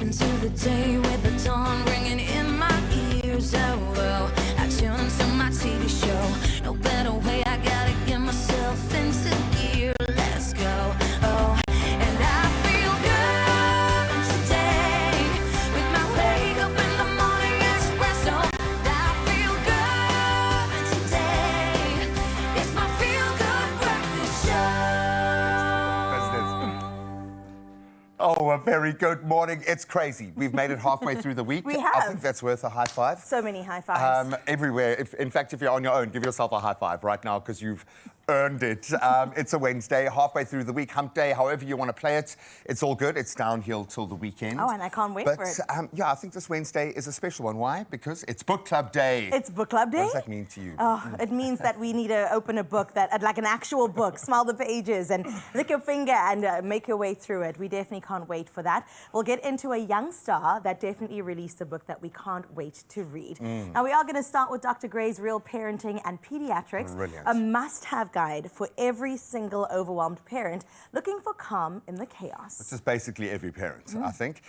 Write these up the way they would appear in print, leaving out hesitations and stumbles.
into the day with the dawn ringing in my ears. Oh, well, I tune into my TV show. No better way, I gotta get myself into gear. Let's go. Oh, and I feel good today with my wake up in the morning Expresso. I feel good today. It's my feel good breakfast show. Oh, a very good morning. It's crazy. We've made it halfway through the week. We have. I think that's worth a high five. So many high fives. Everywhere. In fact, if you're on your own, give yourself a high five right now because you've earned it. It's a Wednesday, halfway through the week, hump day, however you want to play it. It's all good. It's downhill till the weekend. Oh, and I can't wait for it. Yeah, I think this Wednesday is a special one. Why? Because it's book club day. It's book club day? What does that mean to you? Oh, it means that we need to open a book, like an actual book, smell the pages and lick your finger and make your way through it. We definitely can't wait for that. We'll get into a young star that definitely released a book that we can't wait to read. Now, we are going to start with Dr. Gray's Real Parenting and Pediatrics, Brilliant. a must-have guide for every single overwhelmed parent looking for calm in the chaos. This is basically every parent, I think.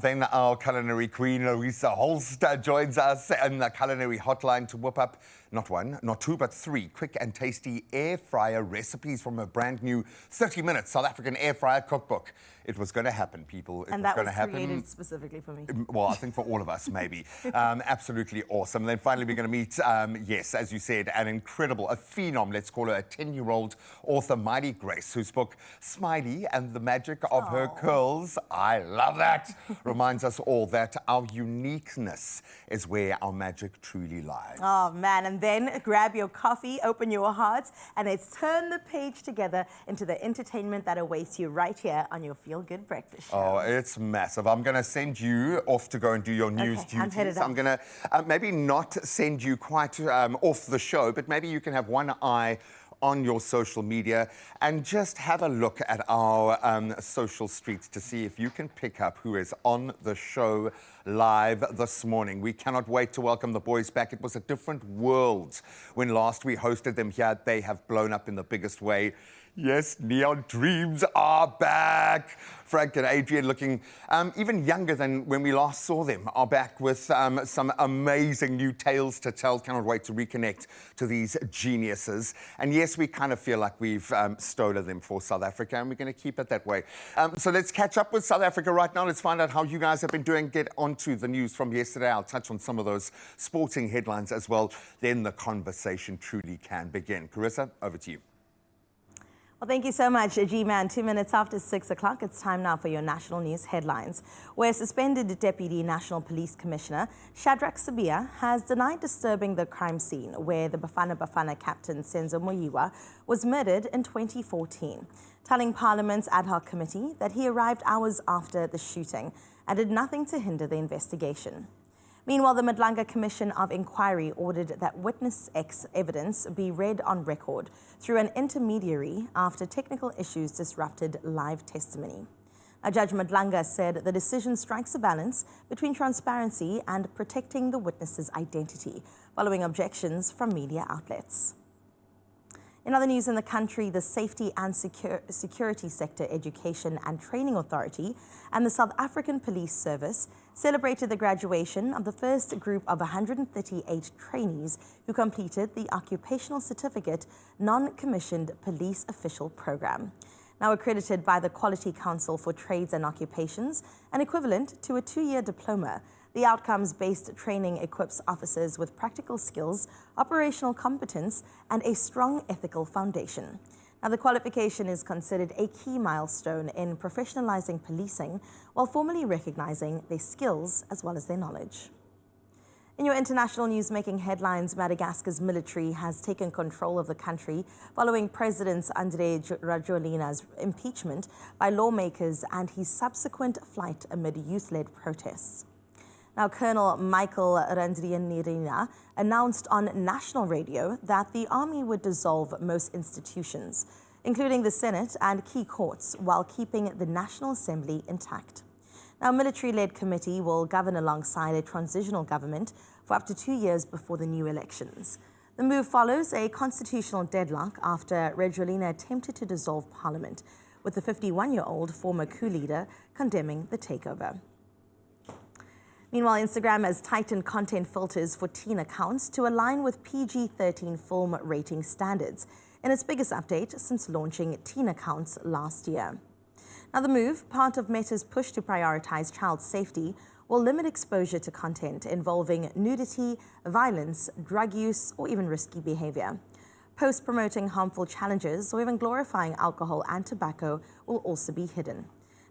Then our culinary queen, Louisa Holst, joins us in the culinary hotline to whip up not one, not two, but three quick and tasty air fryer recipes from a brand new 30-minute South African air fryer cookbook. It was going to happen, people. And that was created specifically for me. Well, I think for all of us, maybe. Absolutely awesome. And then finally, we're going to meet, yes, as you said, a phenom, let's call her a 10-year-old author, Mighty Grace, whose book, Smiley and the Magic of Her Curls, I love that, reminds us all that our uniqueness is where our magic truly lies. Oh, man. And then grab your coffee, open your hearts, and let's turn the page together into the entertainment that awaits you right here on your Feel Good Breakfast Show. Oh, it's massive. I'm going to send you off to go and do your news duties. I'm going to maybe not send you quite off the show, but maybe you can have one eye on your social media and just have a look at our social streets to see if you can pick up who is on the show live this morning. We cannot wait to welcome the boys back. It was a different world when last we hosted them here. They have blown up in the biggest way. Yes, Neon Dreams are back. Frank and Adrian, looking even younger than when we last saw them, are back with some amazing new tales to tell. Cannot wait to reconnect to these geniuses. And yes, we kind of feel like we've stolen them for South Africa, and we're going to keep it that way. So let's catch up with South Africa right now. Let's find out how you guys have been doing. Get onto the news from yesterday. I'll touch on some of those sporting headlines as well. Then the conversation truly can begin. Carissa, over to you. Well, thank you so much, G-Man. 2 minutes after 6 o'clock, it's time now for your national news headlines, where suspended Deputy National Police Commissioner Shadrack Sibiya has denied disturbing the crime scene where the Bafana Bafana captain Senzo Moyiwa was murdered in 2014, telling Parliament's ad hoc committee that he arrived hours after the shooting and did nothing to hinder the investigation. Meanwhile, the Madlanga Commission of Inquiry ordered that witness X evidence be read on record through an intermediary after technical issues disrupted live testimony. Now, Judge Madlanga said the decision strikes a balance between transparency and protecting the witness's identity, following objections from media outlets. In other news in the country, the Safety and Security Sector Education and Training Authority and the South African Police Service celebrated the graduation of the first group of 138 trainees who completed the Occupational Certificate Non-Commissioned Police Official Program. Now accredited by the Quality Council for Trades and Occupations and equivalent to a 2-year diploma, the outcomes-based training equips officers with practical skills, operational competence, and a strong ethical foundation. Now, the qualification is considered a key milestone in professionalizing policing while formally recognizing their skills as well as their knowledge. In your international news making headlines, Madagascar's military has taken control of the country following President Andry Rajoelina's impeachment by lawmakers and his subsequent flight amid youth-led protests. Now, Colonel Michael Randrianirina announced on national radio that the army would dissolve most institutions, including the Senate and key courts, while keeping the National Assembly intact. Now, a military-led committee will govern alongside a transitional government for up to 2 years before the new elections. The move follows a constitutional deadlock after Rajoelina attempted to dissolve parliament, with the 51-year-old former coup leader condemning the takeover. Meanwhile, Instagram has tightened content filters for teen accounts to align with PG-13 film rating standards in its biggest update since launching teen accounts last year. Now, the move, part of Meta's push to prioritize child safety, will limit exposure to content involving nudity, violence, drug use, or even risky behavior. Posts promoting harmful challenges or even glorifying alcohol and tobacco will also be hidden.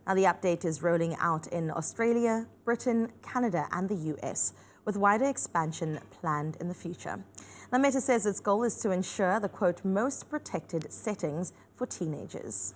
Now, the update is rolling out in Australia, Britain, Canada, and the US, with wider expansion planned in the future. Now, Meta says its goal is to ensure the, quote, most protected settings for teenagers.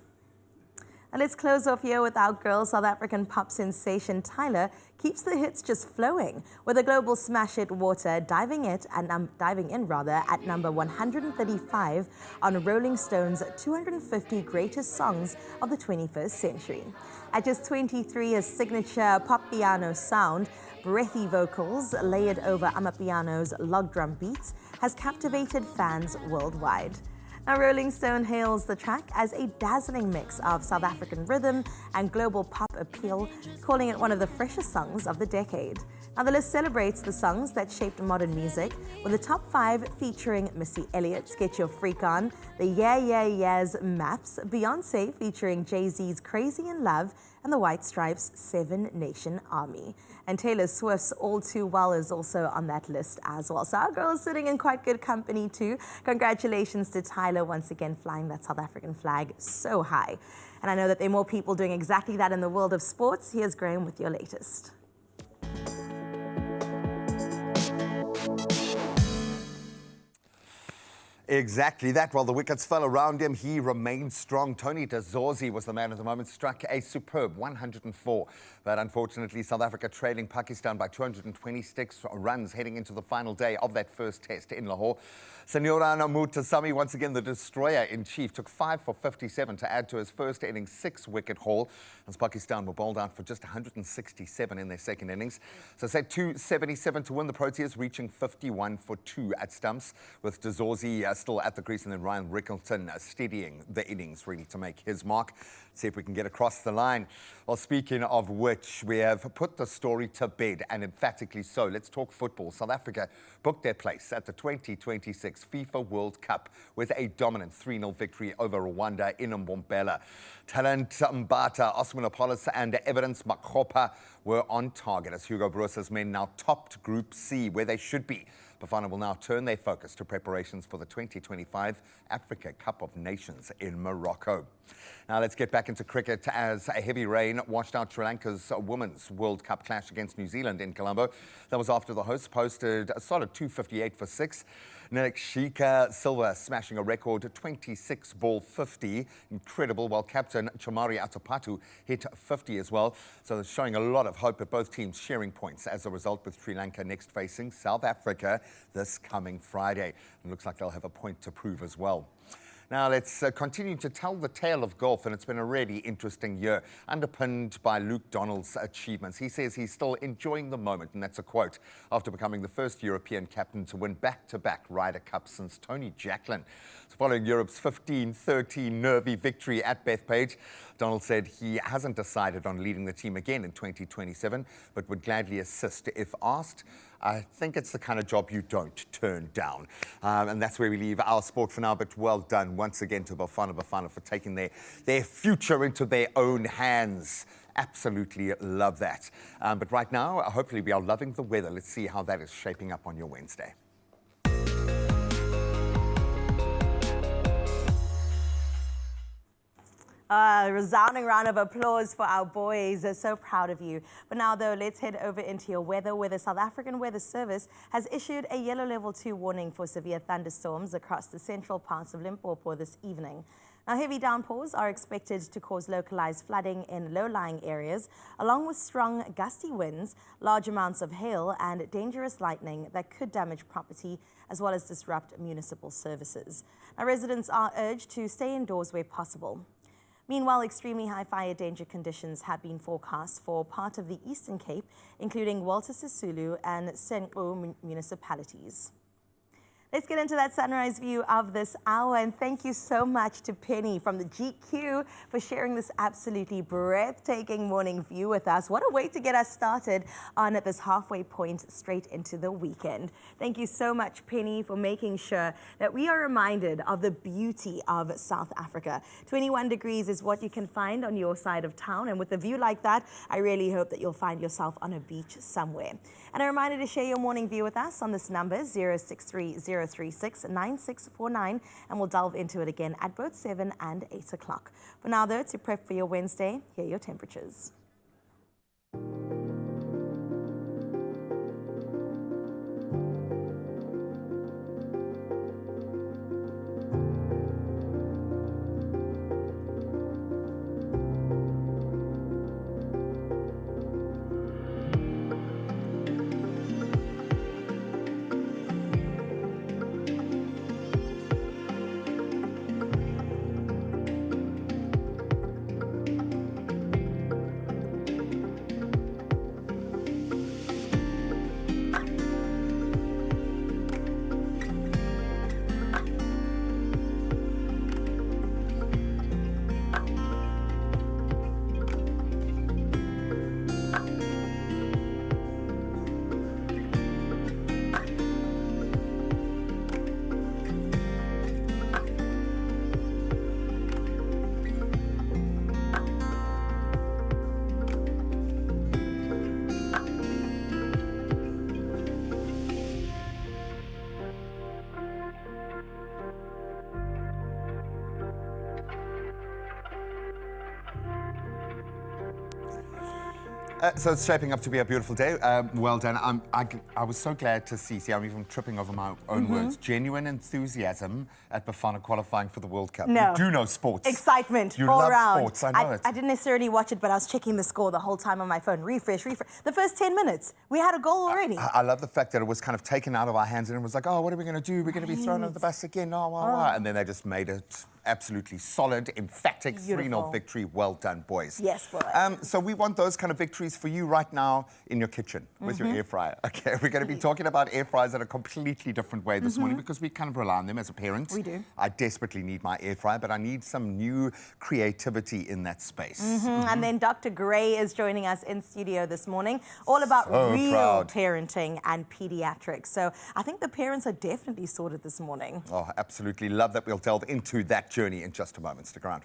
And let's close off here with our girl. South African pop sensation Tyler keeps the hits just flowing, with a global smash hit Water diving in at number 135 on Rolling Stone's 250 greatest songs of the 21st century. At just 23, his signature pop piano sound, breathy vocals layered over Amapiano's log drum beats, has captivated fans worldwide. Now, Rolling Stone hails the track as a dazzling mix of South African rhythm and global pop appeal, calling it one of the freshest songs of the decade. Now, the list celebrates the songs that shaped modern music, with the top 5 featuring Missy Elliott's Get Your Freak On, the Yeah Yeah Yeahs Maps, Beyoncé featuring Jay-Z's Crazy in Love, and the White Stripes' 7 Nation Army. And Taylor Swift's All Too Well is also on that list as well. So our girl is sitting in quite good company too. Congratulations to Tyler once again flying that South African flag so high. And I know that there are more people doing exactly that in the world of sports. Here's Graham with your latest. Exactly that. While the wickets fell around him, he remained strong. Tony Dazorzi was the man of the moment, struck a superb 104. But unfortunately, South Africa trailing Pakistan by 226 runs heading into the final day of that first test in Lahore. Senora Mutasamy, once again the destroyer-in-chief, took 5 for 57 to add to his first innings 6-wicket haul, as Pakistan were bowled out for just 167 in their second innings. So set 277 to win, the Proteas reaching 51 for 2 at stumps, with Dazorzi still at the crease, and then Ryan Rickleton steadying the innings, ready to make his mark. See if we can get across the line. Well, speaking of which, we have put the story to bed, and emphatically so. Let's talk football. South Africa booked their place at the 2026 FIFA World Cup with a dominant 3-0 victory over Rwanda in Mbombela. Talent Mbata, Osmanopolis, and Evidence Makgopa were on target as Hugo Broos's men now topped Group C, where they should be. Bafana will now turn their focus to preparations for the 2025 Africa Cup of Nations in Morocco. Now let's get back into cricket as a heavy rain washed out Sri Lanka's Women's World Cup clash against New Zealand in Colombo. That was after the hosts posted a solid 258 for 6. Nalekshika Silva smashing a record 26 ball 50. Incredible, while captain Chamari Atapatu hit 50 as well. So it's showing a lot of hope at both teams sharing points as a result, with Sri Lanka next facing South Africa this coming Friday. It looks like they'll have a point to prove as well. Now let's continue to tell the tale of golf, and it's been a really interesting year, underpinned by Luke Donald's achievements. He says he's still enjoying the moment, and that's a quote, after becoming the first European captain to win back-to-back Ryder Cups since Tony Jacklin. So following Europe's 15-13 nervy victory at Bethpage, Donald said he hasn't decided on leading the team again in 2027, but would gladly assist if asked. I think it's the kind of job you don't turn down. And that's where we leave our sport for now, but well done once again to Bafana for taking their future into their own hands. Absolutely love that. But right now, hopefully we are loving the weather. Let's see how that is shaping up on your Wednesday. A resounding round of applause for our boys. They're so proud of you. But now, though, let's head over into your weather, where the South African Weather Service has issued a yellow level 2 warning for severe thunderstorms across the central parts of Limpopo this evening. Now, heavy downpours are expected to cause localized flooding in low-lying areas, along with strong gusty winds, large amounts of hail, and dangerous lightning that could damage property as well as disrupt municipal services. Now, residents are urged to stay indoors where possible. Meanwhile, extremely high fire danger conditions have been forecast for part of the Eastern Cape, including Walter Sisulu and Senqu municipalities. Let's get into that sunrise view of this hour. And thank you so much to Penny from the GQ for sharing this absolutely breathtaking morning view with us. What a way to get us started on this halfway point straight into the weekend. Thank you so much, Penny, for making sure that we are reminded of the beauty of South Africa. 21 degrees is what you can find on your side of town. And with a view like that, I really hope that you'll find yourself on a beach somewhere. And a reminder to share your morning view with us on this number, 0630369649, and we'll delve into it again at both 7 and 8 o'clock. For now, though, to prep for your Wednesday, here are your temperatures. So it's shaping up to be a beautiful day. Well done. I was so glad to see, I'm even tripping over my own words, genuine enthusiasm at Bafana qualifying for the World Cup. No. You do know sports. Excitement you all love around. sports, I know it. I didn't necessarily watch it, but I was checking the score the whole time on my phone. Refresh. The first 10 minutes, we had a goal already. I love the fact that it was kind of taken out of our hands and it was like, oh, what are we going to do? We're going to be thrown under the bus again. And then they just made it absolutely solid, emphatic 3-0 victory. Well done, boys. Yes, boy. So we want those kind of victories for you right now in your kitchen with your air fryer. Okay, we're going to be talking about air fryers in a completely different way this morning because we kind of rely on them as a parent. We do. I desperately need my air fryer, but I need some new creativity in that space. And then Dr. Gray is joining us in studio this morning, all about real parenting and pediatrics. So I think the parents are definitely sorted this morning. Oh, absolutely. Love that. We'll delve into that journey in just a moment. Stick around.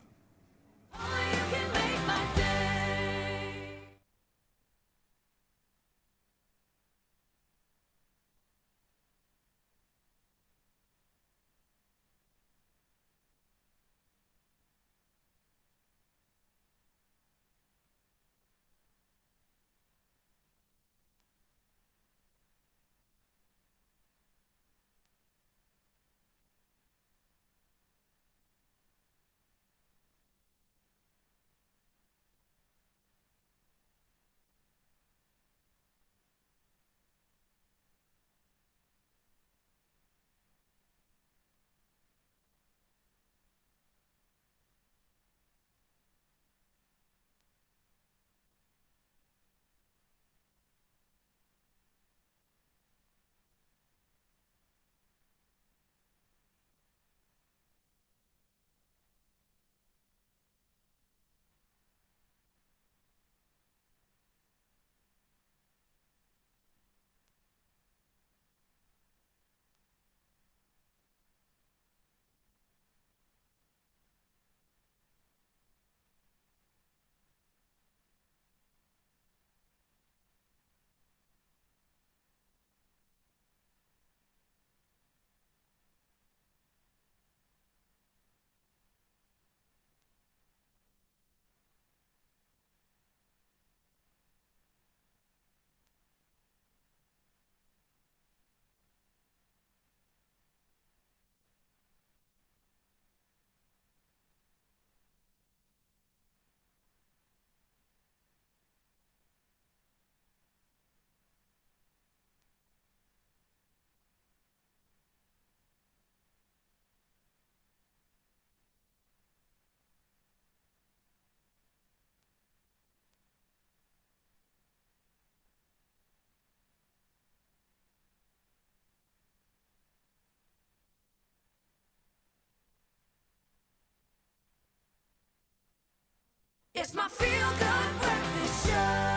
It's my feel-good breakfast show.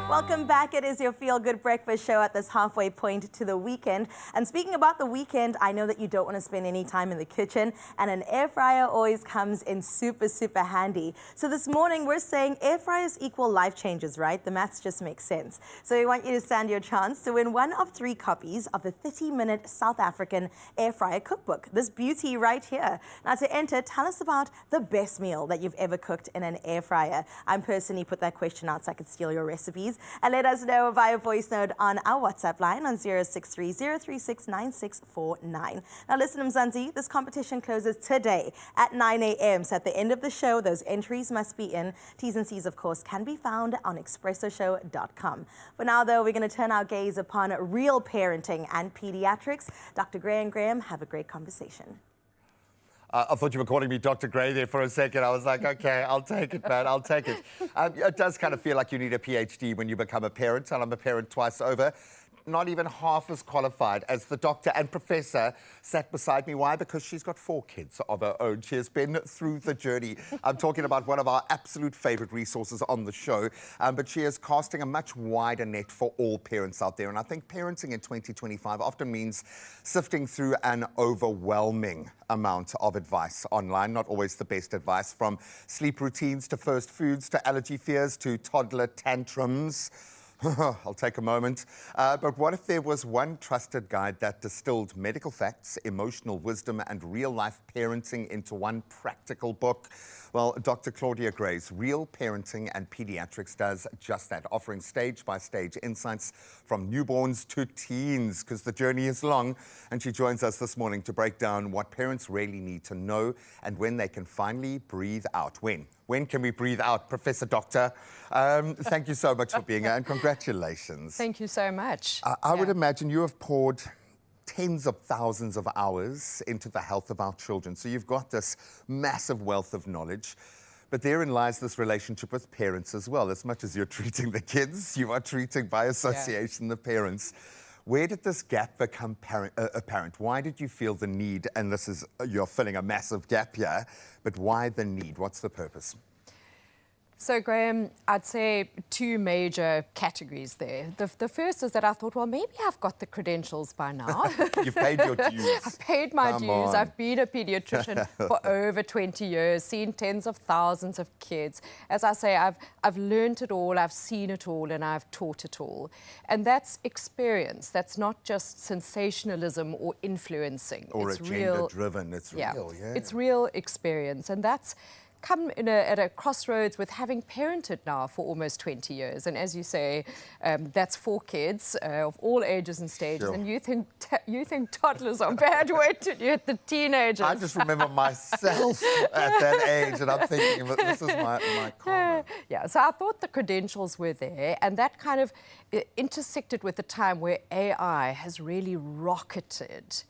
Welcome back. It is your Feel Good Breakfast show at this halfway point to the weekend. And speaking about the weekend, I know that you don't want to spend any time in the kitchen, and an air fryer always comes in super, super handy. So this morning we're saying air fryers equal life changes, right? The maths just makes sense. So we want you to stand your chance to win one of 3 copies of the 30-minute South African air fryer cookbook. This beauty right here. Now to enter, tell us about the best meal that you've ever cooked in an air fryer. I'm personally put that question out so I could steal your recipes. And let us know via voice note on our WhatsApp line on 063-036-9649. Now listen, Mzansi, this competition closes today at 9 a.m. So at the end of the show, those entries must be in. T's and C's, of course, can be found on expressoshow.com. For now, though, we're going to turn our gaze upon real parenting and pediatrics. Dr. Gray and Graham, have a great conversation. I thought you were calling me Dr. Gray there for a second. I was like, okay, I'll take it, man, I'll take it. It does kind of feel like you need a PhD when you become a parent, and I'm a parent twice over. Not even half as qualified as the doctor and professor sat beside me. Why? Because she's got 4 kids of her own. She has been through the journey. I'm talking about one of our absolute favorite resources on the show, but she is casting a much wider net for all parents out there. And I think parenting in 2025 often means sifting through an overwhelming amount of advice online, not always the best advice, from sleep routines to first foods to allergy fears to toddler tantrums. I'll take a moment. But what if there was one trusted guide that distilled medical facts, emotional wisdom, and real-life parenting into one practical book? Well, Dr. Claudia Gray's Real Parenting and Pediatrics does just that, offering stage-by-stage insights from newborns to teens, because the journey is long. And she joins us this morning to break down what parents really need to know and when they can finally breathe out. When can we breathe out, Professor Doctor? Thank you so much for being here, and congratulations. Thank you so much. I would imagine you have poured tens of thousands of hours into the health of our children. So you've got this massive wealth of knowledge. But therein lies this relationship with parents as well. As much as you're treating the kids, you are treating by association the parents. Where did this gap become apparent? Why did you feel the need, and this is, you're filling a massive gap here, but why the need? What's the purpose? So, Graham, I'd say 2 major categories there. The first is that I thought, well, maybe I've got the credentials by now. You've paid your dues. I've paid my Come dues. on. I've been a pediatrician for over 20 years, seen tens of thousands of kids. As I say, I've learned it all, I've seen it all, and I've taught it all. And that's experience. That's not just sensationalism or influencing. Or it's agenda-driven. It's real, yeah. It's real experience, and that's come at a crossroads with having parented now for almost 20 years. And as you say, that's 4 kids of all ages and stages. Sure. And you think toddlers are bad, wait till you hit the teenagers. I just remember myself at that age, and I'm thinking, this is my karma. Yeah, so I thought the credentials were there, and that kind of intersected with the time where AI has really rocketed.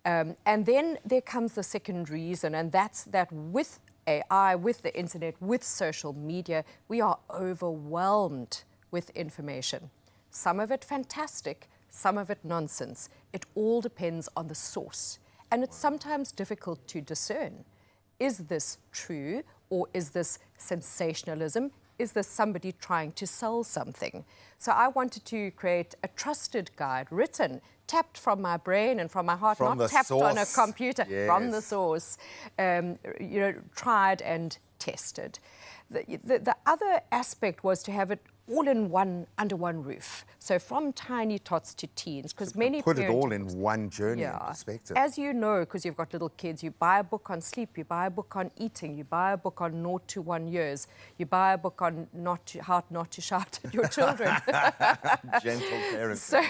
And then there comes the second reason, and that's that with AI, with the internet, with social media, we are overwhelmed with information. Some of it fantastic, some of it nonsense. It all depends on the source. And it's sometimes difficult to discern. Is this true, or is this sensationalism? Is this somebody trying to sell something? So I wanted to create a trusted guide, written, tapped from my brain and from my heart, from not tapped source. on a computer, Yes. from the source, tried and tested. The other aspect was to have it all in one, under one roof. So from tiny tots to teens, because many put it all in one journey in perspective. As you know, because you've got little kids, you buy a book on sleep, you buy a book on eating, you buy a book on 0 to 1 years, you buy a book on how not to shout at your children. Gentle parenting. So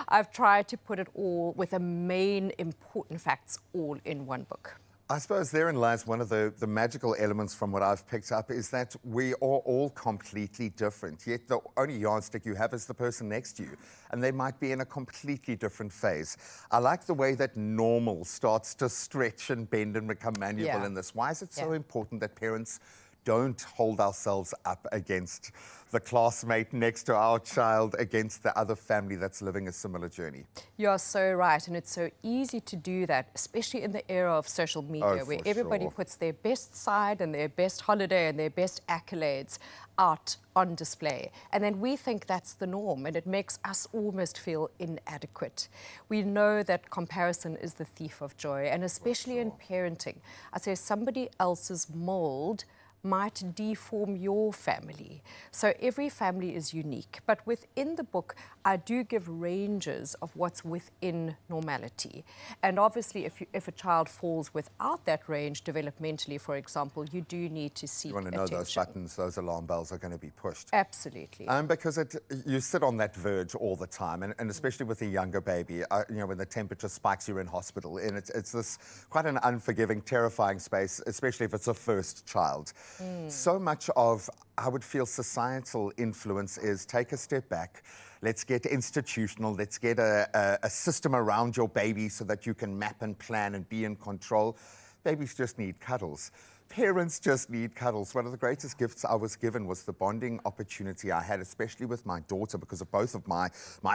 I've tried to put it all with the main important facts all in one book. I suppose therein lies one of the magical elements from what I've picked up, is that we are all completely different, yet the only yardstick you have is the person next to you, and they might be in a completely different phase. I like the way that normal starts to stretch and bend and become manageable in this. Why is it so important that parents don't hold ourselves up against the classmate next to our child, against the other family that's living a similar journey. You are so right, and it's so easy to do that, especially in the era of social media, where everybody puts their best side and their best holiday and their best accolades out on display. And then we think that's the norm, and it makes us almost feel inadequate. We know that comparison is the thief of joy, and especially in parenting. I say somebody else's mold might deform your family. So every family is unique. But within the book, I do give ranges of what's within normality. And obviously, if a child falls without that range developmentally, for example, you do need to seek attention. You want to know those buttons, those alarm bells are going to be pushed. Absolutely. Because you sit on that verge all the time, and especially with a younger baby, you know, when the temperature spikes, you're in hospital, and it's this quite an unforgiving, terrifying space, especially if it's a first child. So much of, I would feel, societal influence is take a step back, let's get institutional, let's get a system around your baby so that you can map and plan and be in control. Babies just need cuddles. Parents just need cuddles. One of the greatest gifts I was given was the bonding opportunity I had, especially with my daughter, because of both of my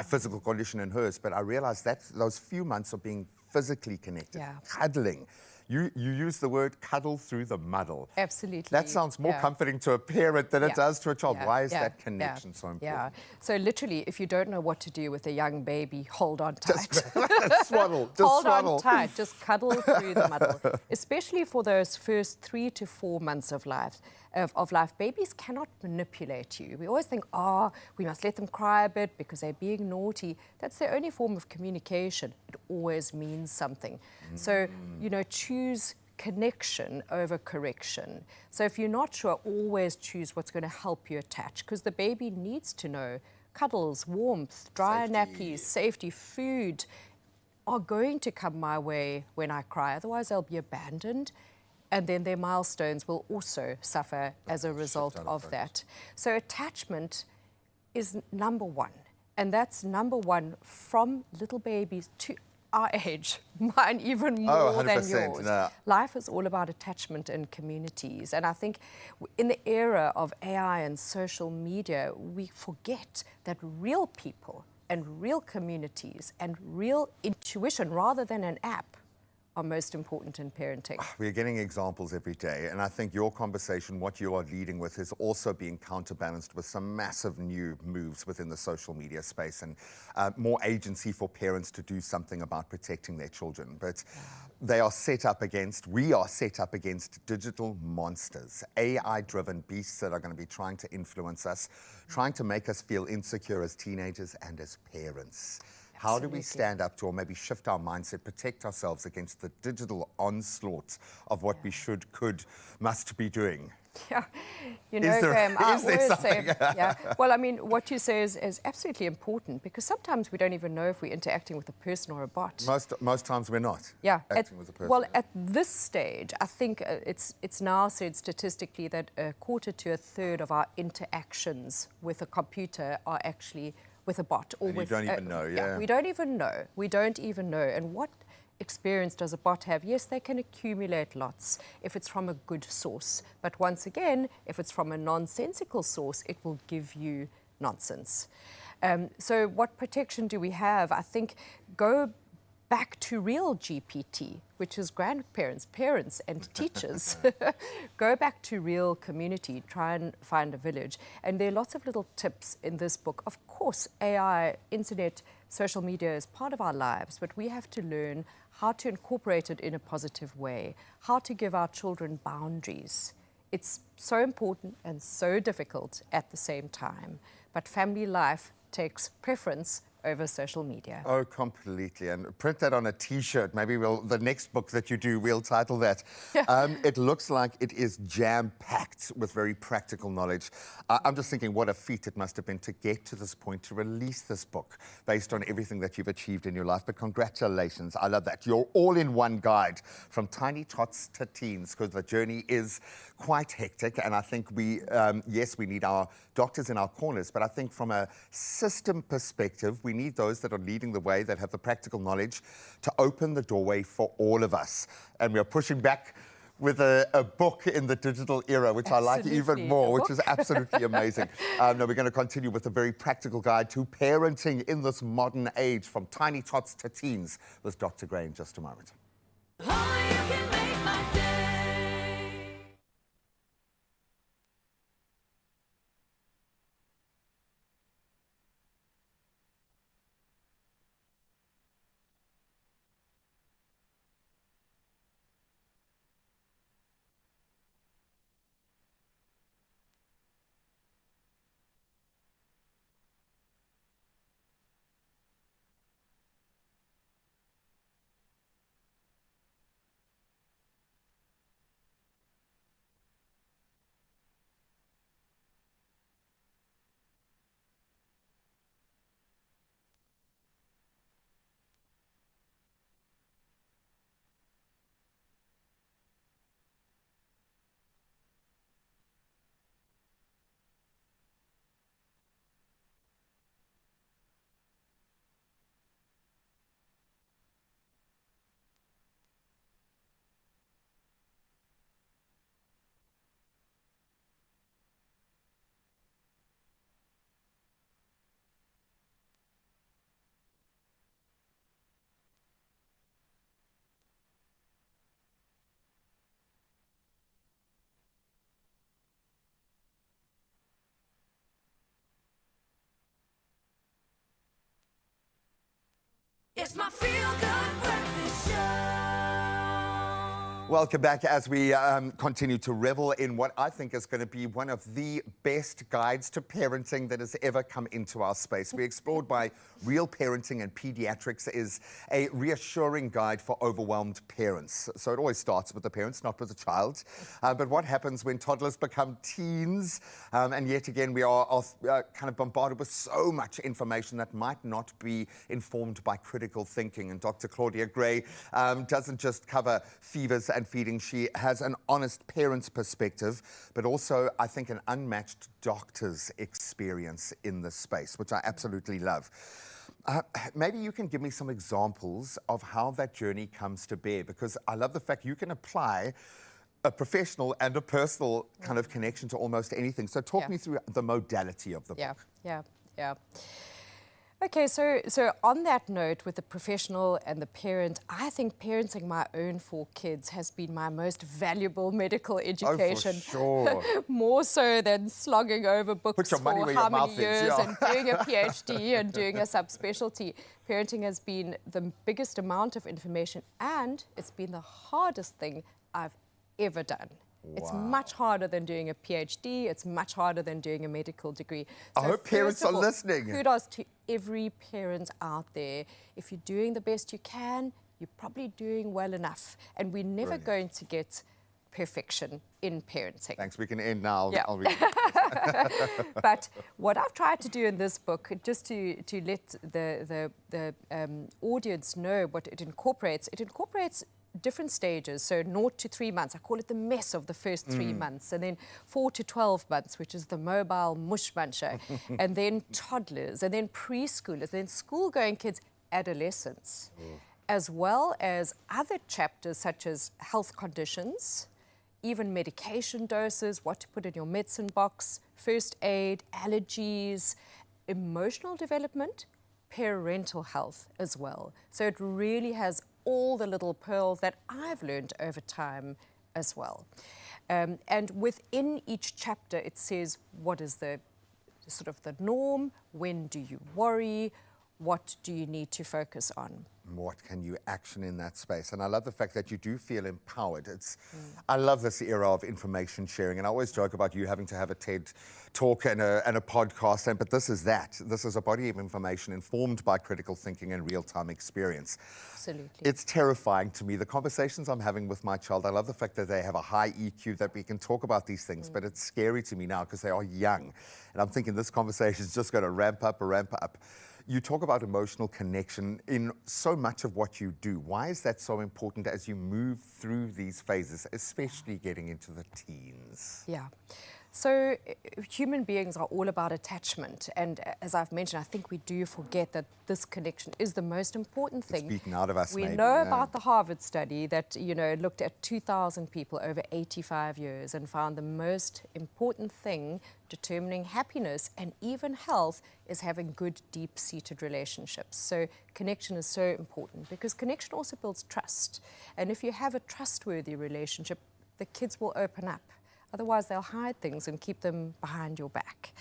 physical condition and hers. But I realized that those few months of being physically connected, cuddling. You use the word cuddle through the muddle. Absolutely. That sounds more comforting to a parent than it does to a child. Why is that connection so important? Yeah. So literally, if you don't know what to do with a young baby, hold on tight. Just swaddle. Just hold swaddle. on tight. Just cuddle through the muddle. Especially for those first 3 to 4 months of life. Babies cannot manipulate you. We always think, we must let them cry a bit because they're being naughty. That's their only form of communication. It always means something. So, you know, choose connection over correction. So if you're not sure, always choose what's going to help you attach, because the baby needs to know cuddles, warmth, dry nappies, safety, food are going to come my way when I cry. Otherwise, they'll be abandoned. And then their milestones will also suffer as a result of that. So attachment is number one. And that's number one from little babies to our age, mine even more than yours. No. Life is all about attachment and communities. And I think in the era of AI and social media, we forget that real people and real communities and real intuition, rather than an app, are most important in parenting. We're getting examples every day, and I think your conversation, what you are leading with, is also being counterbalanced with some massive new moves within the social media space and more agency for parents to do something about protecting their children. But we are set up against digital monsters, AI-driven beasts that are going to be trying to influence us, trying to make us feel insecure as teenagers and as parents. How do we stand up to, or maybe shift our mindset, protect ourselves against the digital onslaught of what we should, could, must be doing? Yeah, you know, Graham, I always say, well, I mean, what you say is absolutely important, because sometimes we don't even know if we're interacting with a person or a bot. Most times we're not. Yeah, acting with a person. Well, at this stage, I think it's now said statistically that a quarter to a third of our interactions with a computer are actually with a bot or with. You don't even know, we don't even know. We don't even know. And what experience does a bot have? Yes, they can accumulate lots if it's from a good source. But once again, if it's from a nonsensical source, it will give you nonsense. So what protection do we have? I think go back to real GPT, which is grandparents, parents, and teachers. Go back to real community, try and find a village. And there are lots of little tips in this book. Of course, AI, internet, social media is part of our lives, but we have to learn how to incorporate it in a positive way, how to give our children boundaries. It's so important and so difficult at the same time. But family life takes preference over social media. Oh, completely. And print that on a T-shirt. Maybe the next book that you do, we'll title that. It looks like it is jam-packed with very practical knowledge. I'm just thinking what a feat it must have been to get to this point, to release this book based on everything that you've achieved in your life. But congratulations. I love that. You're all-in-one guide from tiny tots to teens, because the journey is quite hectic. And I think yes, we need our doctors in our corners, but I think from a system perspective, we need those that are leading the way, that have the practical knowledge to open the doorway for all of us. And we are pushing back with a book in the digital era, which I like even more, which is absolutely amazing. No, we're going to continue with a very practical guide to parenting in this modern age, from tiny tots to teens, with Dr. Gray in just a moment. Only you can make my day. It's my feel-good breakfast show. Welcome back as we continue to revel in what I think is going to be one of the best guides to parenting that has ever come into our space. We explored by Real Parenting and Pediatrics is a reassuring guide for overwhelmed parents. So it always starts with the parents, not with the child. But what happens when toddlers become teens? And yet again, we are kind of bombarded with so much information that might not be informed by critical thinking. And Dr. Claudia Gray doesn't just cover fevers and feeding. She has an honest parent's perspective, but also, I think, an unmatched doctor's experience in this space, which I absolutely love. Maybe you can give me some examples of how that journey comes to bear, because I love the fact you can apply a professional and a personal kind of connection to almost anything. So talk me through the modality of the book. Yeah. Okay, so on that note, with the professional and the parent, I think parenting my own 4 kids has been my most valuable medical education. Oh, for sure. More so than slogging over books for how many years and doing a PhD and doing a subspecialty. Parenting has been the biggest amount of information, and it's been the hardest thing I've ever done. Wow. It's much harder than doing a PhD. It's much harder than doing a medical degree. So I hope parents are listening. Kudos to every parent out there. If you're doing the best you can, you're probably doing well enough. And we're never going to get perfection in parenting. Thanks, we can end now. Yeah. I'll read But what I've tried to do in this book, just to let the audience know what it incorporates different stages, so 0 to 3 months. I call it the mess of the first 3 months, and then 4 to 12 months, which is the mobile mush muncher, and then toddlers, and then preschoolers, then school-going kids, adolescents, as well as other chapters such as health conditions, even medication doses, what to put in your medicine box, first aid, allergies, emotional development, parental health as well. So it really has all the little pearls that I've learned over time as well. And within each chapter, it says, what is the sort of the norm? When do you worry? What do you need to focus on? What can you action in that space? And I love the fact that you do feel empowered. I love this era of information sharing, and I always joke about you having to have a TED talk and a podcast, but this is that. This is a body of information informed by critical thinking and real-time experience. Absolutely. It's terrifying to me. The conversations I'm having with my child, I love the fact that they have a high EQ, that we can talk about these things, but it's scary to me now because they are young. And I'm thinking this conversation is just going to ramp up. You talk about emotional connection in so much of what you do. Why is that so important as you move through these phases, especially getting into the teens? Yeah. So human beings are all about attachment, and as I've mentioned, I think we do forget that this connection is the most important thing. Speaking out of us, we maybe, know yeah. about the Harvard study that, you know, looked at 2,000 people over 85 years and found the most important thing determining happiness and even health is having good, deep-seated relationships. So connection is so important because connection also builds trust. And if you have a trustworthy relationship, the kids will open up. Otherwise, they'll hide things and keep them behind your back.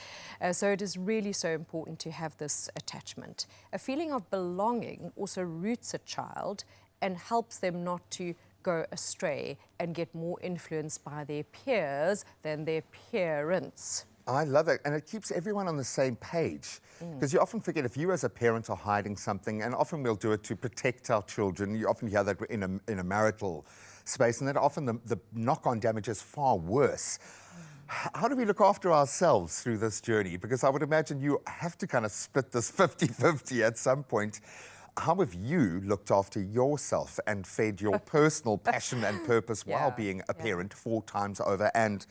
So it is really so important to have this attachment. A feeling of belonging also roots a child and helps them not to go astray and get more influenced by their peers than their parents. I love it, and it keeps everyone on the same page. Because you often forget if you as a parent are hiding something, and often we'll do it to protect our children. You often hear that in a marital space, and that often the knock-on damage is far worse. How do we look after ourselves through this journey? Because I would imagine you have to kind of split this 50-50 at some point. How have you looked after yourself and fed your personal passion and purpose while being a parent 4 times over and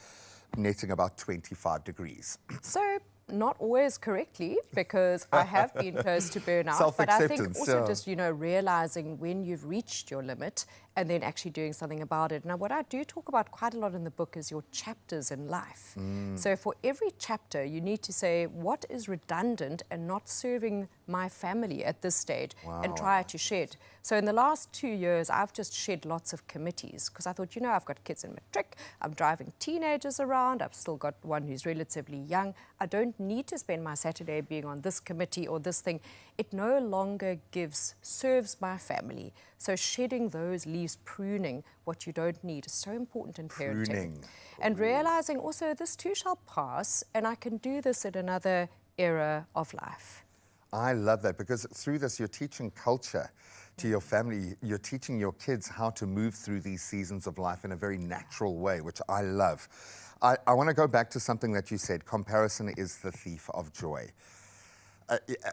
netting about 25 degrees? So, not always correctly, because I have been close to burnout, but I think also just, you know, realizing when you've reached your limit and then actually doing something about it. Now, what I do talk about quite a lot in the book is your chapters in life. So for every chapter, you need to say what is redundant and not serving my family at this stage and try to shed. So in the last 2 years, I've just shed lots of committees because I thought, you know, I've got kids in matric, I'm driving teenagers around, I've still got one who's relatively young. I don't need to spend my Saturday being on this committee or this thing. It no longer serves my family. So shedding those leaves, pruning what you don't need is so important in parenting. Pruning. And realizing also this too shall pass and I can do this at another era of life. I love that because through this you're teaching culture to your family. You're teaching your kids how to move through these seasons of life in a very natural way, which I love. I want to go back to something that you said, comparison is the thief of joy.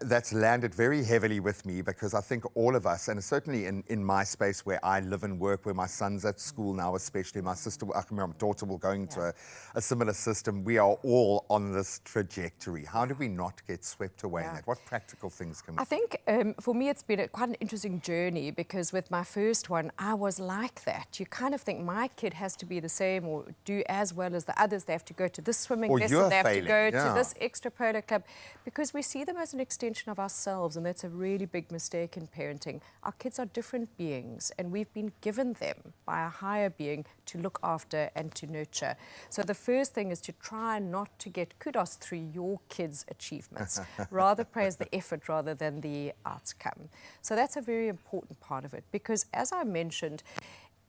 That's landed very heavily with me because I think all of us, and certainly in my space where I live and work, where my son's at school now, especially my sister, my daughter will go into a similar system, we are all on this trajectory. How do we not get swept away in that? What practical things can we do? I think for me it's been quite an interesting journey because with my first one, I was like that. You kind of think my kid has to be the same or do as well as the others. They have to go to this swimming lesson, they have to go to this extra polo club because we see them as an extension of ourselves, and that's a really big mistake in parenting. Our kids are different beings, and we've been given them by a higher being to look after and to nurture. So the first thing is to try not to get kudos through your kids' achievements. Rather praise the effort rather than the outcome. So that's a very important part of it, because as I mentioned,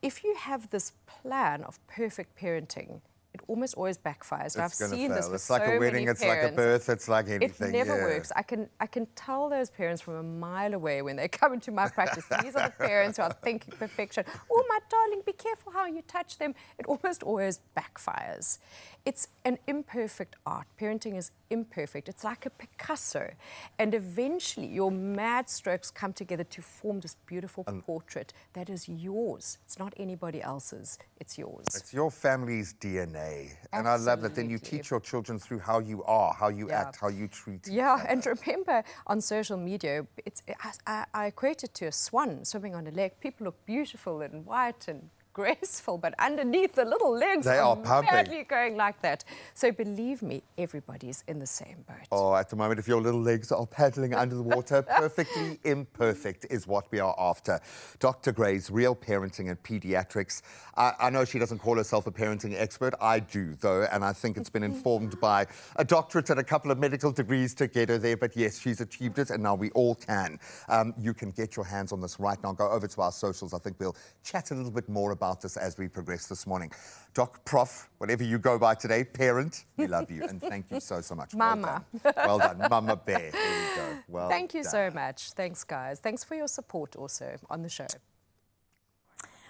if you have this plan of perfect parenting, it almost always backfires. And I've seen this with It's like a wedding, it's like a birth, it's like anything. It never works. I can tell those parents from a mile away when they come into my practice. These are the parents who are thinking perfection. Oh, my darling, be careful how you touch them. It almost always backfires. It's an imperfect art. Parenting is imperfect. It's like a Picasso. And eventually your mad strokes come together to form this beautiful portrait that is yours. It's not anybody else's. It's yours. It's your family's DNA. And I love that. Then you teach your children through how you are, how you act, how you treat each other. And remember, on social media, I equate it to a swan swimming on a lake. People look beautiful and white and graceful, but underneath the little legs they are pumping. Madly going like that. So believe me, everybody's in the same boat. Oh, at the moment, if your little legs are paddling under the water, perfectly imperfect is what we are after. Dr. Gray's Real Parenting and Pediatrics. I know she doesn't call herself a parenting expert. I do, though, and I think it's been informed by a doctorate and a couple of medical degrees to get her there. But yes, she's achieved it, and now we all can. You can get your hands on this right now. Go over to our socials. I think we'll chat a little bit more about this as we progress this morning. Doc, Prof, whatever you go by today, parent, we love you and thank you so much. Mama. Well done. Mama Bear. There you go. Well Thank you so much. Thanks, guys. Thanks for your support also on the show.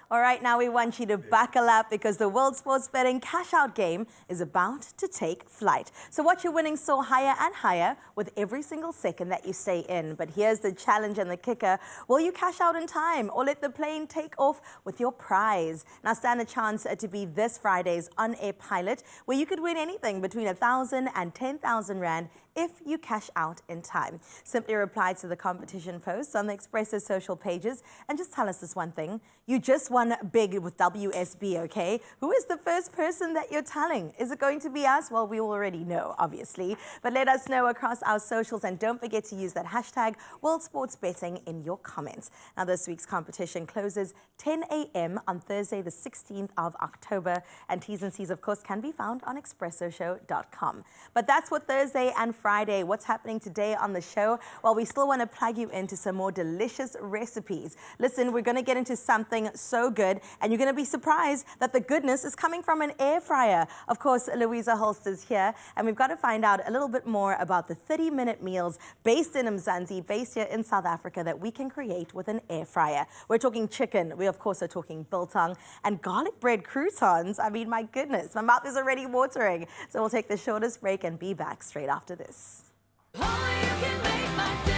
All right, now we want you to buckle up because the World Sports Betting Cash Out game is about to take flight. So watch your winnings soar higher and higher with every single second that you stay in. But here's the challenge and the kicker. Will you cash out in time or let the plane take off with your prize? Now stand a chance to be this Friday's on-air pilot where you could win anything between 1,000 and 10,000 Rand if you cash out in time. Simply reply to the competition posts on the Expresso social pages and just tell us this one thing. You just won big with WSB, okay? Who is the first person that you're telling? Is it going to be us? Well, we already know, obviously. But let us know across our socials and don't forget to use that hashtag World Sports Betting in your comments. Now, this week's competition closes 10 a.m. on Thursday, the 16th of October. And T's and C's, of course, can be found on expressoshow.com. But that's for Thursday and Friday. What's happening today on the show? Well, we still want to plug you into some more delicious recipes. Listen, we're going to get into something so good, and you're going to be surprised that the goodness is coming from an air fryer. Of course, Louisa Holster's here, and we've got to find out a little bit more about the 30-minute meals based in Mzansi, based here in South Africa, that we can create with an air fryer. We're talking chicken. We, of course, are talking biltong and garlic bread croutons. I mean, my goodness, my mouth is already watering. So we'll take the shortest break and be back straight after this. Only you can make my day.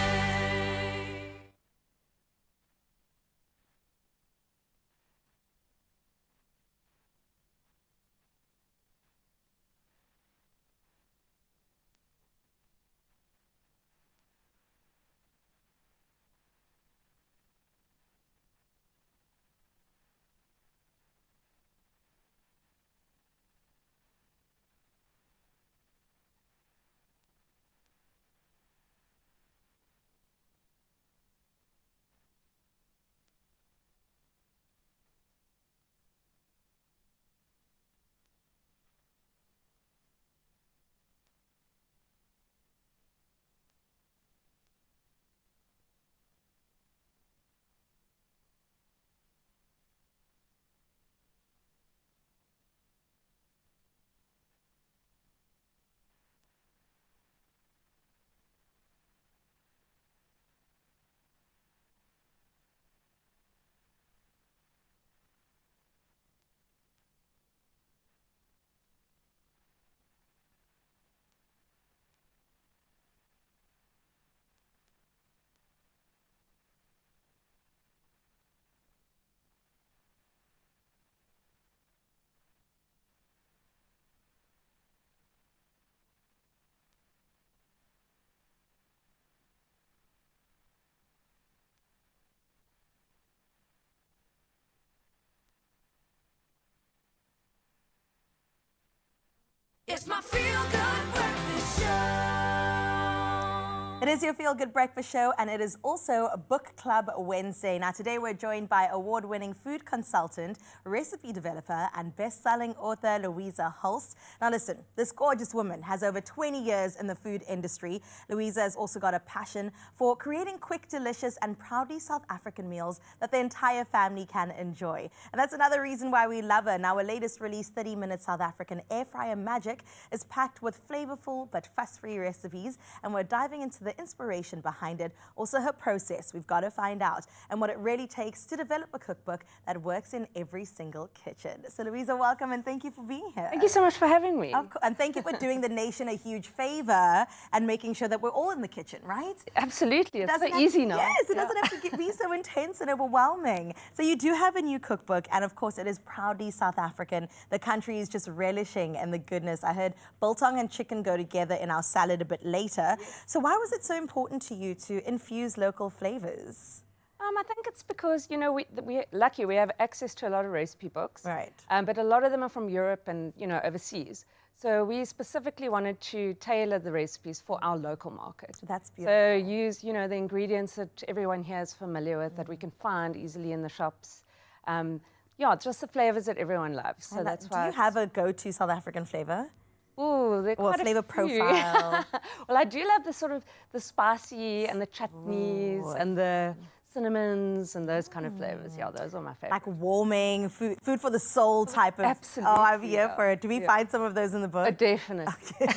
It's my feel-good breakfast show. It is your Feel Good Breakfast Show, and it is also Book Club Wednesday. Now, today we're joined by award-winning food consultant, recipe developer, and best-selling author Louisa Holst. Now, listen, this gorgeous woman has over 20 years in the food industry. Louisa has also got a passion for creating quick, delicious, and proudly South African meals that the entire family can enjoy. And that's another reason why we love her. Now, her latest release, 30-minute South African air fryer magic, is packed with flavorful but fuss-free recipes, and we're diving into the inspiration behind it, also her process, we've got to find out, and what it really takes to develop a cookbook that works in every single kitchen. So Louisa, welcome and thank you for being here. Thank you so much for having me. Of course, and thank you for doing the nation a huge favor and making sure that we're all in the kitchen, right? Absolutely, it's so easy now. Yes, it doesn't have to be so intense and overwhelming. So you do have a new cookbook, and of course it is proudly South African. The country is just relishing in the goodness. I heard biltong and chicken go together in our salad a bit later. So why was it so important to you to infuse local flavors? I think it's because, you know, we're lucky we have access to a lot of recipe books. Right. But a lot of them are from Europe and, you know, overseas. So we specifically wanted to tailor the recipes for our local market. That's beautiful. So use, you know, the ingredients that everyone here is familiar with, that we can find easily in the shops. Yeah, just the flavors that everyone loves. So that's why. Do you have a go-to South African flavor? Ooh, they're quite a flavor few. profile. Well, I do love the sort of the spicy and the chutneys and the cinnamons and those kind of flavors. Yeah, those are my favorite. Like warming, food for the soul type of. Absolutely. Oh, I'm here for it. Do we find some of those in the book? Definitely. Okay.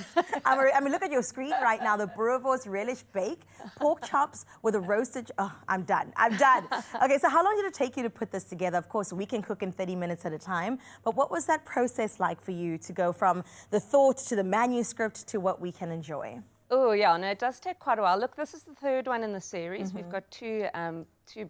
I mean, look at your screen right now. The boerewors relish bake, pork chops with a roasted. Oh, I'm done. I'm done. Okay, so how long did it take you to put this together? Of course, we can cook in 30 minutes at a time. But what was that process like for you to go from the thought to the manuscript to what we can enjoy? Oh, yeah, no, it does take quite a while. Look, this is the third one in the series. We've got two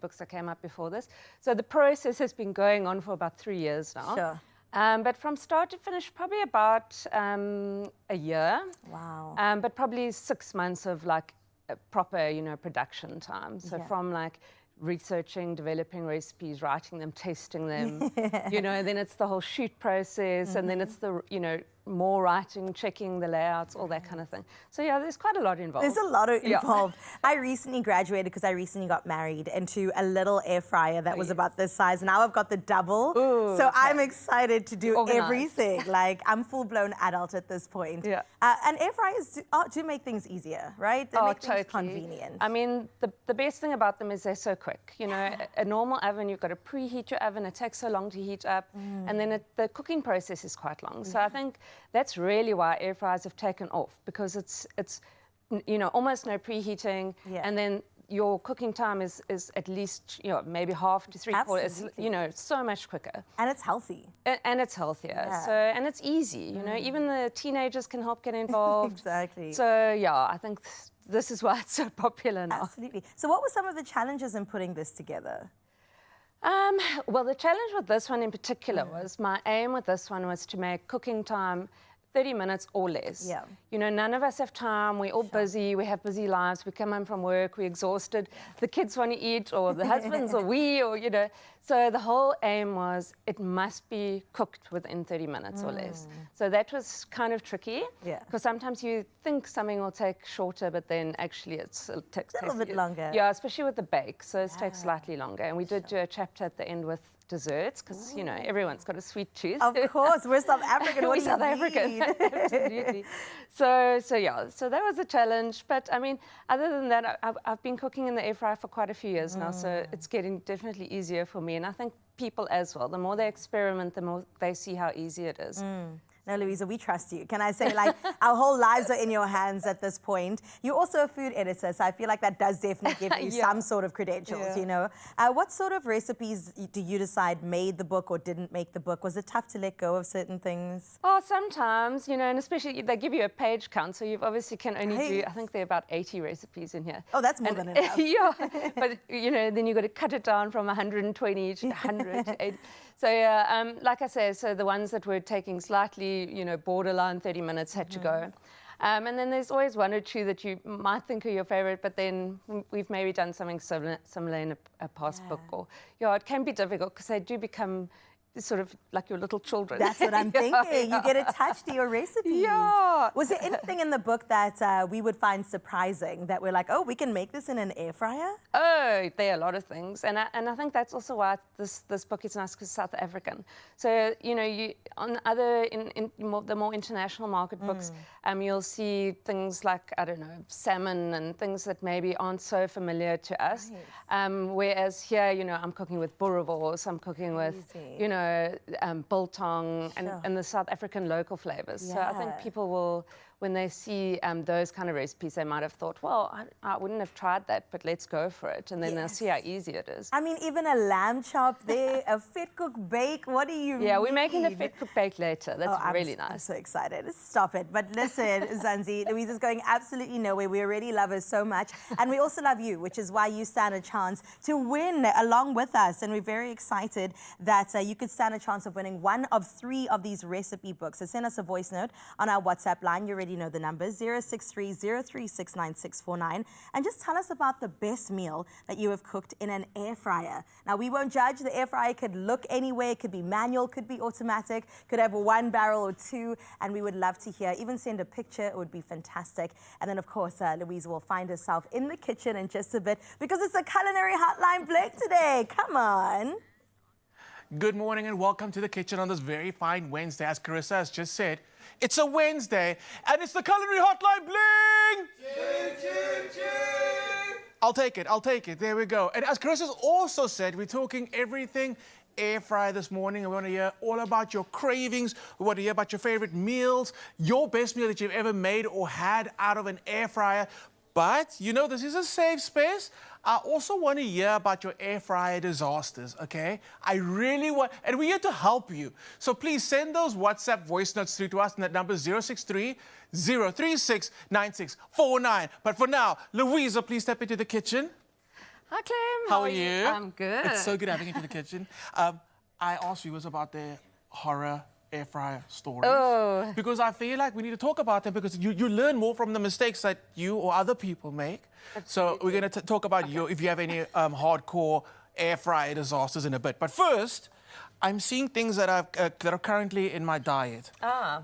books that came out before this. So the process has been going on for about 3 years now. Sure. But from start to finish, probably about a year. Wow. But probably 6 months of like a proper, production time. So from like researching, developing recipes, writing them, tasting them, then it's the whole shoot process, and then it's the, more writing, checking the layouts, all that kind of thing. So yeah, there's quite a lot involved. There's a lot involved. I recently graduated because I recently got married into a little air fryer that was about this size. Now I've got the double. Ooh, so I'm excited to do Organized. everything. Like I'm full-blown adult at this point. Yeah. And air fryers do make things easier, right? They make things convenient. I mean, the best thing about them is they're so quick. A normal oven, you've got to preheat your oven. It takes so long to heat up. And then the cooking process is quite long. So I think that's really why air fryers have taken off, because it's almost no preheating, and then your cooking time is at least maybe half to 3/4. It's so much quicker. And it's healthy. And it's healthier. Yeah. So and it's easy. Even the teenagers can help get involved. Exactly. So yeah, I think this is why it's so popular now. Absolutely. So what were some of the challenges in putting this together? Well, the challenge with this one in particular was, my aim with this one was to make cooking time 30 minutes or less. Yeah. None of us have time. We're all busy. We have busy lives. We come home from work. We're exhausted. The kids want to eat, or the husbands, or we, or So the whole aim was it must be cooked within 30 minutes or less. So that was kind of tricky. Yeah. Because sometimes you think something will take shorter, but then actually it takes a little bit longer. Yeah, especially with the bake. So it takes slightly longer. And we did do a chapter at the end with desserts, because everyone's got a sweet tooth. Of course, we're South African. We're South African, absolutely. So that was a challenge. But I mean, other than that, I've been cooking in the air fryer for quite a few years now, so it's getting definitely easier for me. And I think people as well. The more they experiment, the more they see how easy it is. No, Louisa, we trust you. Can I say, like, our whole lives are in your hands at this point. You're also a food editor, so I feel like that does definitely give you some sort of credentials, What sort of recipes do you decide made the book or didn't make the book? Was it tough to let go of certain things? Oh, sometimes, and especially they give you a page count, so you obviously can only do, I think there are about 80 recipes in here. Oh, that's more than enough. Yeah, but, then you've got to cut it down from 120 to 100 to 80. So, like I say, so the ones that were taking slightly, borderline 30 minutes had to go. And then there's always one or two that you might think are your favorite, but then we've maybe done something similar in a past book. Or, it can be difficult because they do become sort of like your little children. That's what I'm thinking. You get attached to your recipes. Yeah. Was there anything in the book that we would find surprising, that we're like, oh, we can make this in an air fryer? Oh, there are a lot of things. And I think that's also why this book is nice, because it's South African. So, you on other, the more international market books, you'll see things like, I don't know, salmon and things that maybe aren't so familiar to us. Whereas here, I'm cooking with boerewors, I'm cooking with, biltong and the South African local flavors. So I think people will, when they see those kind of recipes, they might have thought, well, I wouldn't have tried that, but let's go for it. And then they'll see how easy it is. I mean, even a lamb chop there, a fit cook bake, what do you mean? Yeah, we're making the fit cook bake later. That's really nice. I'm so excited. Stop it. But listen, Zanzi, Louisa's going absolutely nowhere. We already love her so much. And we also love you, which is why you stand a chance to win along with us. And we're very excited that you could stand a chance of winning one of 3 of these recipe books. So send us a voice note on our WhatsApp line. You already know the numbers, 063-0369649. And just tell us about the best meal that you have cooked in an air fryer. Now, we won't judge. The air fryer could look anywhere. It could be manual, could be automatic, could have 1 barrel or 2. And we would love to hear. Even send a picture. It would be fantastic. And then, of course, Louisa will find herself in the kitchen in just a bit, because it's a culinary hotline break today. Come on. Good morning and welcome to the kitchen on this very fine Wednesday. As Carissa has just said, it's a Wednesday and it's the Culinary Hotline Bling! I'll take it. I'll take it. There we go. And as Chris has also said, we're talking everything air fryer this morning. And we want to hear all about your cravings. We want to hear about your favorite meals, your best meal that you've ever made or had out of an air fryer. But, you know, this is a safe space. I also want to hear about your air fryer disasters, okay? I really want, and we're here to help you. So please send those WhatsApp voice notes through to us, and that number is 063 036 9649. But for now, Louisa, please step into the kitchen. Hi, Clem. How are you? I'm good. It's so good having you in the kitchen. I asked you about the horror air fryer stories. Oh. Because I feel like we need to talk about them because you learn more from the mistakes that you or other people make. Absolutely. So we're going to talk about if you have any hardcore air fryer disasters in a bit. But first, I'm seeing things that are currently in my diet.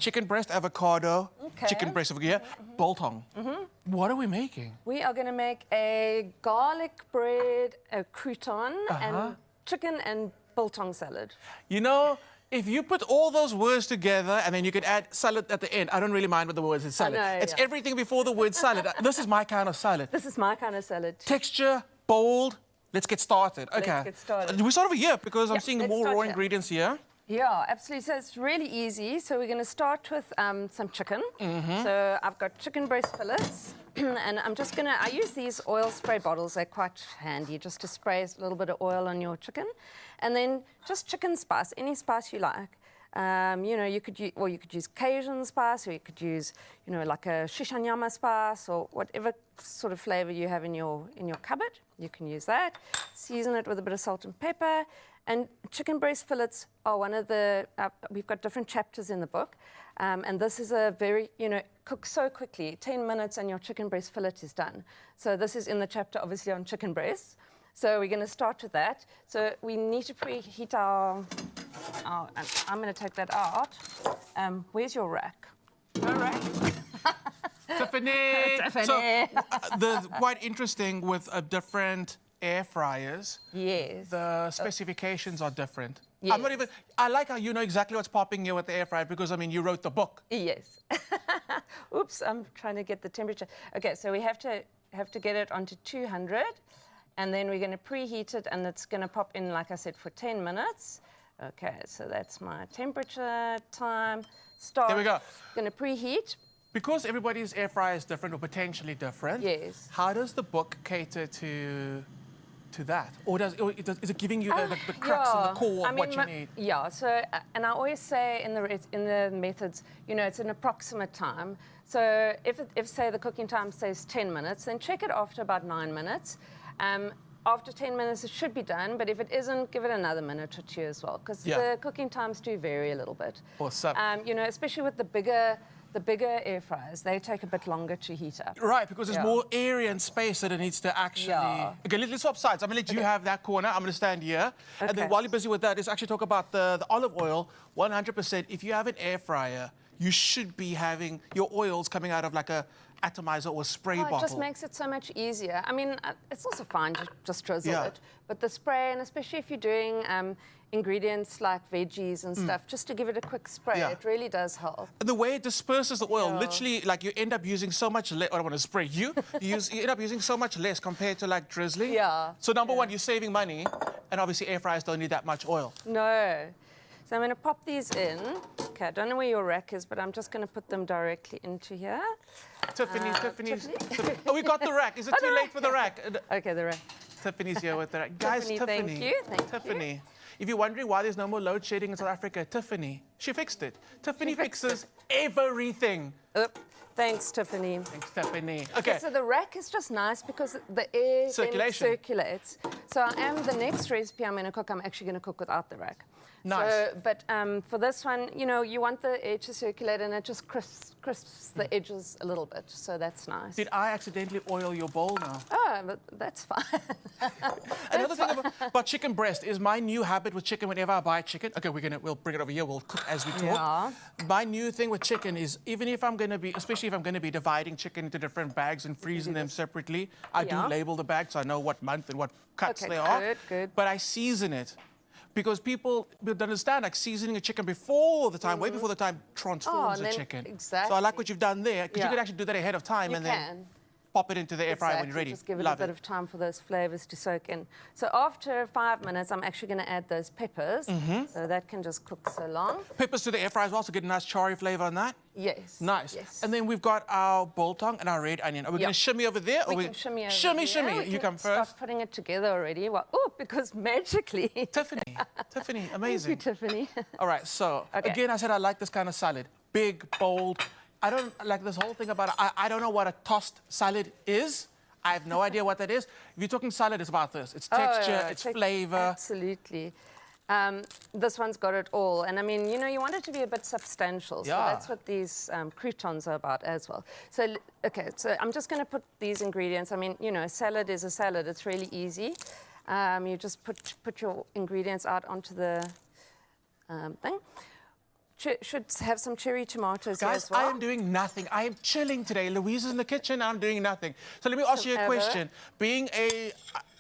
Chicken breast avocado, chicken breast avocado, biltong. What are we making? We are going to make a garlic bread, a crouton, and chicken and biltong salad. You know, if you put all those words together and then you can add salad at the end, I don't really mind what the word is salad. It's everything before the word salad. This is my kind of salad. This is my kind of salad. Texture, bold. Let's get started. Okay. Let's get started. We start over here because I'm seeing more raw ingredients here. Yeah, absolutely. So it's really easy. So we're going to start with some chicken. So I've got chicken breast fillets. And I'm just going to, I use these oil spray bottles. They're quite handy just to spray a little bit of oil on your chicken. And then just chicken spice, any spice you like. You know, you could use Cajun spice, or you could use, you know, like a shishanyama spice, or whatever sort of flavor you have in your cupboard. You can use that. Season it with a bit of salt and pepper. And chicken breast fillets are one of the, we've got different chapters in the book. And this is a very, you know, cook so quickly, 10 minutes and your chicken breast fillet is done. So this is in the chapter, obviously, on chicken breasts. So we're going to start with that. So we need to preheat our I'm going to take that out. Where's your rack? No rack. Tiffany! So, quite interesting with different air fryers. Yes. The specifications are different. Yes. I'm not even, I like how you know exactly what's popping here with the air fryer because, I mean, you wrote the book. Yes. Oops, I'm trying to get the temperature. Okay, so we have to get it onto 200, and then we're going to preheat it, and it's going to pop in, like I said, for 10 minutes. Okay, so that's my temperature, time, start. There we go. Going to preheat. Because everybody's air fryer is different or potentially different. Yes. How does the book cater to that? Or is it giving you the crux and the core of what you need? Yeah, so, and I always say in the methods, you know, it's an approximate time. So if say the cooking time says 10 minutes, then check it after about 9 minutes. After 10 minutes, it should be done, but if it isn't, give it another minute or two as well, because the cooking times do vary a little bit. Awesome. You know, especially with the bigger air fryers, they take a bit longer to heat up. Right, because there's more area and space that it needs to actually... Okay, let's swap sides. I'm going to let you have that corner. I'm going to stand here. Okay. And then while you're busy with that, let's actually talk about the olive oil. 100%, if you have an air fryer, you should be having your oils coming out of like a atomizer or a spray bottle. It just makes it so much easier. I mean, it's also fine to just drizzle it, but the spray, and especially if you're doing ingredients like veggies and stuff, just to give it a quick spray, it really does help. And the way it disperses the oil, literally, like you end up using so much less. I don't want to spray you. You end up using so much less compared to like drizzling. Yeah. So number one, you're saving money, and obviously air fryers don't need that much oil. No. So I'm going to pop these in. Okay, I don't know where your rack is, but I'm just going to put them directly into here. Tiffany. Oh, we got the rack. Is it too late for the rack? Okay, the rack. Tiffany's here with the rack. Guys, Tiffany. Thank you. Tiffany. If you're wondering why there's no more load shedding in South Africa, Tiffany, she fixed it. Tiffany fixes everything. Thanks, Tiffany. Thanks, Tiffany. Okay. So the rack is just nice because the air circulates. So the next recipe I'm going to cook, I'm actually going to cook without the rack. Nice. So, but for this one, you know, you want the air to circulate, and it just crisps the edges a little bit. So that's nice. Did I accidentally oil your bowl now? Oh, but that's fine. Another thing about chicken breast is my new habit with chicken. Whenever I buy chicken, okay, we'll bring it over here. We'll cook as we talk. Yeah. My new thing with chicken is even if I'm going to be, especially if I'm going to be dividing chicken into different bags and freezing them separately, I do label the bags so I know what month and what cuts they are. Good. But I season it. Because people don't understand, like seasoning a chicken before the time, way before the time, transforms the chicken. Exactly. So I like what you've done there, because you could actually do that ahead of time. You can. pop it into the air fryer when you're ready. Just give it a bit of time for those flavors to soak in. So after 5 minutes, I'm actually going to add those peppers. So that can just cook so long. Peppers to the air fryer as well, so get a nice charry flavor on that. Yes. Nice. Yes. And then we've got our biltong and our red onion. Are we going to shimmy over there? We can shimmy over Shimmy, here. shimmy. We You can come first. Start putting it together already. Well, because magically. Tiffany, amazing. Thank you, Tiffany. All right, so again, I said I like this kind of salad. Big, bold. I don't like this whole thing about it. I don't know what a tossed salad is. I have no idea what that is. If you're talking salad, it's about this. It's texture, it's flavor. Absolutely. This one's got it all. And I mean, you know, you want it to be a bit substantial. So that's what these croutons are about as well. So, okay, so I'm just going to put these ingredients. I mean, you know, a salad is a salad. It's really easy. You just put your ingredients out onto the thing. Should have some cherry tomatoes Guys, as well. I am doing nothing. I am chilling today. Louise is in the kitchen, I'm doing nothing. So let me ask you a question.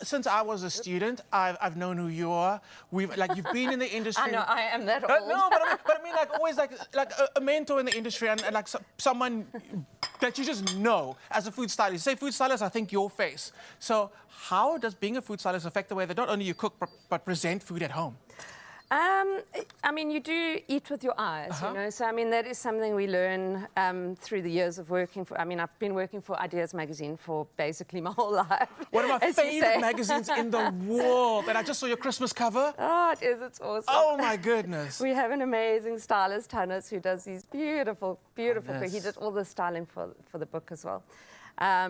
Since I was a student, I've known who you are. You've been in the industry. I know, I am that old. No, but I mean, like, always like a mentor in the industry and like someone that you just know as a food stylist. You say food stylist, I think your face. So how does being a food stylist affect the way that not only you cook, but present food at home? I mean, you do eat with your eyes, you know, so I mean, that is something we learn through the years of working for, I mean, I've been working for Ideas Magazine for basically my whole life. One of my favorite magazines in the world, and I just saw your Christmas cover. Oh, it is, it's awesome. Oh my goodness. We have an amazing stylist, Hannes, who does these beautiful, he did all the styling for the book as well.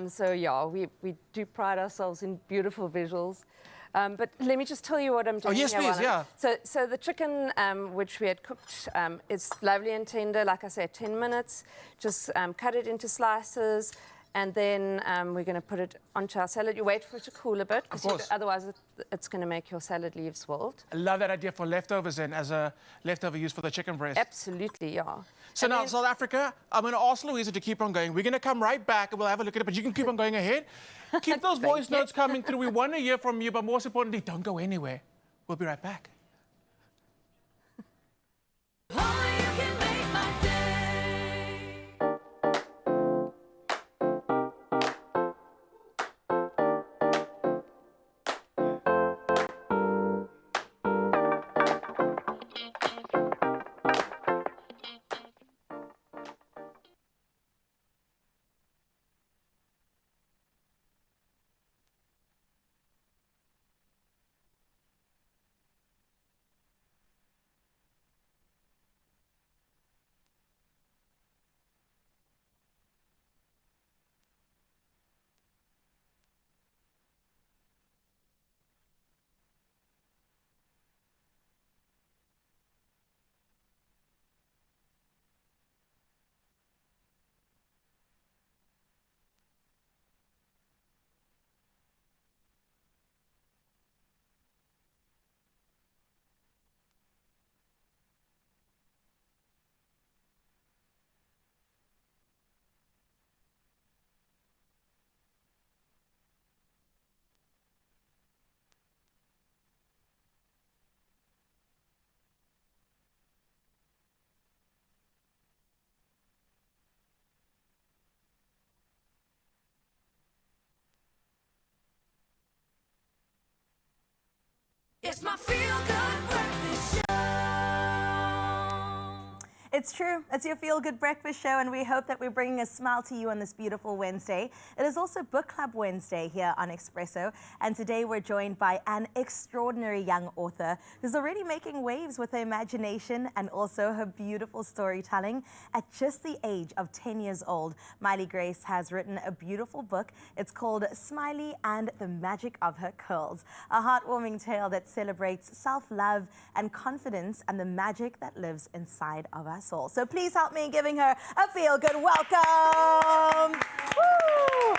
So yeah, we do pride ourselves in beautiful visuals. But let me just tell you what I'm doing. Oh, yes, please, yeah. So the chicken, which we had cooked, is lovely and tender, like I said, 10 minutes. Just cut it into slices, and then we're going to put it onto our salad. You wait for it to cool a bit, because otherwise it's going to make your salad leaves wilt. I love that idea for leftovers then, as a leftover use for the chicken breast. Absolutely, yeah. So now, South Africa, I'm going to ask Louisa to keep on going. We're going to come right back and we'll have a look at it, but you can keep on going ahead. Keep those voice notes coming through. We want to hear from you, but most importantly, don't go anywhere. We'll be right back. Only you can make my day. It's my feel-good breakfast show. It's true. It's your feel-good breakfast show, and we hope that we're bringing a smile to you on this beautiful Wednesday. It is also Book Club Wednesday here on Expresso, and today we're joined by an extraordinary young author who's already making waves with her imagination and also her beautiful storytelling. At just the age of 10 years old, Miley Grace has written a beautiful book. It's called Smiley and the Magic of Her Curls, a heartwarming tale that celebrates self-love and confidence and the magic that lives inside of us all. So please help me in giving her a feel-good welcome. Woo!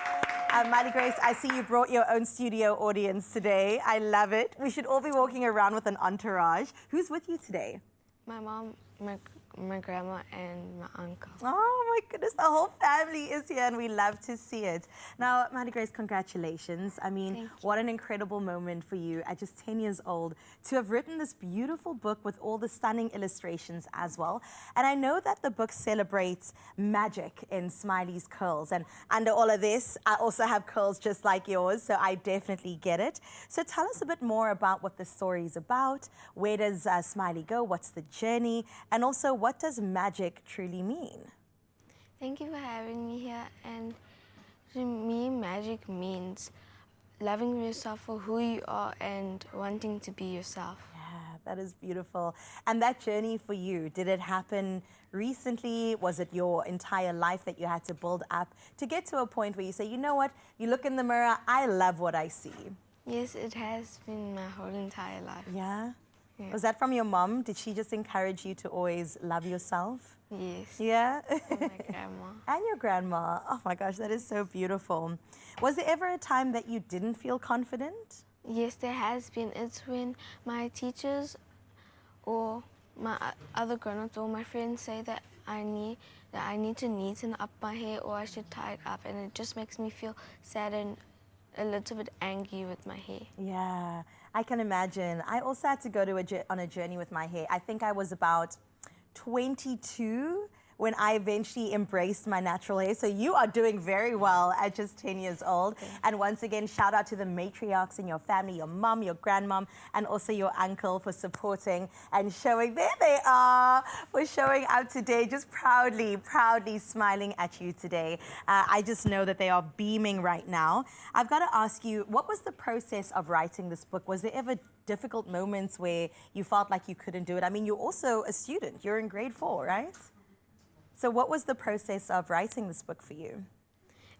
Miley Grace, I see you brought your own studio audience today. I love it. We should all be walking around with an entourage. Who's with you today? My mom, my grandma and my uncle. Oh my goodness, the whole family is here and we love to see it. Now, Maddie Grace, congratulations. I mean, what an incredible moment for you at just 10 years old to have written this beautiful book with all the stunning illustrations as well. And I know that the book celebrates magic in Smiley's curls. And under all of this, I also have curls just like yours, so I definitely get it. So tell us a bit more about what the story is about. Where does Smiley go? What's the journey? And also, what does magic truly mean? Thank you for having me here. And to me, magic means loving yourself for who you are and wanting to be yourself. Yeah, that is beautiful. And that journey for you, did it happen recently? Was it your entire life that you had to build up to get to a point where you say, you know what, you look in the mirror, I love what I see? Yes, it has been my whole entire life. Yeah? Yeah. Was that from your mom? Did she just encourage you to always love yourself? Yes. Yeah? And my grandma. And your grandma. Oh my gosh, that is so beautiful. Was there ever a time that you didn't feel confident? Yes, there has been. It's when my teachers or my other grown-ups or my friends say that I need to neaten up my hair or I should tie it up, and it just makes me feel sad and a little bit angry with my hair. Yeah, I can imagine. I also had to go on a journey with my hair. I think I was about 22 when I eventually embraced my natural hair. So you are doing very well at just 10 years old. Okay. And once again, shout out to the matriarchs in your family, your mom, your grandmom, and also your uncle for supporting and showing, there they are, for showing up today, just proudly smiling at you today. I just know that they are beaming right now. I've got to ask you, what was the process of writing this book? Was there ever difficult moments where you felt like you couldn't do it? I mean, you're also a student. You're in grade 4, right? So what was the process of writing this book for you?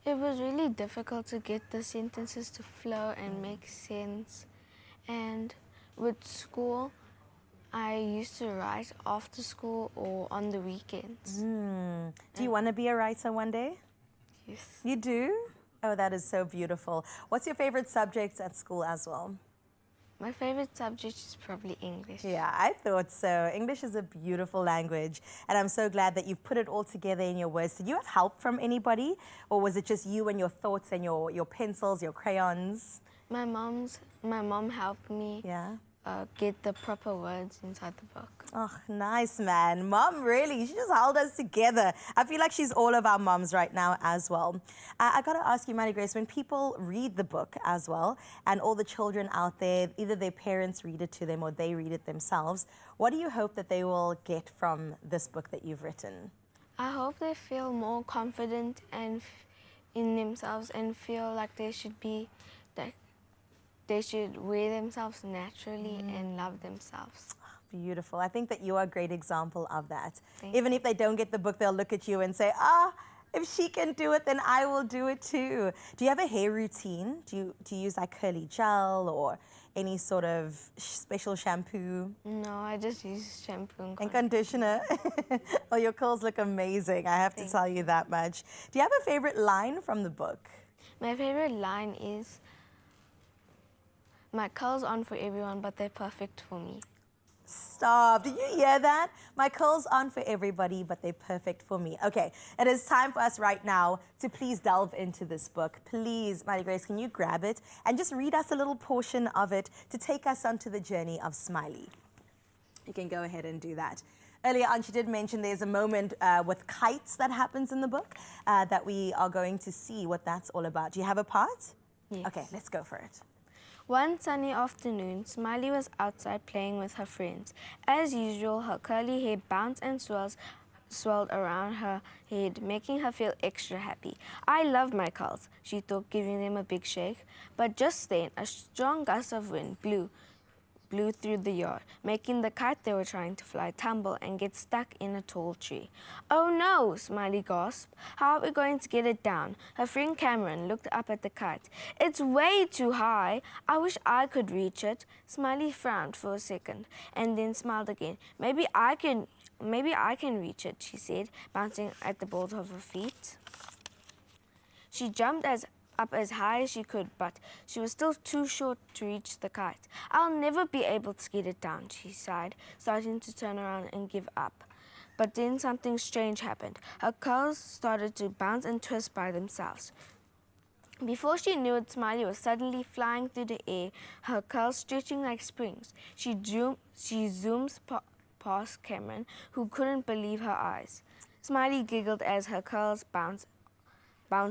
It was really difficult to get the sentences to flow and make sense. And with school, I used to write after school or on the weekends. Do you want to be a writer one day? Yes. You do? Oh, that is so beautiful. What's your favorite subject at school as well? My favorite subject is probably English. Yeah, I thought so. English is a beautiful language, and I'm so glad that you've put it all together in your words. Did you have help from anybody, or was it just you and your thoughts and your pencils, your crayons? My mom helped me get the proper words inside the book. Oh, nice, man. Mom, really, she just held us together. I feel like she's all of our moms right now as well. I got to ask you, Maddie Grace, when people read the book as well, and all the children out there, either their parents read it to them or they read it themselves, what do you hope that they will get from this book that you've written? I hope they feel more confident and in themselves and feel like they should wear themselves naturally and love themselves. Beautiful. I think that you are a great example of that. Thank Even if they don't get the book, they'll look at you and say, if she can do it, then I will do it too. Do you have a hair routine? Do you use like curly gel or any sort of special shampoo? No, I just use shampoo and conditioner. Well, your curls look amazing. I have to tell you that much. Do you have a favorite line from the book? My favorite line is, my curls aren't for everyone, but they're perfect for me. Stop. Did you hear that? My curls aren't for everybody, but they're perfect for me. Okay, it is time for us right now to please delve into this book. Please, Maddie Grace, can you grab it and just read us a little portion of it to take us onto the journey of Smiley? You can go ahead and do that. Earlier on, she did mention there's a moment with kites that happens in the book that we are going to see what that's all about. Do you have a part? Yes. Okay, let's go for it. One sunny afternoon, Smiley was outside playing with her friends. As usual, her curly hair bounced and swirled around her head, making her feel extra happy. I love my curls, she thought, giving them a big shake. But just then, a strong gust of wind blew through the yard, making the kite they were trying to fly tumble and get stuck in a tall tree. Oh no, Smiley gasped. How are we going to get it down? Her friend Cameron looked up at the kite. It's way too high. I wish I could reach it. Smiley frowned for a second and then smiled again. Maybe I can reach it, she said, bouncing at the balls of her feet. She jumped as up as high as she could, but she was still too short to reach the kite. I'll never be able to get it down, she sighed, starting to turn around and give up. But then something strange happened. Her curls started to bounce and twist by themselves. Before she knew it, Smiley was suddenly flying through the air, her curls stretching like springs. She zooms past Cameron, who couldn't believe her eyes. Smiley giggled as her curls bounced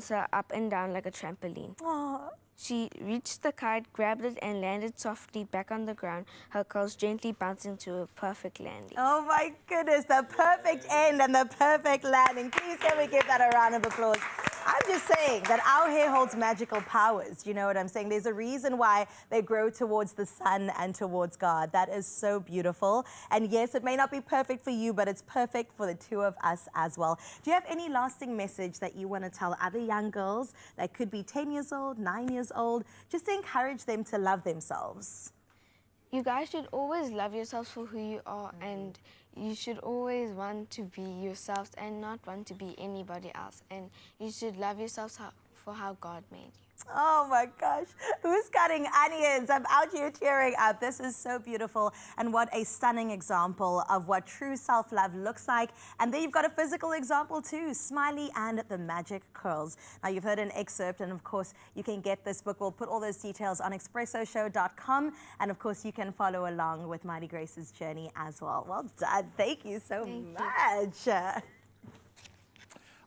her up and down like a trampoline. Aww. She reached the kite, grabbed it, and landed softly back on the ground, her curls gently bouncing to a perfect landing. Oh my goodness, the perfect end and the perfect landing. Please can we give that a round of applause? I'm just saying that our hair holds magical powers. You know what I'm saying? There's a reason why they grow towards the sun and towards God. That is so beautiful. And yes, it may not be perfect for you, but it's perfect for the two of us as well. Do you have any lasting message that you want to tell other young girls that could be 10 years old, 9 years old, just to encourage them to love themselves? You guys should always love yourselves for who you are, and you should always want to be yourselves and not want to be anybody else. And you should love yourselves for how God made you. Oh my gosh, who's cutting onions? I'm out here tearing up. This is so beautiful, and what a stunning example of what true self-love looks like. And then you've got a physical example too, Smiley and the magic curls. Now you've heard an excerpt, and of course you can get this book. We'll put all those details on expressoshow.com, and of course you can follow along with Mighty Grace's journey as well. Well done. Thank you so much.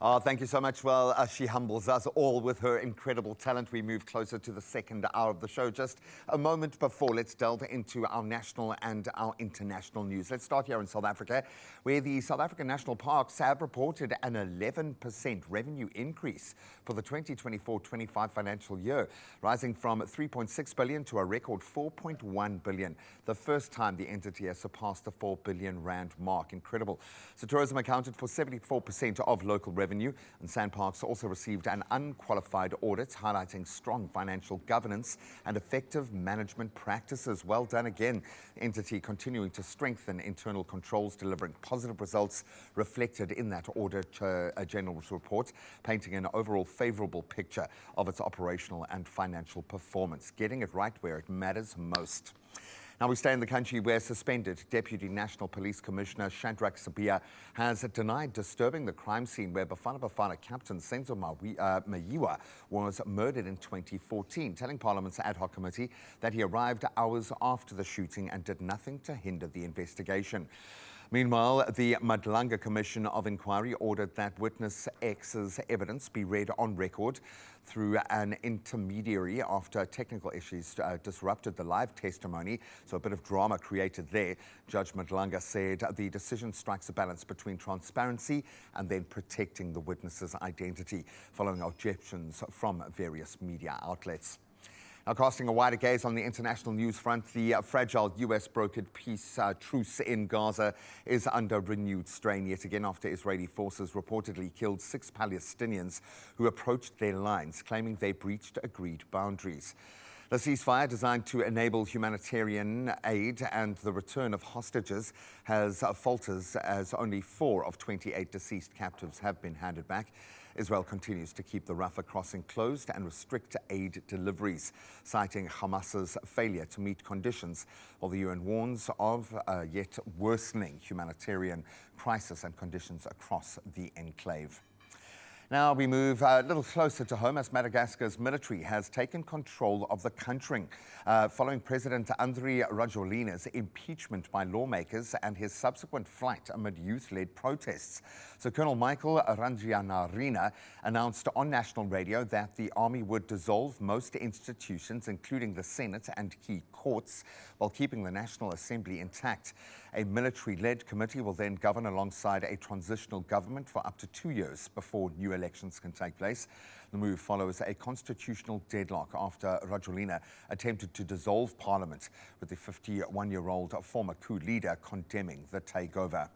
Oh, thank you so much. Well, she humbles us all with her incredible talent. We move closer to the second hour of the show. Just a moment before, let's delve into our national and our international news. Let's start here in South Africa, where the South African national parks have reported an 11% revenue increase for the 2024-25 financial year, rising from 3.6 billion to a record 4.1 billion, the first time the entity has surpassed the 4 billion rand mark. Incredible. So tourism accounted for 74% of local revenue, and SANParks also received an unqualified audit highlighting strong financial governance and effective management practices. Well done again. Entity continuing to strengthen internal controls, delivering positive results reflected in that audit general's report, painting an overall favorable picture of its operational and financial performance, getting it right where it matters most. Now we stay in the country where suspended Deputy National Police Commissioner Shadrack Sibiya has denied disturbing the crime scene where Bafana Bafana captain Senzo Mayiwa was murdered in 2014, telling Parliament's ad hoc committee that he arrived hours after the shooting and did nothing to hinder the investigation. Meanwhile, the Madlanga Commission of Inquiry ordered that witness X's evidence be read on record through an intermediary after technical issues disrupted the live testimony, so a bit of drama created there. Judge Madlanga said the decision strikes a balance between transparency and then protecting the witness's identity, following objections from various media outlets. Now, casting a wider gaze on the international news front, the fragile US-brokered peace truce in Gaza is under renewed strain yet again after Israeli forces reportedly killed 6 Palestinians who approached their lines, claiming they breached agreed boundaries. The ceasefire, designed to enable humanitarian aid and the return of hostages, has falters as only 4 of 28 deceased captives have been handed back. Israel continues to keep the Rafah crossing closed and restrict aid deliveries, citing Hamas's failure to meet conditions, while the UN warns of a yet worsening humanitarian crisis and conditions across the enclave. Now we move a little closer to home as Madagascar's military has taken control of the country following President Andry Rajolina's impeachment by lawmakers and his subsequent flight amid youth-led protests. So Colonel Michael Randrianarina announced on national radio that the army would dissolve most institutions, including the Senate and key courts, while keeping the National Assembly intact. A military-led committee will then govern alongside a transitional government for up to 2 years before new elections can take place. The move follows a constitutional deadlock after Rajolina attempted to dissolve parliament, with the 51-year-old former coup leader condemning the takeover.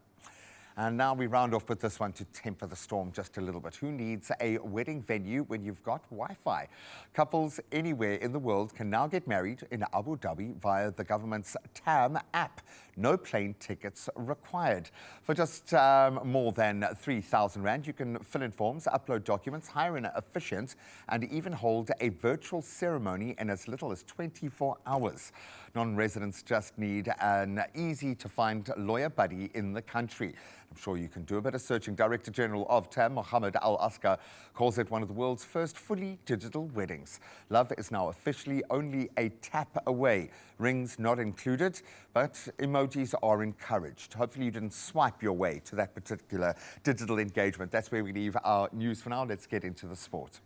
And now we round off with this one to temper the storm just a little bit. Who needs a wedding venue when you've got Wi-Fi? Couples anywhere in the world can now get married in Abu Dhabi via the government's TAM app. no plane tickets required. For just more than 3,000 Rand, you can fill in forms, upload documents, hire an officiant, and even hold a virtual ceremony in as little as 24 hours. Non-residents just need an easy-to-find lawyer buddy in the country. I'm sure you can do a bit of searching. Director General of TAM, Mohammed Al-Askar, calls it one of the world's first fully digital weddings. Love is now officially only a tap away. Rings not included, but emojis are encouraged. Hopefully you didn't swipe your way to that particular digital engagement. That's where we leave our news for now. Let's get into the sport.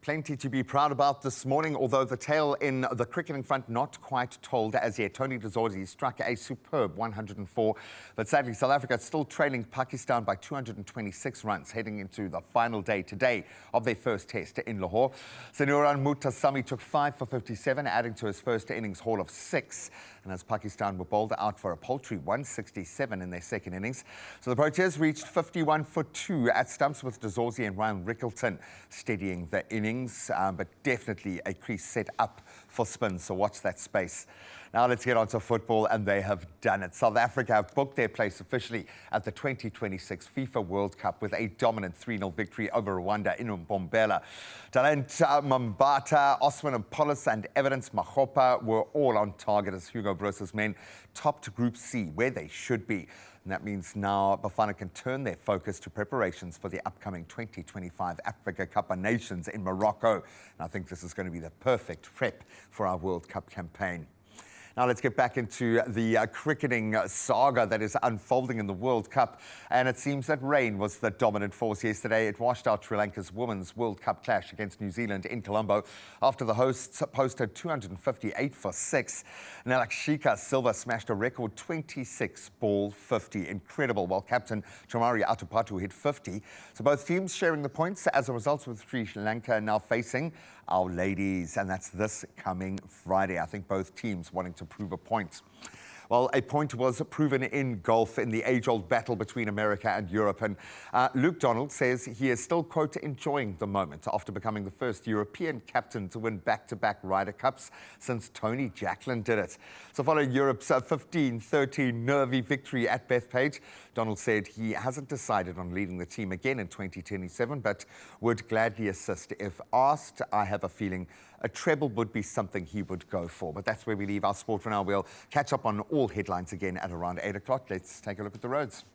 Plenty to be proud about this morning, although the tale in the cricketing front not quite told as yet. Tony de Zorzi struck a superb 104, but sadly South Africa still trailing Pakistan by 226 runs heading into the final day today of their first test in Lahore. Sanuran Mutasami took 5 for 57, adding to his first innings haul of 6. And as Pakistan were bowled out for a paltry 167 in their second innings. So the Proteas reached 51 for 2 at stumps with de Zorzi and Ryan Rickleton steadying the innings, but definitely a crease set up for spin, so watch that space. Now let's get on to football, and they have done it. South Africa have booked their place officially at the 2026 FIFA World Cup with a dominant 3-0 victory over Rwanda in Mbombela. Talent Mambata, Osman Apollos and Evidence Mahopa were all on target as Hugo Broos's men topped Group C, where they should be. And that means now Bafana can turn their focus to preparations for the upcoming 2025 Africa Cup of Nations in Morocco. And I think this is going to be the perfect prep for our World Cup campaign. Now let's get back into the cricketing saga that is unfolding in the World Cup. And it seems that rain was the dominant force yesterday. It washed out Sri Lanka's Women's World Cup clash against New Zealand in Colombo after the hosts posted 258 for 6. Nalakshika Silva smashed a record 26 ball 50. Incredible, while captain Chamari Atupatu hit 50. So both teams sharing the points as a result, with Sri Lanka now facing our ladies, and that's this coming Friday. I think both teams wanting to prove a point. Well, a point was proven in golf in the age-old battle between America and Europe. And Luke Donald says he is still, quote, enjoying the moment after becoming the first European captain to win back-to-back Ryder Cups since Tony Jacklin did it. So following Europe's 15-13 nervy victory at Bethpage, Donald said he hasn't decided on leading the team again in 2027, but would gladly assist if asked. I have a feeling a treble would be something he would go for. But that's where we leave our sport for now. We'll catch up on all headlines again at around 8 o'clock. Let's take a look at the roads.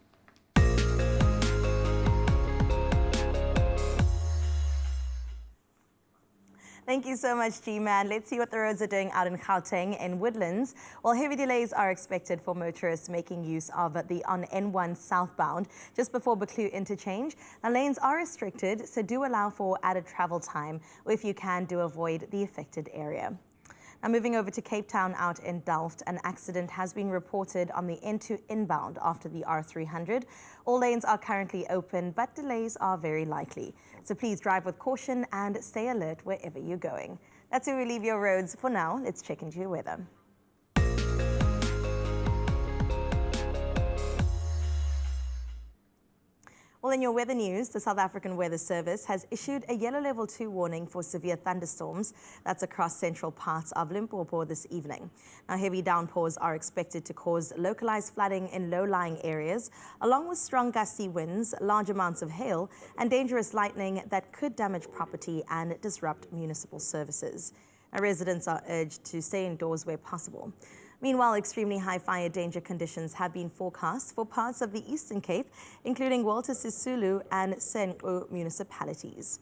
Thank you so much, G-Man. Let's see what the roads are doing out in Gauteng and Woodlands. Well, heavy delays are expected for motorists making use of the on N1 southbound just before Buccleuch interchange. Now, lanes are restricted, so do allow for added travel time, or if you can, do avoid the affected area. Now, moving over to Cape Town out in Delft, an accident has been reported on the N2 inbound after the R300. All lanes are currently open, but delays are very likely. So please drive with caution and stay alert wherever you're going. That's where we leave your roads for now. Let's check into your weather. Well, in your weather news, the South African Weather Service has issued a yellow level 2 warning for severe thunderstorms. That's across central parts of Limpopo this evening. Now, heavy downpours are expected to cause localized flooding in low-lying areas, along with strong gusty winds, large amounts of hail, and dangerous lightning that could damage property and disrupt municipal services. Now, residents are urged to stay indoors where possible. Meanwhile, extremely high fire danger conditions have been forecast for parts of the Eastern Cape, including Walter Sisulu and Senqu municipalities.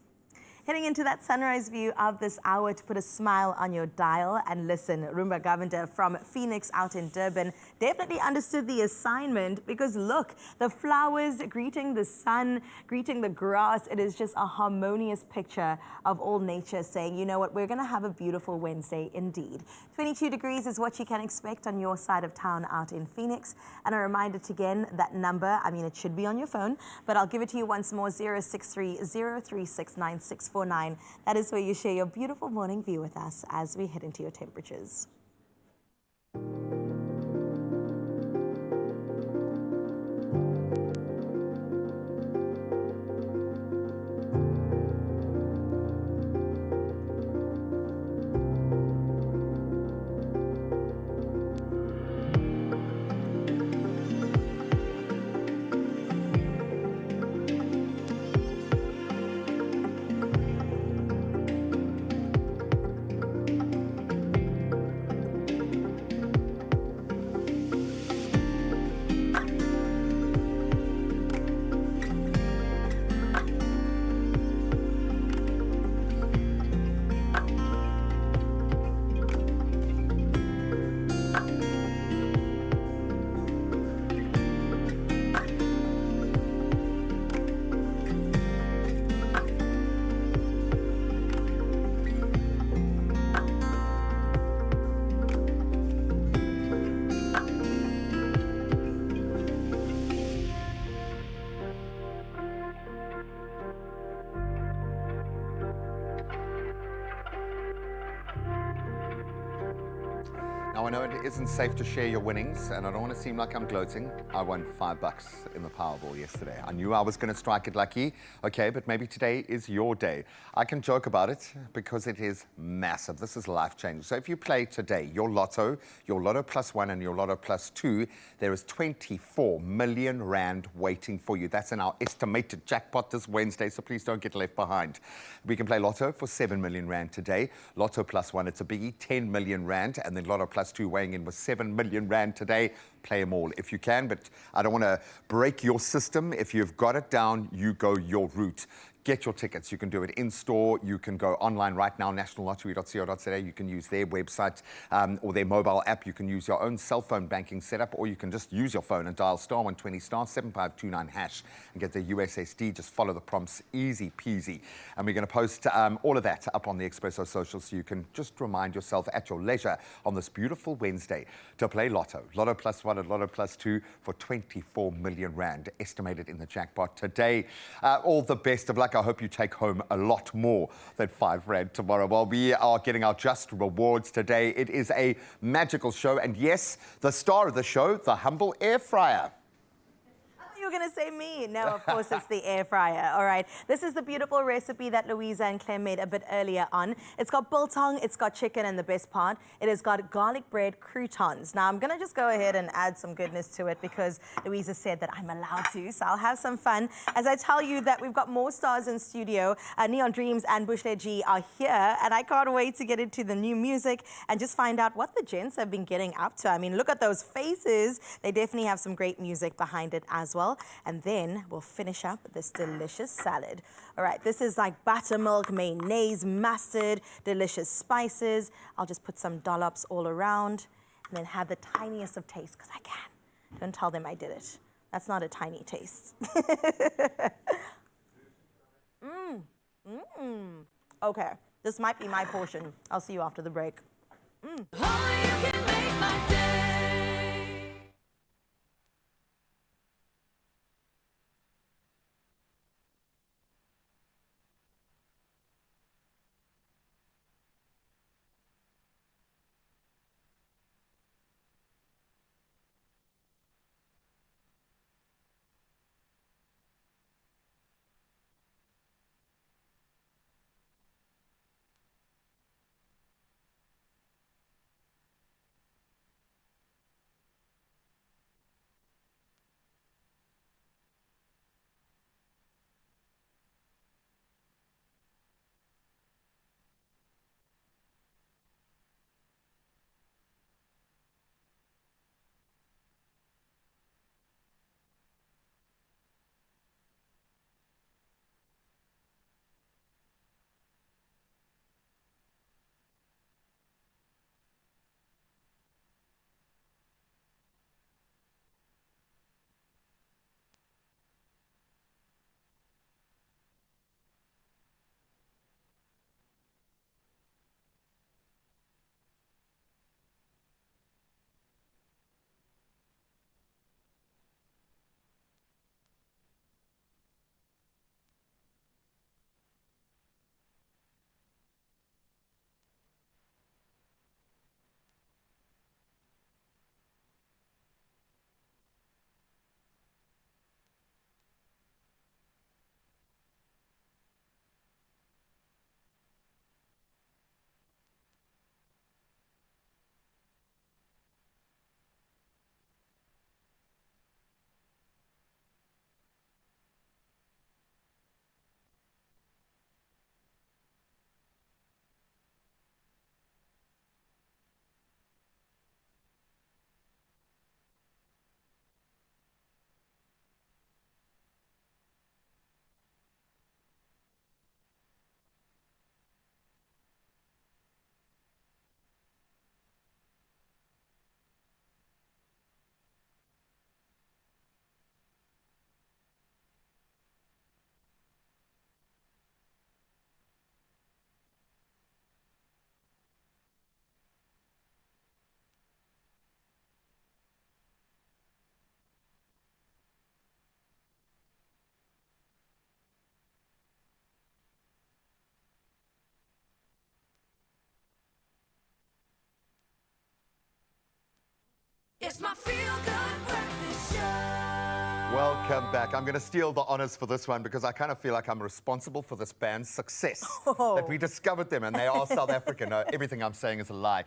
Heading into that sunrise view of this hour to put a smile on your dial. And listen, Rumba Govender from Phoenix out in Durban definitely understood the assignment, because look, the flowers greeting the sun, greeting the grass. It is just a harmonious picture of all nature saying, you know what, we're going to have a beautiful Wednesday indeed. 22 degrees is what you can expect on your side of town out in Phoenix. And a reminder to, again, that number, I mean, it should be on your phone, but I'll give it to you once more, 063-036-9649. That is where you share your beautiful morning view with us as we head into your temperatures. Now, I know it isn't safe to share your winnings, and I don't want to seem like I'm gloating. I won $5 in the Powerball yesterday. I knew I was going to strike it lucky, okay, but maybe today is your day. I can joke about it because it is massive. This is life-changing. So if you play today, your Lotto Plus 1 and your Lotto Plus 2, there is 24 million rand waiting for you. That's in our estimated jackpot this Wednesday, so please don't get left behind. We can play Lotto for 7 million rand today. Lotto Plus 1, it's a biggie, 10 million rand, and then Lotto Plus 2 weighing in with 7 million rand today. Play them all if you can, but I don't want to break your system. If you've got it down, you go your route. Get your tickets. You can do it in store. You can go online right now, nationallottery.co.za. You can use their website or their mobile app. You can use your own cell phone banking setup, or you can just use your phone and dial star 120 star 7529 hash and get the USSD. Just follow the prompts, easy peasy. And we're going to post all of that up on the Expresso social, so you can just remind yourself at your leisure on this beautiful Wednesday to play Lotto Plus 1 and Lotto Plus 2 for 24 million rand estimated in the jackpot today. All the best of luck. I hope you take home a lot more than 5 rand tomorrow. Well, we are getting our just rewards today. It is a magical show. And yes, the star of the show, the humble air fryer. You were going to say me. No, of course, it's the air fryer. All right. This is the beautiful recipe that Louisa and Claire made a bit earlier on. It's got biltong, it's got chicken, and the best part, it has got garlic bread croutons. Now, I'm going to just go ahead and add some goodness to it because Louisa said that I'm allowed to, so I'll have some fun. As I tell you that we've got more stars in studio, Neon Dreams and Bushlet G are here, and I can't wait to get into the new music and just find out what the gents have been getting up to. I mean, look at those faces. They definitely have some great music behind it as well. And then we'll finish up this delicious salad. All right, this is like buttermilk, mayonnaise, mustard, delicious spices. I'll just put some dollops all around and then have the tiniest of taste because I can. Don't tell them I did it. That's not a tiny taste. Okay, this might be my portion. I'll see you after the break. Only you can make my day. It's my feel-good breakfast show. Welcome back. I'm going to steal the honors for this one because I kind of feel like I'm responsible for this band's success. That we discovered them and they are South African. No, everything I'm saying is a lie.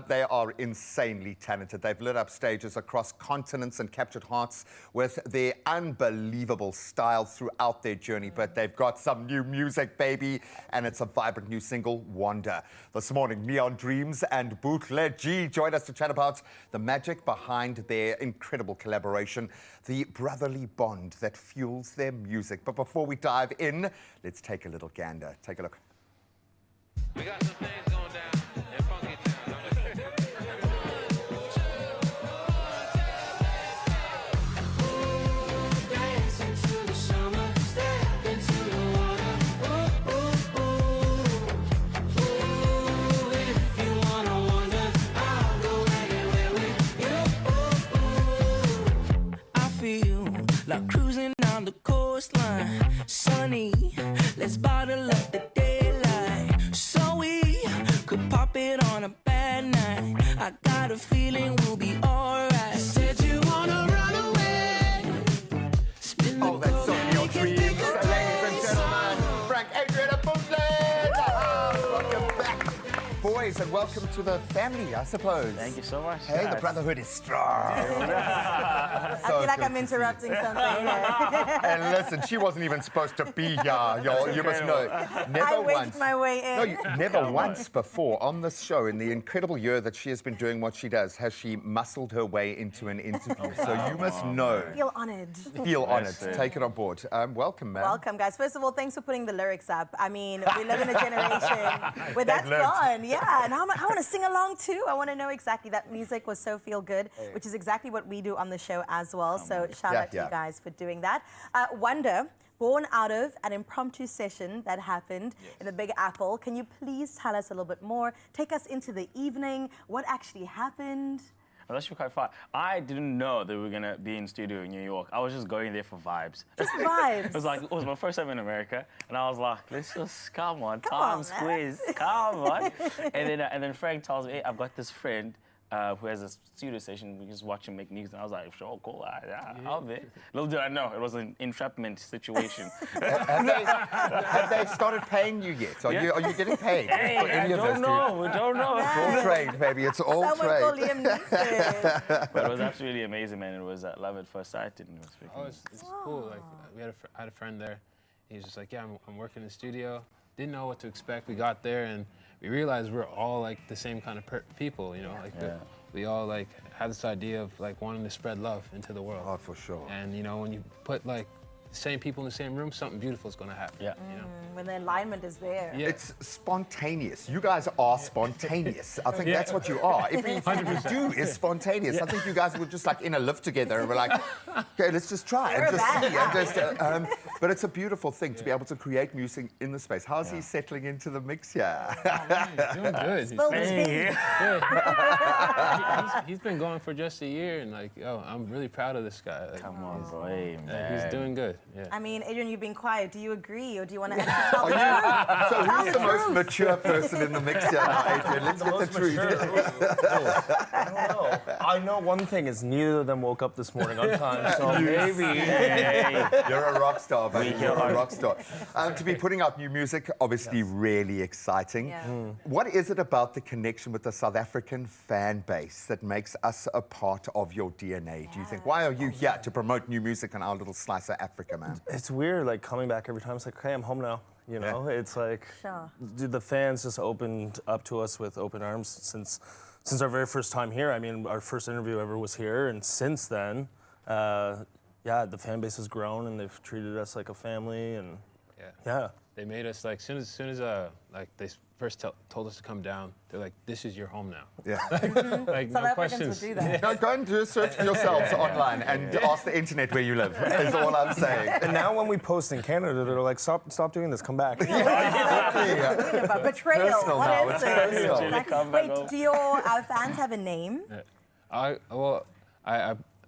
They are insanely talented. They've lit up stages across continents and captured hearts with their unbelievable style throughout their journey. But they've got some new music, baby, and it's a vibrant new single, Wonder. This morning, Neon Dreams and Bootleg G joined us to chat about the magic behind their incredible collaboration, the brotherly bond that fuels their music. But before we dive in, let's take a little gander. Take a look. We got some things going down in Funky Town. Like cruising down the coastline, sunny, let's bottle up the daylight, so we could pop it on a bad night. I got a feeling we'll be alright. Said you wanna run away, spin the That's so Neon Dreams, ladies and gentlemen. Frank, Adrian, and Bootleg. Welcome back, boys, and welcome to the family, I suppose. Thank you so much. Hey, the brotherhood is strong. I feel like I'm interrupting something here. And listen, she wasn't even supposed to be here. You must know. Never I once. wedged my way in. No, never once before on this show, in the incredible year that she has been doing what she does, has she muscled her way into an interview. So you must know. Feel honored. Feel honored. Take it on board. Welcome, man. Welcome, guys. First of all, thanks for putting the lyrics up. I mean, we live in a generation where that's learned. gone. Yeah, and I want to sing along too. I want to know exactly. That music was so feel good, which is exactly what we do on the show as well. So shout out to you guys for doing that. Wonder, born out of an impromptu session that happened in the Big Apple. Can you please tell us a little bit more? Take us into the evening. What actually happened? It was actually quite fun. I didn't know that we were gonna be in studio in New York. I was just going there for vibes. Just vibes. It was my first time in America, and I was like, let's just come on, Come on, time squeeze, come on. And then Frank tells me, hey, I've got this friend who has a studio station. We just watch him make music, and I was like, sure, cool, I'll be. Little did I know, it was an entrapment situation. Have they started paying you yet? Are you getting paid for any of this? We don't know. It's all trade, baby. It's all Someone trade. call Liam Neeson. But it was absolutely amazing, man. It was love at first sight, and it was freaking. It's cool. Like I had a friend there. He was just like, yeah, I'm working in the studio. Didn't know what to expect. We got there and we realized we're all like the same kind of people, you know. Like we all like had this idea of like wanting to spread love into the world. Oh, for sure. And you know, when you put like the same people in the same room, something beautiful is going to happen. Yeah. You know. When the alignment is there. Yeah. It's spontaneous. You guys are spontaneous. I think that's what you are. Everything you do is spontaneous. I think you guys were just like in a lift together and we're like, okay, let's just try and just see. And just, but it's a beautiful thing to be able to create music in the space. How's he settling into the mix here? He's doing good. Spill the tea. He's been going for just a year, and like, yo, I'm really proud of this guy. Like, Come on, boy, man. he's doing good. Yeah. I mean, Adrian, you've been quiet. Do you agree, or do you want to actually tell the truth? So who's the most mature person in the mix here now, Adrian? Let's get the truth. I don't know. I know one thing is neither of them woke up this morning on time, so maybe. You're a rock star, baby. You're a rock star. To be putting out new music, obviously really exciting. Yeah. What is it about the connection with the South African fan base that makes us a part of your DNA, do you think? Why are you here to promote new music on our little slice of Africa, man? It's weird, like coming back every time. It's like, okay, I'm home now. You know, it's like the fans just opened up to us with open arms since our very first time here. I mean, our first interview ever was here, and since then, the fan base has grown and they've treated us like a family, and They made us like soon as like they first told us to come down, they're like, this is your home now. Yeah. Like South no Africans questions. would do that. Now go and do a search for yourselves online and ask the internet where you live, is all I'm saying. and now when we post in Canada, they're like, stop doing this, come back. About betrayal. Personal What now, is it's this? personal. Exactly. Wait, do your fans have a name? I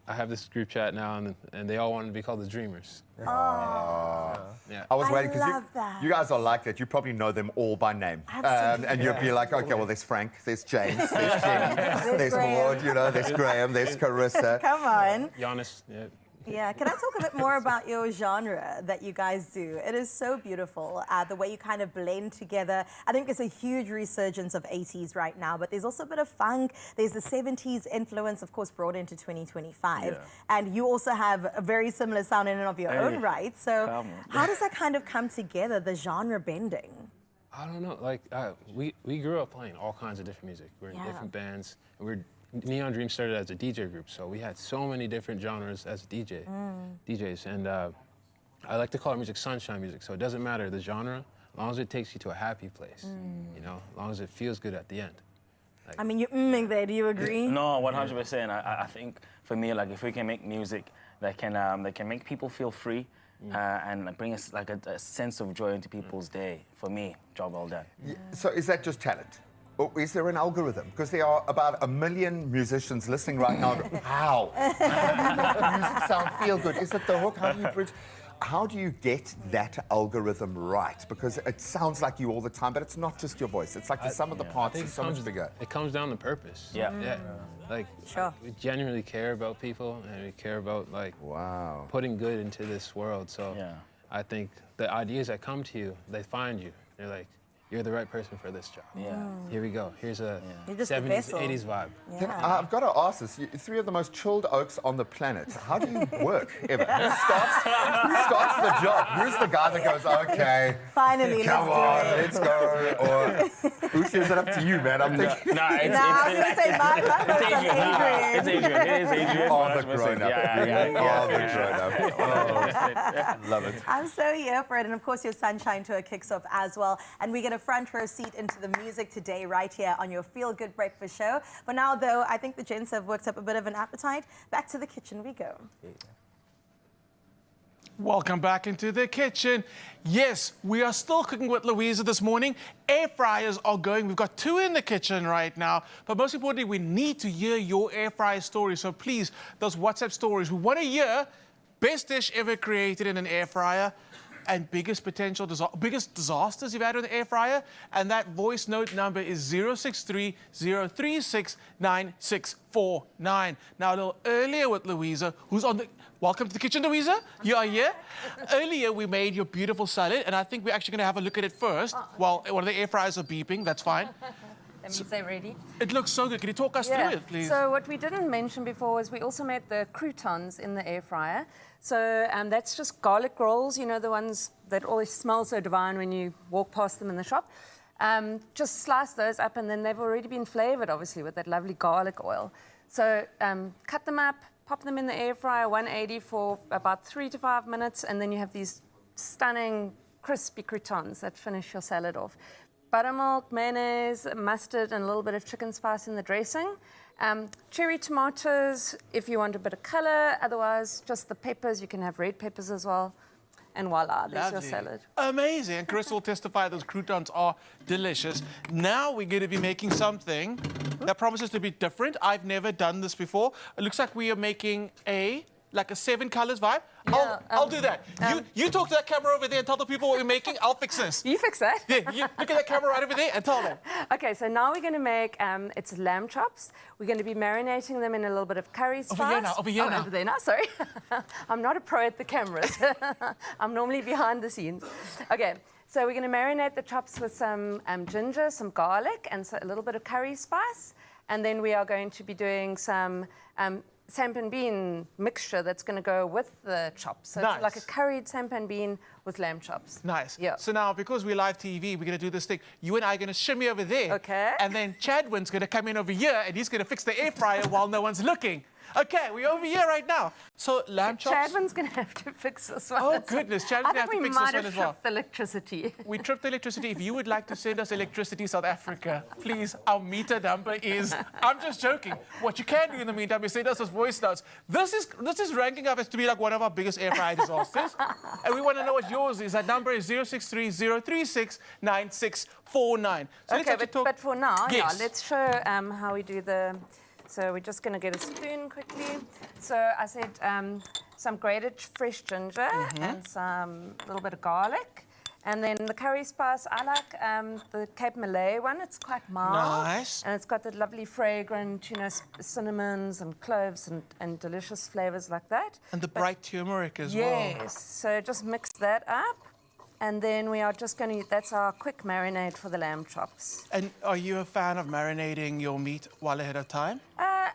I have this group chat now, and they all want to be called the Dreamers. Yeah. I was waiting love because that. you guys are like that. You probably know them all by name. And you'd be like, okay, well, there's Frank, there's James, there's Jenny, there's Maud, you know, there's Graham, there's Carissa. Come on. Giannis, yeah. Yeah, can I talk a bit more about your genre that you guys do? It is so beautiful, the way you kind of blend together. I think it's a huge resurgence of 80s right now, but there's also a bit of funk. There's the 70s influence, of course, brought into 2025. Yeah. And you also have a very similar sound in and of your own right. So how does that kind of come together, the genre bending? I don't know. Like we grew up playing all kinds of different music. We're in different bands. And Neon Dream started as a DJ group, so we had so many different genres as DJs. And I like to call our music sunshine music. So it doesn't matter the genre, as long as it takes you to a happy place. You know, as long as it feels good at the end. Like, I mean, you're mming there. Do you agree? No, 100%. I think for me, like if we can make music that can make people feel free. And bring us like a sense of joy into people's day. For me, job well done. So is that just talent? Or is there an algorithm? Because there are about 1 million musicians listening right now. How? How do you make the music sound feel good? Is it the hook? How do you bridge? How do you get that algorithm right? Because it sounds like you all the time, but it's not just your voice. It's like the sum of the parts is so much bigger. It comes down to purpose. Yeah. Like, we genuinely care about people, and we care about, like, putting good into this world. So I think the ideas that come to you, they find you. They're like, you're the right person for this job. Here we go. Here's a 70s, 80s vibe. Then I've got to ask this. You're 3 of the most chilled oaks on the planet. How do you work, ever? Who starts the job? Who's the guy that goes, okay, finally, come on, let's go? Or who says it up to you, man? I'm thinking... I was going to say my It's Adrian. It is Adrian. All the grown-up. All the grown-up. Love it. I'm so here for it. And of course, your Sunshine Tour kicks off as well. And we get a front row seat into the music today right here on your Feel Good Breakfast show. But now, though, I think the gents have worked up a bit of an appetite. Back to the kitchen we go. Welcome back into the kitchen. Yes, we are still cooking with Louisa this morning. Air fryers are going. We've got 2 in the kitchen right now. But most importantly, we need to hear your air fryer stories. So please, those WhatsApp stories. We want to hear best dish ever created in an air fryer and biggest biggest disasters you've had with an air fryer. And that voice note number is 063 036 9649. Now, a little earlier with Louisa, who's on the... Welcome to the kitchen, Louisa. You are here. Earlier, we made your beautiful salad, and I think we're actually going to have a look at it first. While one of the air fryers are beeping, that's fine. That means they're ready. It looks so good. Can you talk us through it, please? So what we didn't mention before was we also made the croutons in the air fryer. So that's just garlic rolls, you know, the ones that always smell so divine when you walk past them in the shop. Just slice those up, and then they've already been flavored, obviously, with that lovely garlic oil. So cut them up, pop them in the air fryer, 180 for about 3 to 5 minutes, and then you have these stunning, crispy croutons that finish your salad off. Buttermilk, mayonnaise, mustard, and a little bit of chicken spice in the dressing. Cherry tomatoes, if you want a bit of color. Otherwise, just the peppers. You can have red peppers as well. And voila, there's your salad. Amazing. And Chris will testify those croutons are delicious. Now we're going to be making something that promises to be different. I've never done this before. It looks like we are making like a 7 colors vibe. Yeah, I'll do that. You talk to that camera over there and tell the people what we're making. I'll fix this. You fix that? Yeah, you look at that camera right over there and tell them. Okay, so now we're going to make, it's lamb chops. We're going to be marinating them in a little bit of curry spice. Over here now. Over there now, sorry. I'm not a pro at the cameras. I'm normally behind the scenes. Okay, so we're going to marinate the chops with some ginger, some garlic, and a little bit of curry spice. And then we are going to be doing some sampan bean mixture that's going to go with the chops. So it's like a curried sampan bean with lamb chops. Nice. Yeah. So now, because we're live TV, we're going to do this thing. You and I are going to shimmy over there. Okay. And then Chadwin's going to come in over here, and he's going to fix the air fryer while no one's looking. Okay, we're over here right now. So lamb chops. Chadwin's going to have to fix this one. Oh, goodness. Chadwin's going to have to fix this one as well. I think we might have tripped the electricity. We tripped the electricity. If you would like to send us electricity, South Africa, please, our meter number is... I'm just joking. What you can do in the meantime is send us those voice notes. This is ranking up as to be like one of our biggest air fryer disasters. And we want to know what yours is. That number is 063 036 9649. So okay, but for now, let's show how we do the So we're just going to get a spoon quickly. So I said some grated fresh ginger and some little bit of garlic. And then the curry spice, I like the Cape Malay one. It's quite mild. Nice. And it's got that lovely fragrant, cinnamons and cloves and delicious flavors like that. And the bright turmeric as well. Yes. So just mix that up. And then we are just going to, that's our quick marinade for the lamb chops. And are you a fan of marinating your meat well ahead of time?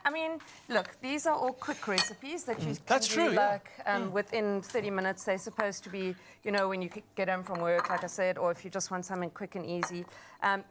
I mean, look, these are all quick recipes that you can That's do, true, yeah. like, within 30 minutes. They're supposed to be, when you get home from work, like I said, or if you just want something quick and easy.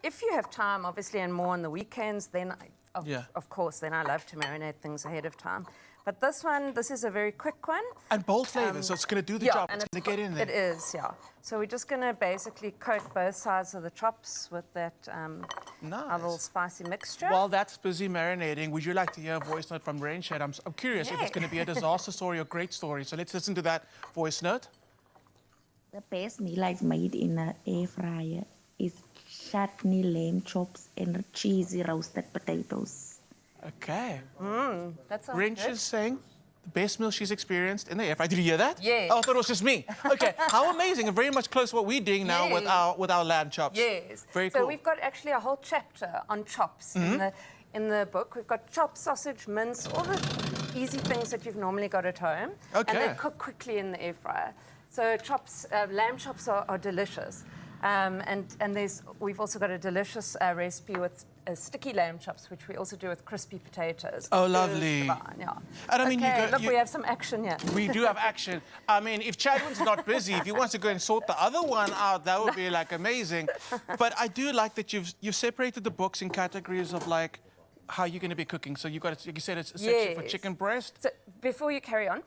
If you have time, obviously, and more on the weekends, then, of course, then I love to marinate things ahead of time. But this is a very quick one. And bold flavors, so it's going to do the job. It's going to get in there. It is, yeah. So we're just going to basically coat both sides of the chops with that our little spicy mixture. While that's busy marinating, would you like to hear a voice note from Rainshed? I'm curious if it's going to be a disaster story or a great story. So let's listen to that voice note. The best meal I've made in an air fryer is chutney lamb chops and cheesy roasted potatoes. Okay. That's all Rainshed is saying the best meal she's experienced in the air fryer. Did you hear that? Yes. Oh, I thought it was just me. Okay. How amazing, and very much close to what we're doing now with our lamb chops. Yes. Very cool. So we've got actually a whole chapter on chops in the book. We've got chop, sausage, mince, all the easy things that you've normally got at home. Okay. And they cook quickly in the air fryer. So chops, lamb chops are delicious. And we've also got a delicious recipe with sticky lamb chops, which we also do with crispy potatoes. Oh, lovely. Divine, yeah. And I mean, look, we have some action here. We do have action. I mean, if Chadwin's not busy, if he wants to go and sort the other one out, that would be like amazing. But I do like that you've separated the books in categories of like how you're going to be cooking. So you've got, like you said, it's a section for chicken breast. So before you carry on,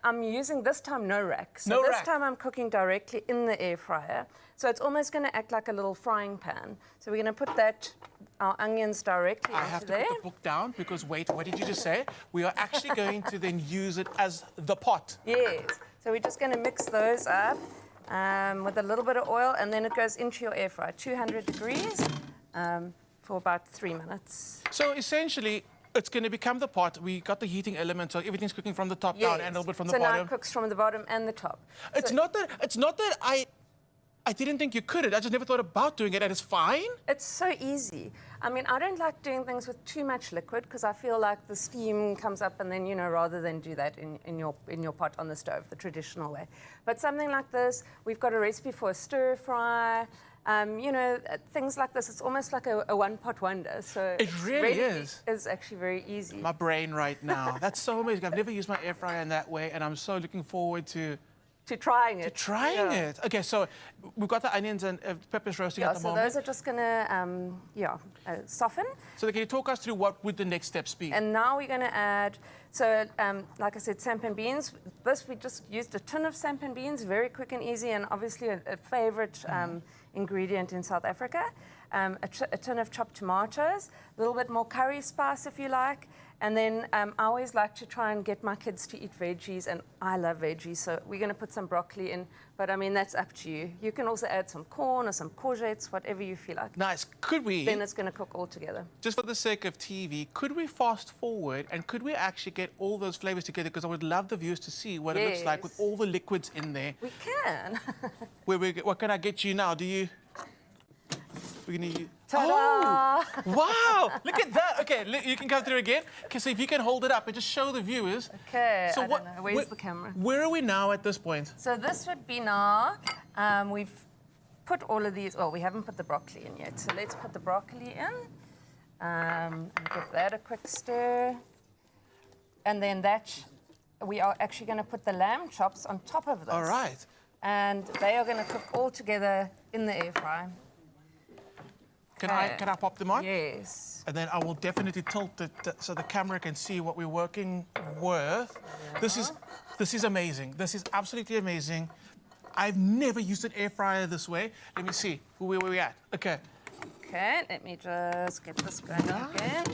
I'm using this time no rack. So No this rack. time I'm cooking directly in the air fryer. So it's almost going to act like a little frying pan. So we're going to put our onions directly I into have to there. put the book down because, wait, what did you just say? We are actually going to then use it as the pot. Yes. So we're just going to mix those up with a little bit of oil, and then it goes into your air fryer, 200 degrees for about 3 minutes. So essentially, it's going to become the pot. We got the heating element, so everything's cooking from the top down and a little bit from the bottom. So now it cooks from the bottom and the top. It's not that I didn't think you could. I just never thought about doing it, and it's fine. It's so easy. I mean, I don't like doing things with too much liquid because I feel like the steam comes up, and then rather than do that in your pot on the stove, the traditional way. But something like this, we've got a recipe for a stir fry. Things like this. It's almost like a one-pot wonder. So it really is. It's actually very easy. My brain right now. That's so amazing. I've never used my air fryer in that way, and I'm so looking forward to trying it. It. Okay, so we've got the onions and peppers roasting at the moment. So those are just going to, soften. So can you talk us through what would the next steps be? And now we're going to add, like I said, sampan beans. We just used a tin of sampan beans, very quick and easy, and obviously a favorite ingredient in South Africa. A tin of chopped tomatoes, a little bit more curry spice if you like. And then I always like to try and get my kids to eat veggies, and I love veggies, so we're going to put some broccoli in. But, I mean, that's up to you. You can also add some corn or some courgettes, whatever you feel like. Nice. Could we... Then it's going to cook all together. Just for the sake of TV, could we fast forward and could we actually get all those flavors together? Because I would love the viewers to see what it looks like with all the liquids in there. We can. What can I get you now? Do you... We're going to use... Ta-da! Oh, wow! Look at that. Okay, you can come through again. Okay, so if you can hold it up and just show the viewers. Okay, so I don't know. Where's the camera? Where are we now at this point? So this would be now, we've put all of these, well, we haven't put the broccoli in yet. So let's put the broccoli in and give that a quick stir. And then we are actually going to put the lamb chops on top of this. All right. And they are going to cook all together in the air fryer. Can I pop them on? Yes. And then I will definitely tilt it so the camera can see what we're working with. Yeah. This is amazing. This is absolutely amazing. I've never used an air fryer this way. Let me see where we at. Okay. Okay, let me just get this going again.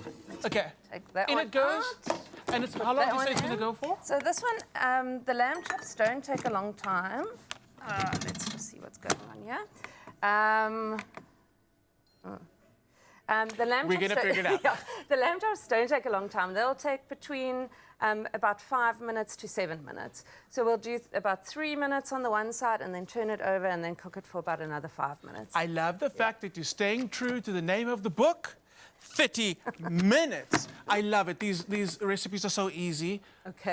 Okay. Take that in one it goes. Out. And it's how long do you say it's going to go for? So this one, the lamb chops don't take a long time. Let's just see what's going on here. The lamb We're chops gonna figure it out. Yeah, the lamb chops don't take a long time. They'll take between about 5 minutes to 7 minutes. So we'll do about 3 minutes on the one side and then turn it over and then cook it for about another 5 minutes. I love the fact that you're staying true to the name of the book. 30 minutes. I love it. These recipes are so easy,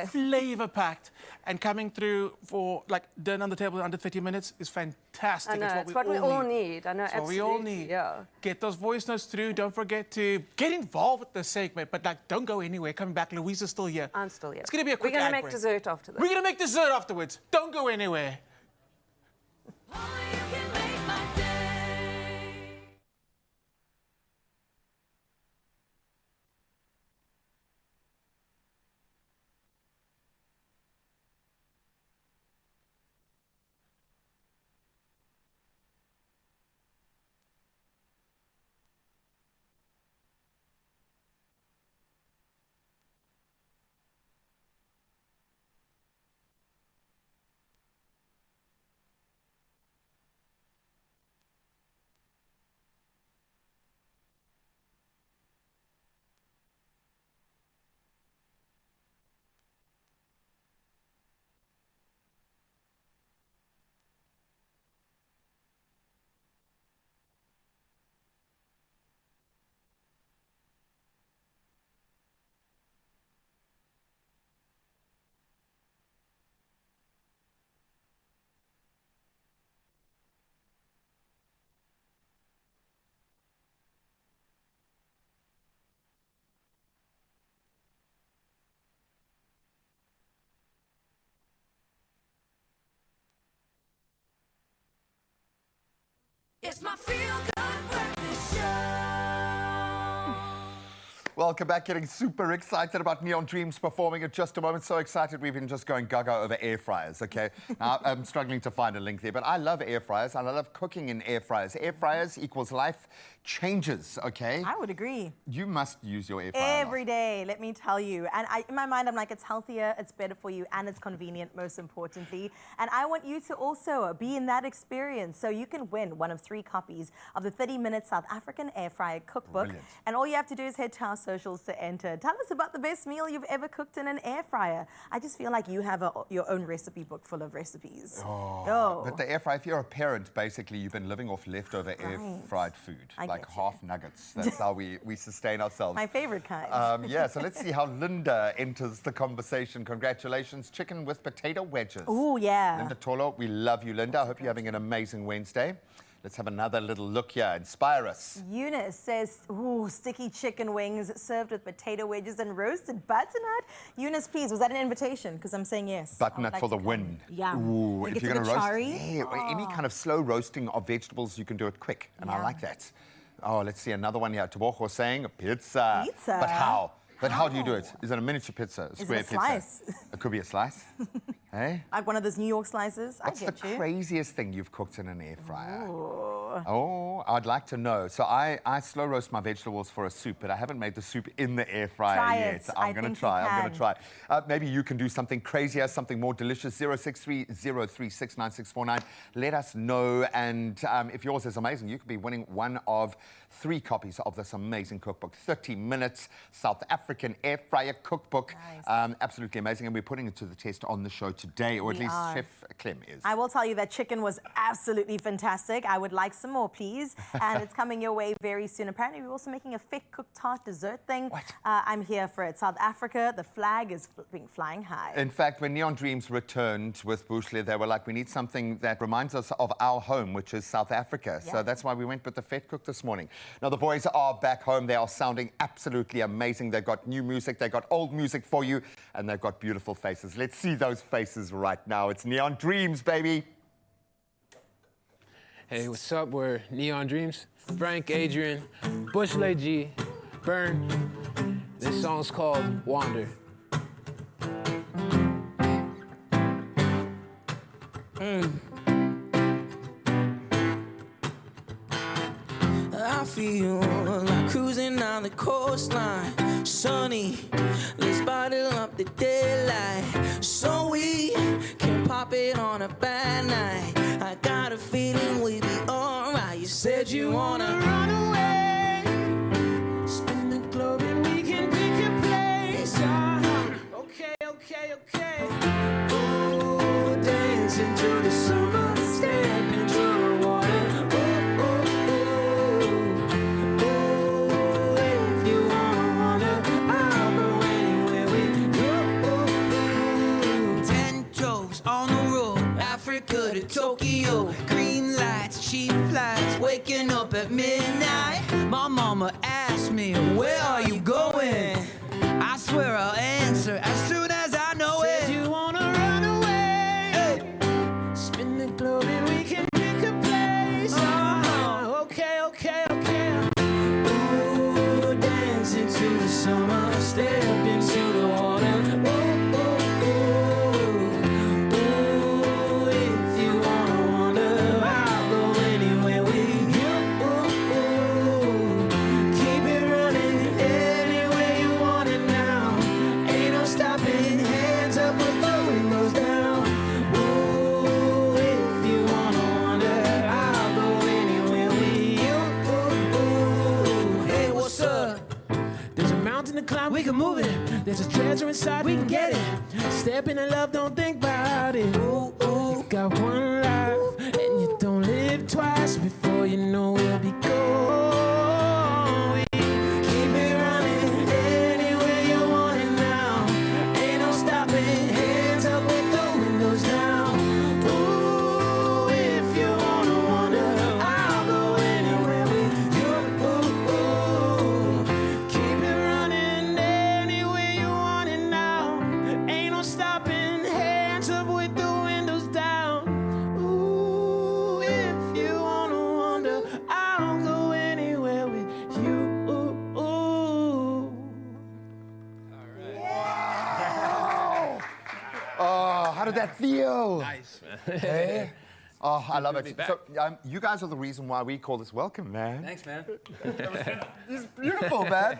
flavor-packed, and coming through for like dinner on the table in under 30 minutes is fantastic. I know, it's what we all need. I know, it's absolutely. what we all need. Yeah. Get those voice notes through. Don't forget to get involved with the segment, but like, don't go anywhere. Coming back, Louisa's still here. I'm still here. It's going to be a quick We're going ad to make break. dessert after this. We're going to make dessert afterwards. Don't go anywhere. It's my feel-good breakfast show. Welcome back. Getting super excited about Neon Dreams performing in just a moment. So excited we've been just going gaga over air fryers, okay? Now, I'm struggling to find a link there, but I love air fryers and I love cooking in air fryers. Air fryers equals life changes, okay? I would agree. You must use your air fryer Every day, let me tell you. And in my mind, I'm like, it's healthier, it's better for you, and it's convenient, most importantly. And I want you to also be in that experience. So you can win one of 3 copies of the 30-minute South African Air Fryer Cookbook. Brilliant. And all you have to do is head to our socials to enter. Tell us about the best meal you've ever cooked in an air fryer. I just feel like you have your own recipe book full of recipes. But the air fryer, if you're a parent, basically, you've been living off leftover air-fried food, like half nuggets. That's how we sustain ourselves. My favorite kind. Yeah, so let's see how Linda enters the conversation. Congratulations, chicken with potato wedges. Oh, yeah. Linda Tolo, we love you, Linda. I hope you're having an amazing Wednesday. Let's have another little look here. Inspire us. Eunice says, ooh, sticky chicken wings served with potato wedges and roasted butternut. Eunice, please, was that an invitation? Because I'm saying yes. Butternut for the win. Yeah. Ooh, Think if it's you're a going bit to roast, charry? any kind of slow roasting of vegetables, you can do it quick, and I Yeah. like that. Oh, let's see another one here. Tabocho saying pizza. Pizza? But how? But how do you do it? Is it a miniature pizza, a Is it square a pizza? slice? It could be a slice. Hey? Like one of those New York slices? What's I the get you. craziest thing you've cooked in an air fryer? Ooh. Oh, I'd like to know. So I slow roast my vegetables for a soup, but I haven't made the soup in the air fryer Try yet. it. I'm going to try. I'm going to try. Maybe you can do something crazier, something more delicious. 063-036-9649. Let us know. And if yours is amazing, you could be winning one of 3 copies of this amazing cookbook. 30 minutes South African air fryer cookbook. Nice. Absolutely amazing. And we're putting it to the test on the show today, or at least Chef Clem is. I will tell you that chicken was absolutely fantastic. I would like some more, please. And it's coming your way very soon. Apparently, we're also making a fake cooked tart dessert thing. What? I'm here for it. South Africa, the flag is flying high. In fact, when Neon Dreams returned with Bushli, they were like, we need something that reminds us of our home, which is South Africa. Yeah. So that's why we went with the Fat Cook this morning. Now, the boys are back home. They are sounding absolutely amazing. They've got new music. They've got old music for you. And they've got beautiful faces. Let's see those faces right now. It's Neon Dreams, baby. Hey, what's up? We're Neon Dreams. Frank, Adrian, Bushley G, Burn. This song's called Wander. I feel like cruising down the coastline, sunny. Let's bottle up the daylight so we can pop it on a bad night. I got a feeling we'll be alright. You said you wanna run away, okay, okay. Oh, dancing to the summer, step into the water. Oh, oh, oh. If you wanna wander, I'll go anywhere with you. 10 toes on the road, Africa to Tokyo. Green lights, cheap flights, waking up at midnight. My mama asked me, where are you going? I swear I'll answer as soon as I know it. Said you wanna run away. Hey. Spin the globe and we can pick a place. Okay, okay, okay. Ooh, dancing to the summer, step into the water. Ooh, ooh, ooh. Ooh, if you wanna wander, I'll go anywhere with you. Ooh, ooh. Keep it running anywhere you want it now. Ain't no stopping, hands up with the windows down. Ooh, if you wanna wander, I'll go anywhere with you. Ooh, ooh. Hey, what's up? There's a mountain to climb, we can move it. There's a treasure inside, we can get it. Step in and love, don't think about it. Ooh, ooh. You got one life, and you don't live twice. Before you know we'll be going. Keep it running anywhere you want it now. Ain't no stopping, hands up with the windows down. Ooh, if you wanna wander, I'll go anywhere with you. Ooh, ooh. Keep it running anywhere you want it now. Ain't no stopping, hands up with the windows down. Ooh, if you wanna wander, I'll go anywhere with you. Oh, how did that feel? Nice, man. Hey? Oh, I love it. So, you guys are the reason why we call this welcome, man. Thanks, man. It's beautiful, man.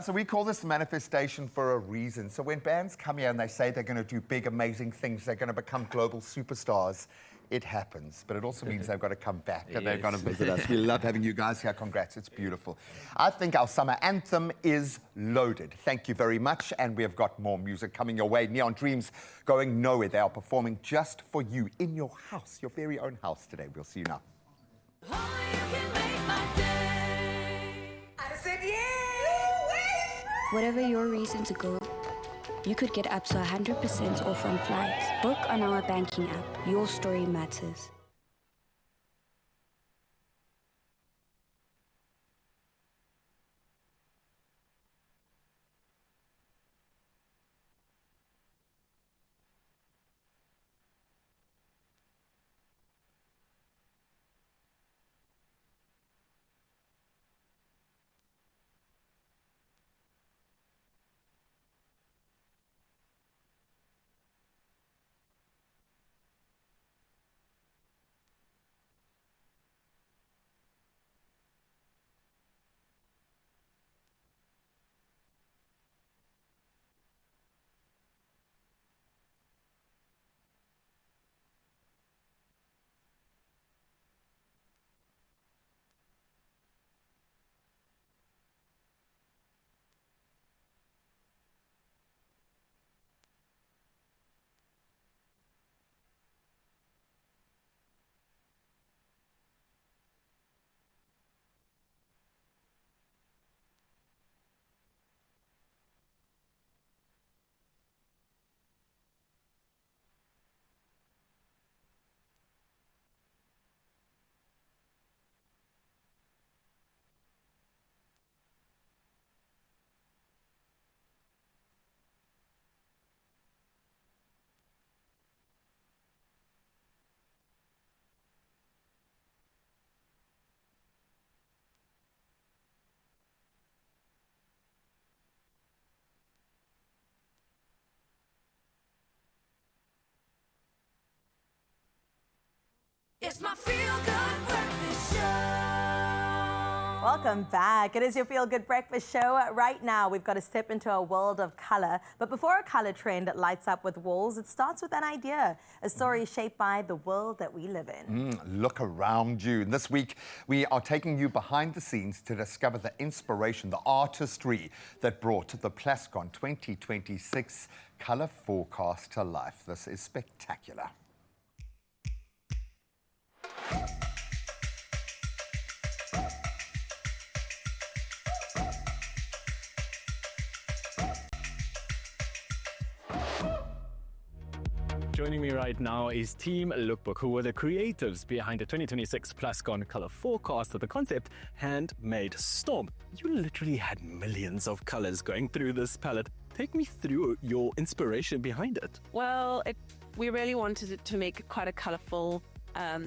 So we call this the manifestation for a reason. So when bands come here and they say they're going to do big, amazing things, they're going to become global superstars, it happens. But it also means they've got to come back and they're going to visit us. We love having you guys here. Congrats. It's beautiful. I think our summer anthem is loaded. Thank you very much. And we have got more music coming your way. Neon Dreams going nowhere. They are performing just for you in your house, your very own house today. We'll see you now. Whatever your reason to go, you could get up to 100% off on flights. Book on our banking app. Your story matters. It's my feel-good breakfast show. Welcome back. It is your Feel Good Breakfast show. Right now, we've got to step into a world of color. But before a color trend lights up with walls, it starts with an idea, a story shaped by the world that we live in. Look around you. And this week, we are taking you behind the scenes to discover the inspiration, the artistry that brought the Plascon 2026 color forecast to life. This is spectacular. Joining me right now is Team Lookbook, who were the creatives behind the 2026 Plascon color forecast of the concept Handmade Storm. You literally had millions of colors going through this palette. Take me through your inspiration behind it. Well, we really wanted it to make quite a colorful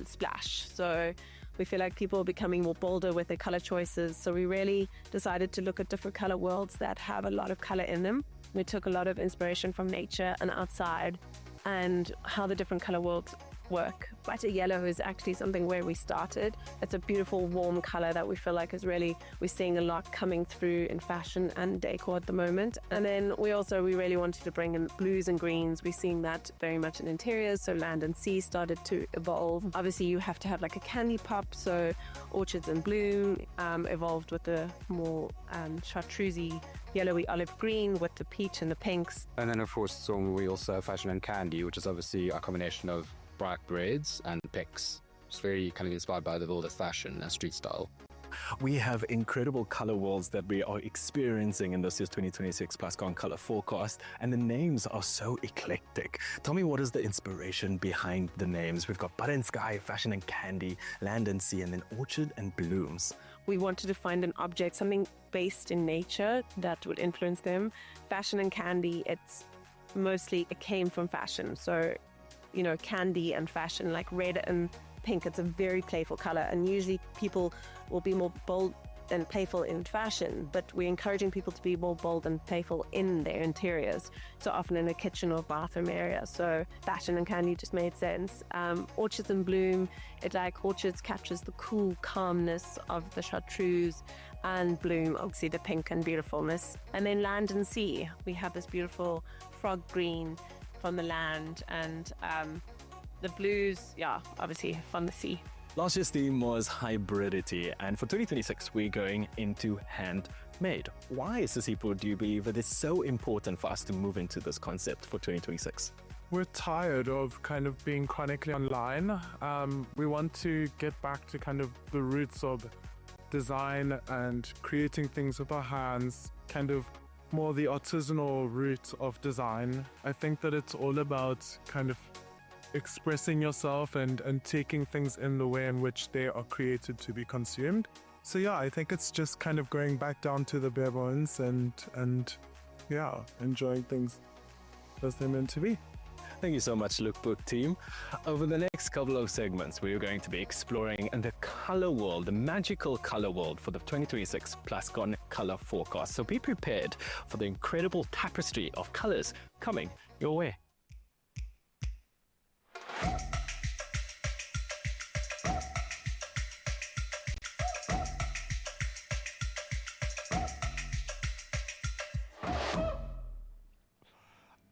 splash. So we feel like people are becoming more bolder with their color choices. So we really decided to look at different color worlds that have a lot of color in them. We took a lot of inspiration from nature and outside, and how the different color worlds work. Brighter yellow is actually something where we started. It's a beautiful warm color that we feel like is really, we're seeing a lot coming through in fashion and decor at the moment. And then we really wanted to bring in blues and greens. We're seeing that very much in interiors, so land and sea started to evolve. Obviously you have to have like a candy pop, so orchids and bloom evolved with the more chartreusey yellowy olive green with the peach and the pinks. And then of course we also have fashion and candy, which is obviously a combination of bright reds and pinks. It's very kind of inspired by all the fashion and street style. We have incredible color worlds that we are experiencing in this year's 2026 Plascon color forecast, and the names are so eclectic. Tell me, what is the inspiration behind the names? We've got butter and sky, fashion and candy, land and sea, and then orchid and blooms. We wanted to find an object, something based in nature that would influence them. Fashion and candy, it came from fashion. So, you know, candy and fashion, like red and pink, it's a very playful color. And usually people will be more bold and playful in fashion, but we're encouraging people to be more bold and playful in their interiors, so often in a kitchen or bathroom area. So fashion and candy just made sense. Orchids and bloom, orchids captures the cool calmness of the chartreuse, and bloom, obviously the pink and beautifulness. And then land and sea, we have this beautiful frog green from the land, and the blues, obviously from the sea. Last year's theme was hybridity, and for 2026 we're going into handmade. Why, Sisipo, do you believe it is so important for us to move into this concept for 2026? We're tired of kind of being chronically online. We want to get back to kind of the roots of design and creating things with our hands, kind of more the artisanal root of design. I think that it's all about kind of expressing yourself and taking things in the way in which they are created to be consumed. So yeah, I think it's just kind of going back down to the bare bones and enjoying things as they're meant to be. Thank you so much, Lookbook team. Over the next couple of segments, we are going to be exploring the color world, the magical color world for the 2026 Plascon color forecast. So be prepared for the incredible tapestry of colors coming your way.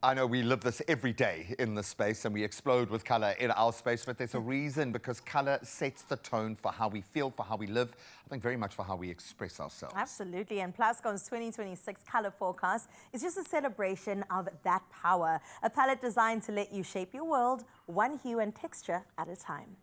I know we live this every day in this space and we explode with color in our space, but there's a reason, because color sets the tone for how we feel, for how we live, I think very much for how we express ourselves. Absolutely, and Plascon's 2026 color forecast is just a celebration of that power. A palette designed to let you shape your world, one hue and texture at a time.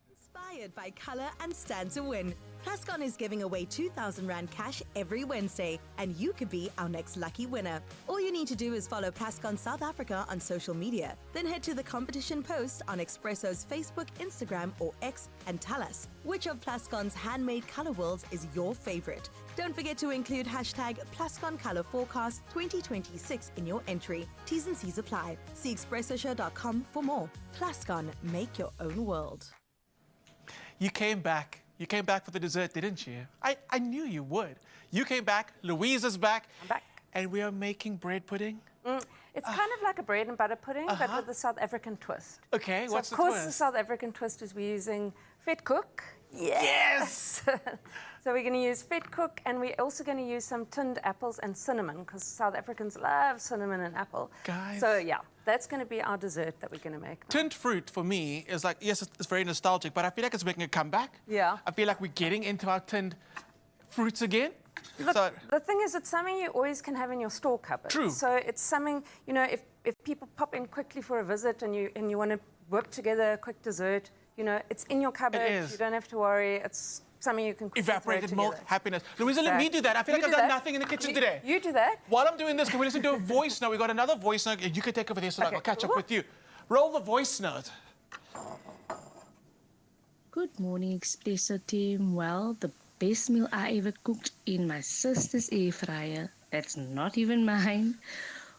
Inspired by color and stand to win, Plascon is giving away 2,000 Rand cash every Wednesday, and you could be our next lucky winner. All you need to do is follow Plascon South Africa on social media, then head to the competition post on Expresso's Facebook, Instagram, or X and tell us which of Plascon's handmade color worlds is your favorite. Don't forget to include hashtag Plascon Color Forecast 2026 in your entry. T's and C's apply. See expressoshow.com for more. Plascon, make your own world. You came back for the dessert, didn't you? I knew you would. You came back, Louise is back. I'm back. And we are making bread pudding. It's kind of like a bread and butter pudding, but with a South African twist. Okay, so what's the of course, twist? the South African twist is we're using vetkoek Yes! So we're going to use vet cook, and we're also going to use some tinned apples and cinnamon, because South Africans love cinnamon and apple. Guys. So yeah, that's going to be our dessert that we're going to make now. Tinned fruit for me is like, yes, it's very nostalgic, but I feel like it's making a comeback. Yeah. I feel like we're getting into our tinned fruits again. Look, So, the thing is, it's something you always can have in your store cupboard. True. So it's something, you know, if people pop in quickly for a visit and you want to whip together a quick dessert, you know, it's in your cupboard. It is. You don't have to worry. It's something you can quickly throw evaporated milk, together. happiness. Louisa, let me do that. I feel You like I've do done that. nothing in the kitchen today. You do that. While I'm doing this, can we listen to a voice note? We got another voice note. You can take over this, so Okay. I'll catch up with you. Roll the voice note. Good morning, Expresso team. Well, the best meal I ever cooked in my sister's air fryer, that's not even mine,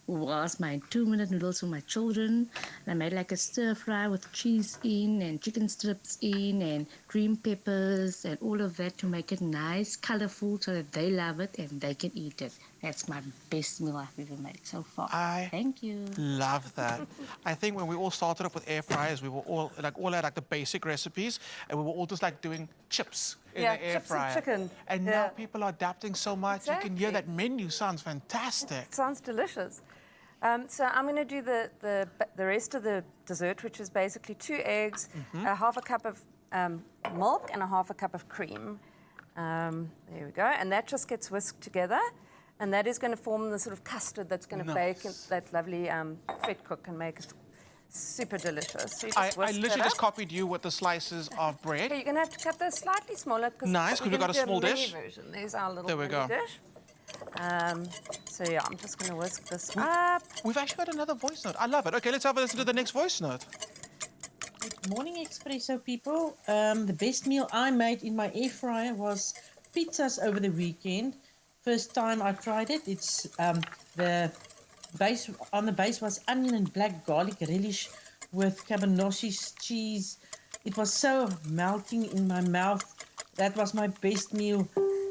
was my 2-minute noodles for my children. And I made like a stir fry with cheese in and chicken strips in and green peppers and all of that to make it nice, colorful, so that they love it and they can eat it. That's my best meal I've ever made so far. Thank you. Love that. I think when we all started up with air fryers, we were all had like the basic recipes, and we were all just like doing chips in the air chips fryer. and chicken. And Yeah. now people are adapting so much. You can hear that menu sounds fantastic. It sounds delicious. So I'm going to do the rest of the dessert, which is basically 2 eggs, a half a cup of milk, and a half a cup of cream. There we go. And that just gets whisked together. And that is going to form the sort of custard that's going to bake in that lovely vet cook and make it super delicious. So you I just whisk literally that just up. copied you with the slices of bread. Okay, you're going to have to cut those slightly smaller. Nice, 'cause we've got a small dish. Version. There's our little There we mini go. dish. So yeah, I'm just going to whisk this up. We've actually got another voice note. I love it. Okay, let's have a listen to the next voice note. Good morning, Expresso people. The best meal I made in my air fryer was pizzas over the weekend. First time I tried it. It's the base on the base was onion and black garlic relish with cabanossi cheese. It was so melting in my mouth. That was my best meal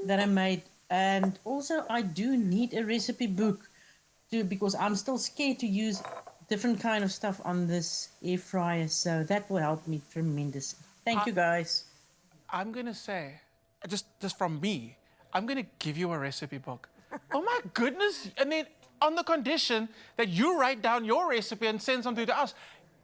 that I made. And also, I do need a recipe book because I'm still scared to use different kind of stuff on this air fryer. So that will help me tremendously. Thank you, guys. I'm going to say, just from me, I'm going to give you a recipe book. Oh, my goodness. And then on the condition that you write down your recipe and send something to us.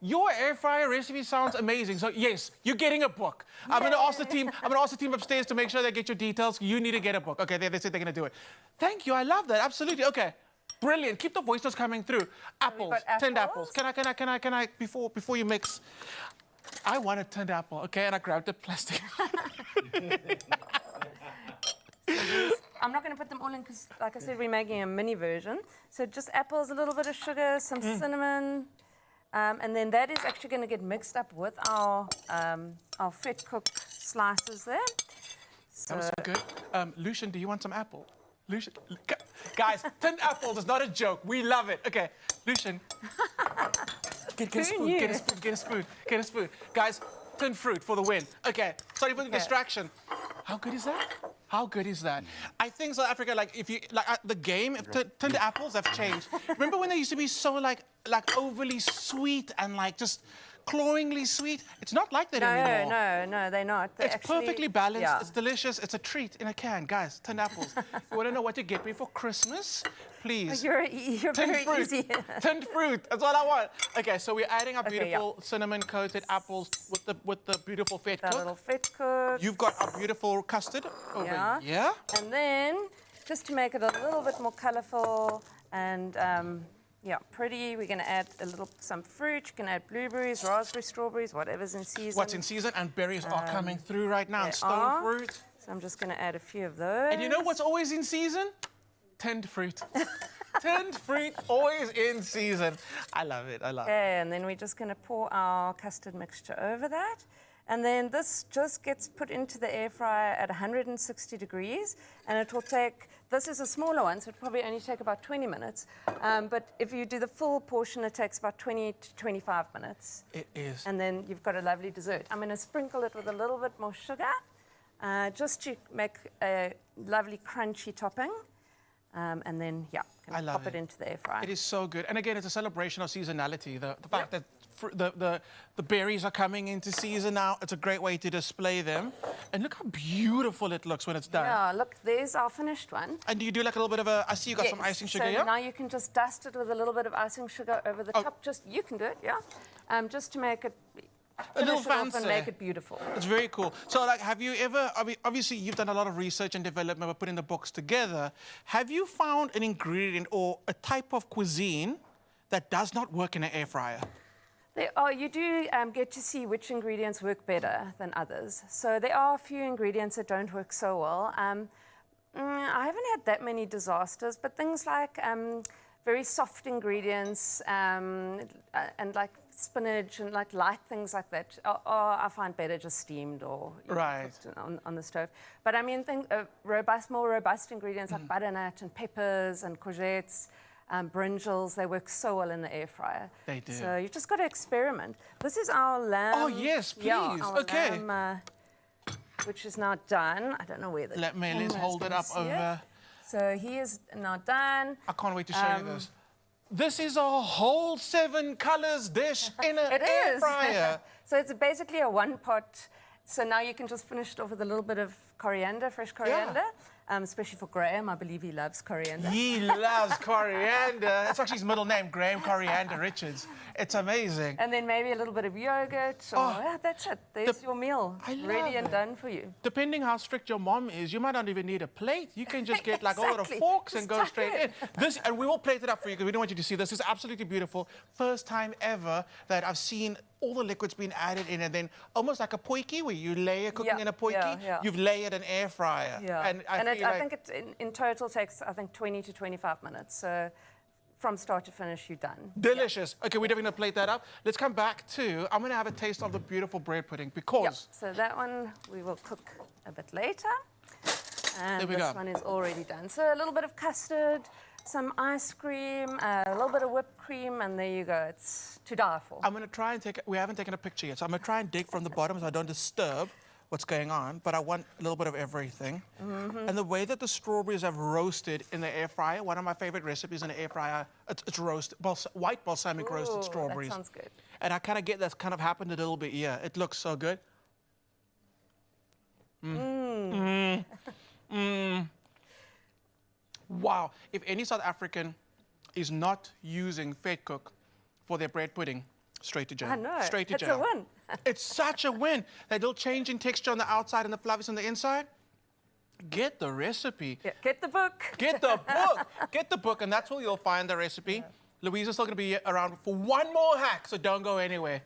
Your air fryer recipe sounds amazing. So yes, you're getting a book. I'm going to ask the team. I'm going to ask the team upstairs to make sure they get your details. You need to get a book. Okay, they said they're going to do it. Thank you. I love that. Absolutely. Okay, brilliant. Keep the voice notes coming through. Apples, tinned apples. Can I? Before you mix, I want a tinned apple. Okay, and I grabbed the plastic. I'm not going to put them all in because, like I said, we're making a mini version. So just apples, a little bit of sugar, some cinnamon. And then that is actually going to get mixed up with our vet cook slices there. That was so good. Lucian, do you want some apple? Lucian, guys, tinned apples is not a joke. We love it. Okay, Lucian, get a spoon, get a spoon. Guys, tinned fruit for the win. Okay, sorry for the distraction. How good is that? How good is that? I think South Africa, like, if you the game, tinned apples have changed. Remember when they used to be so like overly sweet and like just cloyingly sweet? It's not like that anymore. No, they're not. It's perfectly balanced. It's delicious. It's a treat in a can, guys. Tinned apples. You want to know what to get me for Christmas? Please. You're tinned very fruit. easy. Tinned fruit. That's all I want. Okay, so we're adding our beautiful cinnamon-coated apples with the beautiful vet cook. Little vet cook. You've got our beautiful custard over here. And then, just to make it a little bit more colourful and pretty, we're going to add some fruit. You can add blueberries, raspberries, strawberries, whatever's in season. What's in season? And berries are coming through right now. And stone fruit. So I'm just going to add a few of those. And you know what's always in season? Tinned fruit. Tinned fruit, always in season. I love it. I love it. Okay, and then we're just going to pour our custard mixture over that. And then this just gets put into the air fryer at 160 degrees. And it will take, this is a smaller one, so it'll probably only take about 20 minutes. But if you do the full portion, it takes about 20 to 25 minutes. It is. And then you've got a lovely dessert. I'm going to sprinkle it with a little bit more sugar, just to make a lovely crunchy topping. And then, yeah, can pop it into the air fryer. It is so good. And again, it's a celebration of seasonality. The fact that the berries are coming into season now, it's a great way to display them. And look how beautiful it looks when it's done. Yeah, look, there's our finished one. And do you do like a little bit of a, I see you got some icing sugar, so now you can just dust it with a little bit of icing sugar over the top. Just, you can do it, just to make it, a little finish it off fancy. and make it beautiful. It's very cool. So, like, have you ever, I mean, obviously, you've done a lot of research and development by putting the books together. Have you found an ingredient or a type of cuisine that does not work in an air fryer? You do get to see which ingredients work better than others. So there are a few ingredients that don't work so well. I haven't had that many disasters, but things like very soft ingredients and like spinach and like light things like that I find better just steamed or cooked on the stove. But I mean, more robust ingredients like butternut and peppers and courgettes, brinjals, they work so well in the air fryer. They do. So you've just got to experiment. This is our lamb. Oh, yes, please. Yeah, our okay. Lamb, which is now done. I don't know where the Let's hold it up over. So he is now done. I can't wait to show you this. This is a whole 7 colors dish in an air fryer. So it's basically a one-pot. So now you can just finish it off with a little bit of coriander, fresh coriander. Especially for Graham, I believe he loves coriander. He loves coriander. It's actually his middle name, Graham Coriander Richards. It's amazing. And then maybe a little bit of yogurt. That's it. There's your meal, ready and done for you. Depending how strict your mom is, you might not even need a plate. You can just get like all the forks and go straight in. And we will plate it up for you because we don't want you to see. This is absolutely beautiful. First time ever that I've seen all the liquids being added in, and then almost like a potjie, where you layer cooking in a potjie, you've layered an air fryer. And I think it in total takes, I think, 20 to 25 minutes. So from start to finish, you're done. Delicious. Okay, we're definitely going to plate that up. Let's come back to, I'm going to have a taste of the beautiful bread pudding because... So that one we will cook a bit later. And this one is already done. So a little bit of custard, some ice cream, a little bit of whipped cream, and there you go. It's to die for. I'm going to try and take, we haven't taken a picture yet, so I'm going to try and dig from the bottom so I don't disturb what's going on, but I want a little bit of everything. And the way that the strawberries have roasted in the air fryer, one of my favorite recipes in the air fryer, it's white balsamic roasted strawberries. That sounds good. And I kind of get that's kind of happened a little bit here. It looks so good. Wow. If any South African is not using Fed Cook for their bread pudding, straight to jail. I know. Straight to jail. It's a win. It's such a win. That little change in texture on the outside and the fluffies on the inside. Get the recipe. Yeah, get the book. Get the book. Get the book, and that's where you'll find the recipe. Yeah. Louisa's still going to be around for one more hack, so don't go anywhere.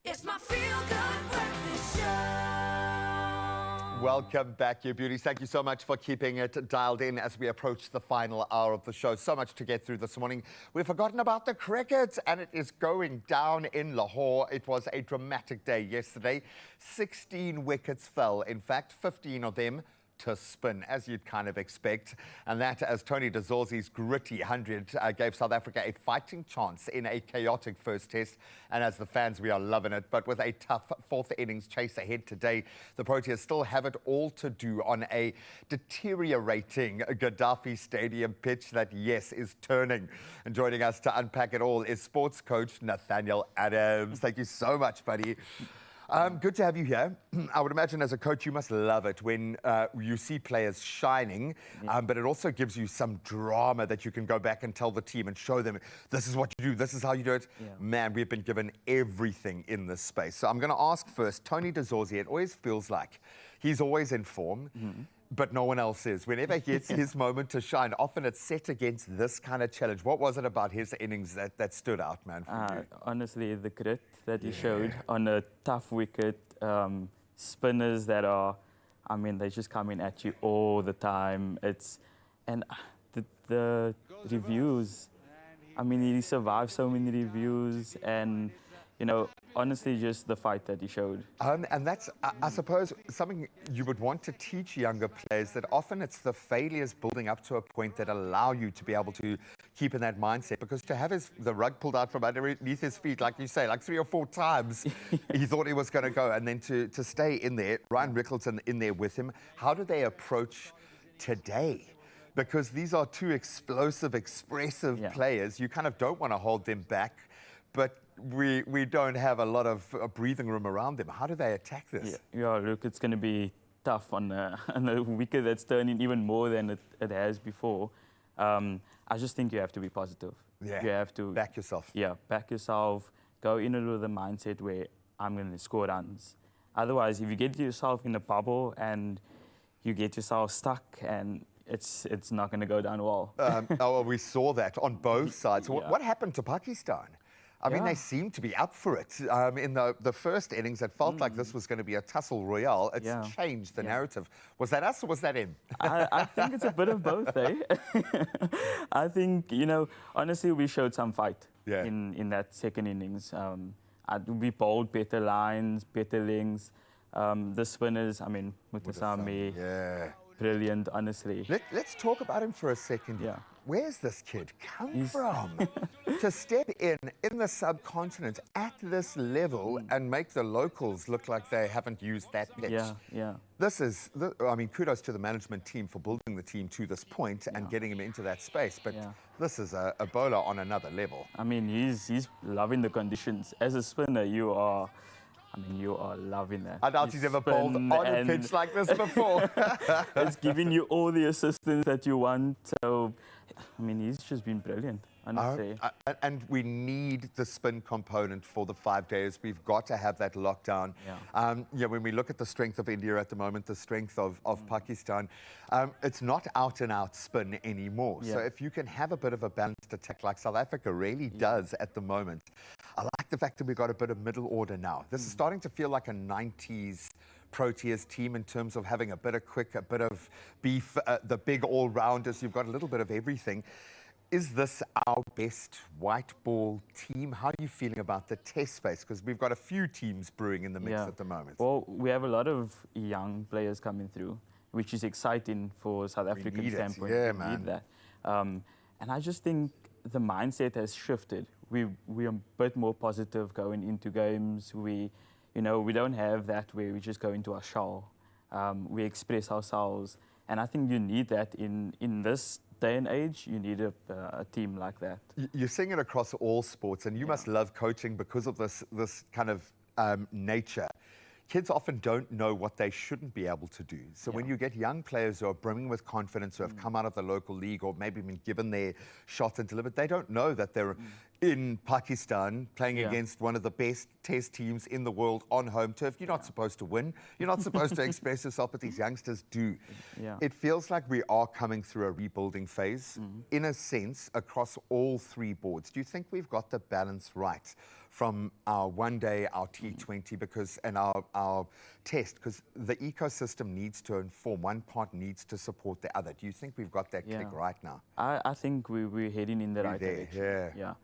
It's my feel-good breakfast show. Welcome back, you beauties. Thank you so much for keeping it dialed in as we approach the final hour of the show. So much to get through this morning. We've forgotten about the cricket, and it is going down in Lahore. It was a dramatic day yesterday. 16 wickets fell. In fact, 15 of them to spin, as you'd kind of expect. And that, as Tony de Zorzie's gritty 100 gave South Africa a fighting chance in a chaotic first test. And as the fans, we are loving it. But with a tough fourth innings chase ahead today, the Proteas still have it all to do on a deteriorating Gaddafi Stadium pitch that, yes, is turning. And joining us to unpack it all is sports coach Nathaniel Adams. Thank you so much, buddy. Good to have you here. I would imagine as a coach you must love it when you see players shining, but it also gives you some drama that you can go back and tell the team and show them, this is what you do, this is how you do it. Yeah. Man, we've been given everything in this space. So I'm going to ask first, Tony de Zorzie, it always feels like he's always in form. But no one else is. Whenever he gets his moment to shine, often it's set against this kind of challenge. What was it about his innings that stood out, man, for you? Honestly, the grit that he showed on a tough wicket, spinners that are, I mean, they just come in at you all the time. And the reviews, I mean, he survived so many reviews and, you know, honestly, just the fight that he showed. And that's, I suppose, something you would want to teach younger players, that often it's the failures building up to a point that allow you to be able to keep in that mindset. Because to have the rug pulled out from underneath his feet, like you say, like 3 or 4 times, he thought he was going to go. And then to stay in there, Ryan Rickleton in there with him, how do they approach today? Because these are 2 explosive, expressive players. You kind of don't want to hold them back, but we don't have a lot of breathing room around them. How do they attack this? Yeah, look, it's going to be tough on a wicket that's turning even more than it has before. I just think you have to be positive. Yeah. You have to back yourself. Yeah, back yourself. Go in it with a mindset where I'm going to score runs. Otherwise, if you get yourself in a bubble and you get yourself stuck, and it's not going to go down well. We saw that on both sides. What happened to Pakistan? I mean, they seem to be up for it. In the first innings, it felt like this was going to be a tussle royale. It's changed the narrative. Was that us or was that him? I think it's a bit of both, eh? I think, you know, honestly, we showed some fight in that second innings. We bowled better lines, better links. The spinners, I mean, Mutasami, brilliant, honestly. Let's talk about him for a second. Where's this kid come from? To step in the subcontinent at this level and make the locals look like they haven't used that pitch. This is, I mean, kudos to the management team for building the team to this point and getting him into that space. But this is a bowler on another level. I mean, he's loving the conditions. As a spinner, you are loving that. I doubt he's ever bowled on a pitch like this before. It's giving you all the assistance that you want. So, I mean, he's just been brilliant, honestly. And we need the spin component for the 5 days. We've got to have that lockdown. When we look at the strength of India at the moment, the strength of Pakistan, it's not out and out spin anymore. So if you can have a bit of a balanced attack like South Africa really does at the moment. I like the fact that we've got a bit of middle order now. This is starting to feel like a 90s Proteas team in terms of having a bit of quick, a bit of beef, the big all-rounders. You've got a little bit of everything. Is this our best white ball team? How are you feeling about the test space? Because we've got a few teams brewing in the mix at the moment. Well, we have a lot of young players coming through, which is exciting for South African standpoint. Yeah, we man. need that. And I just think the mindset has shifted. We are a bit more positive going into games. We don't have that where we just go into our shell. We express ourselves. And I think you need that in this day and age. You need a team like that. You're seeing it across all sports, and you must love coaching because of this kind of nature. Kids often don't know what they shouldn't be able to do. So when you get young players who are brimming with confidence, who have come out of the local league or maybe been given their shot and delivered, they don't know that they're in Pakistan playing against one of the best test teams in the world on home turf. You're not supposed to win. You're not supposed to express yourself, but these youngsters do. It feels like we are coming through a rebuilding phase, in a sense, across all 3 boards. Do you think we've got the balance right from our one day, our T20, and our test, because the ecosystem needs to inform. One part needs to support the other. Do you think we've got that click right now? I think we're heading in the right direction. Yeah.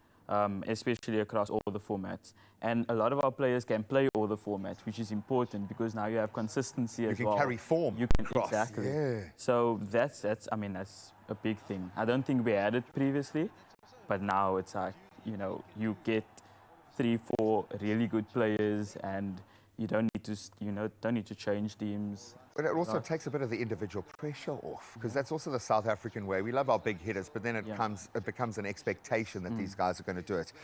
Especially across all the formats. And a lot of our players can play all the formats, which is important because now you have consistency as well. You can carry form. You can, exactly. Yeah. So that's a big thing. I don't think we had it previously, but now it's like, you know, you get 3-4 really good players and you don't need to change teams. But it also takes a bit of the individual pressure off, because that's also the South African way. We love our big hitters, but then it becomes an expectation that these guys are going to do it.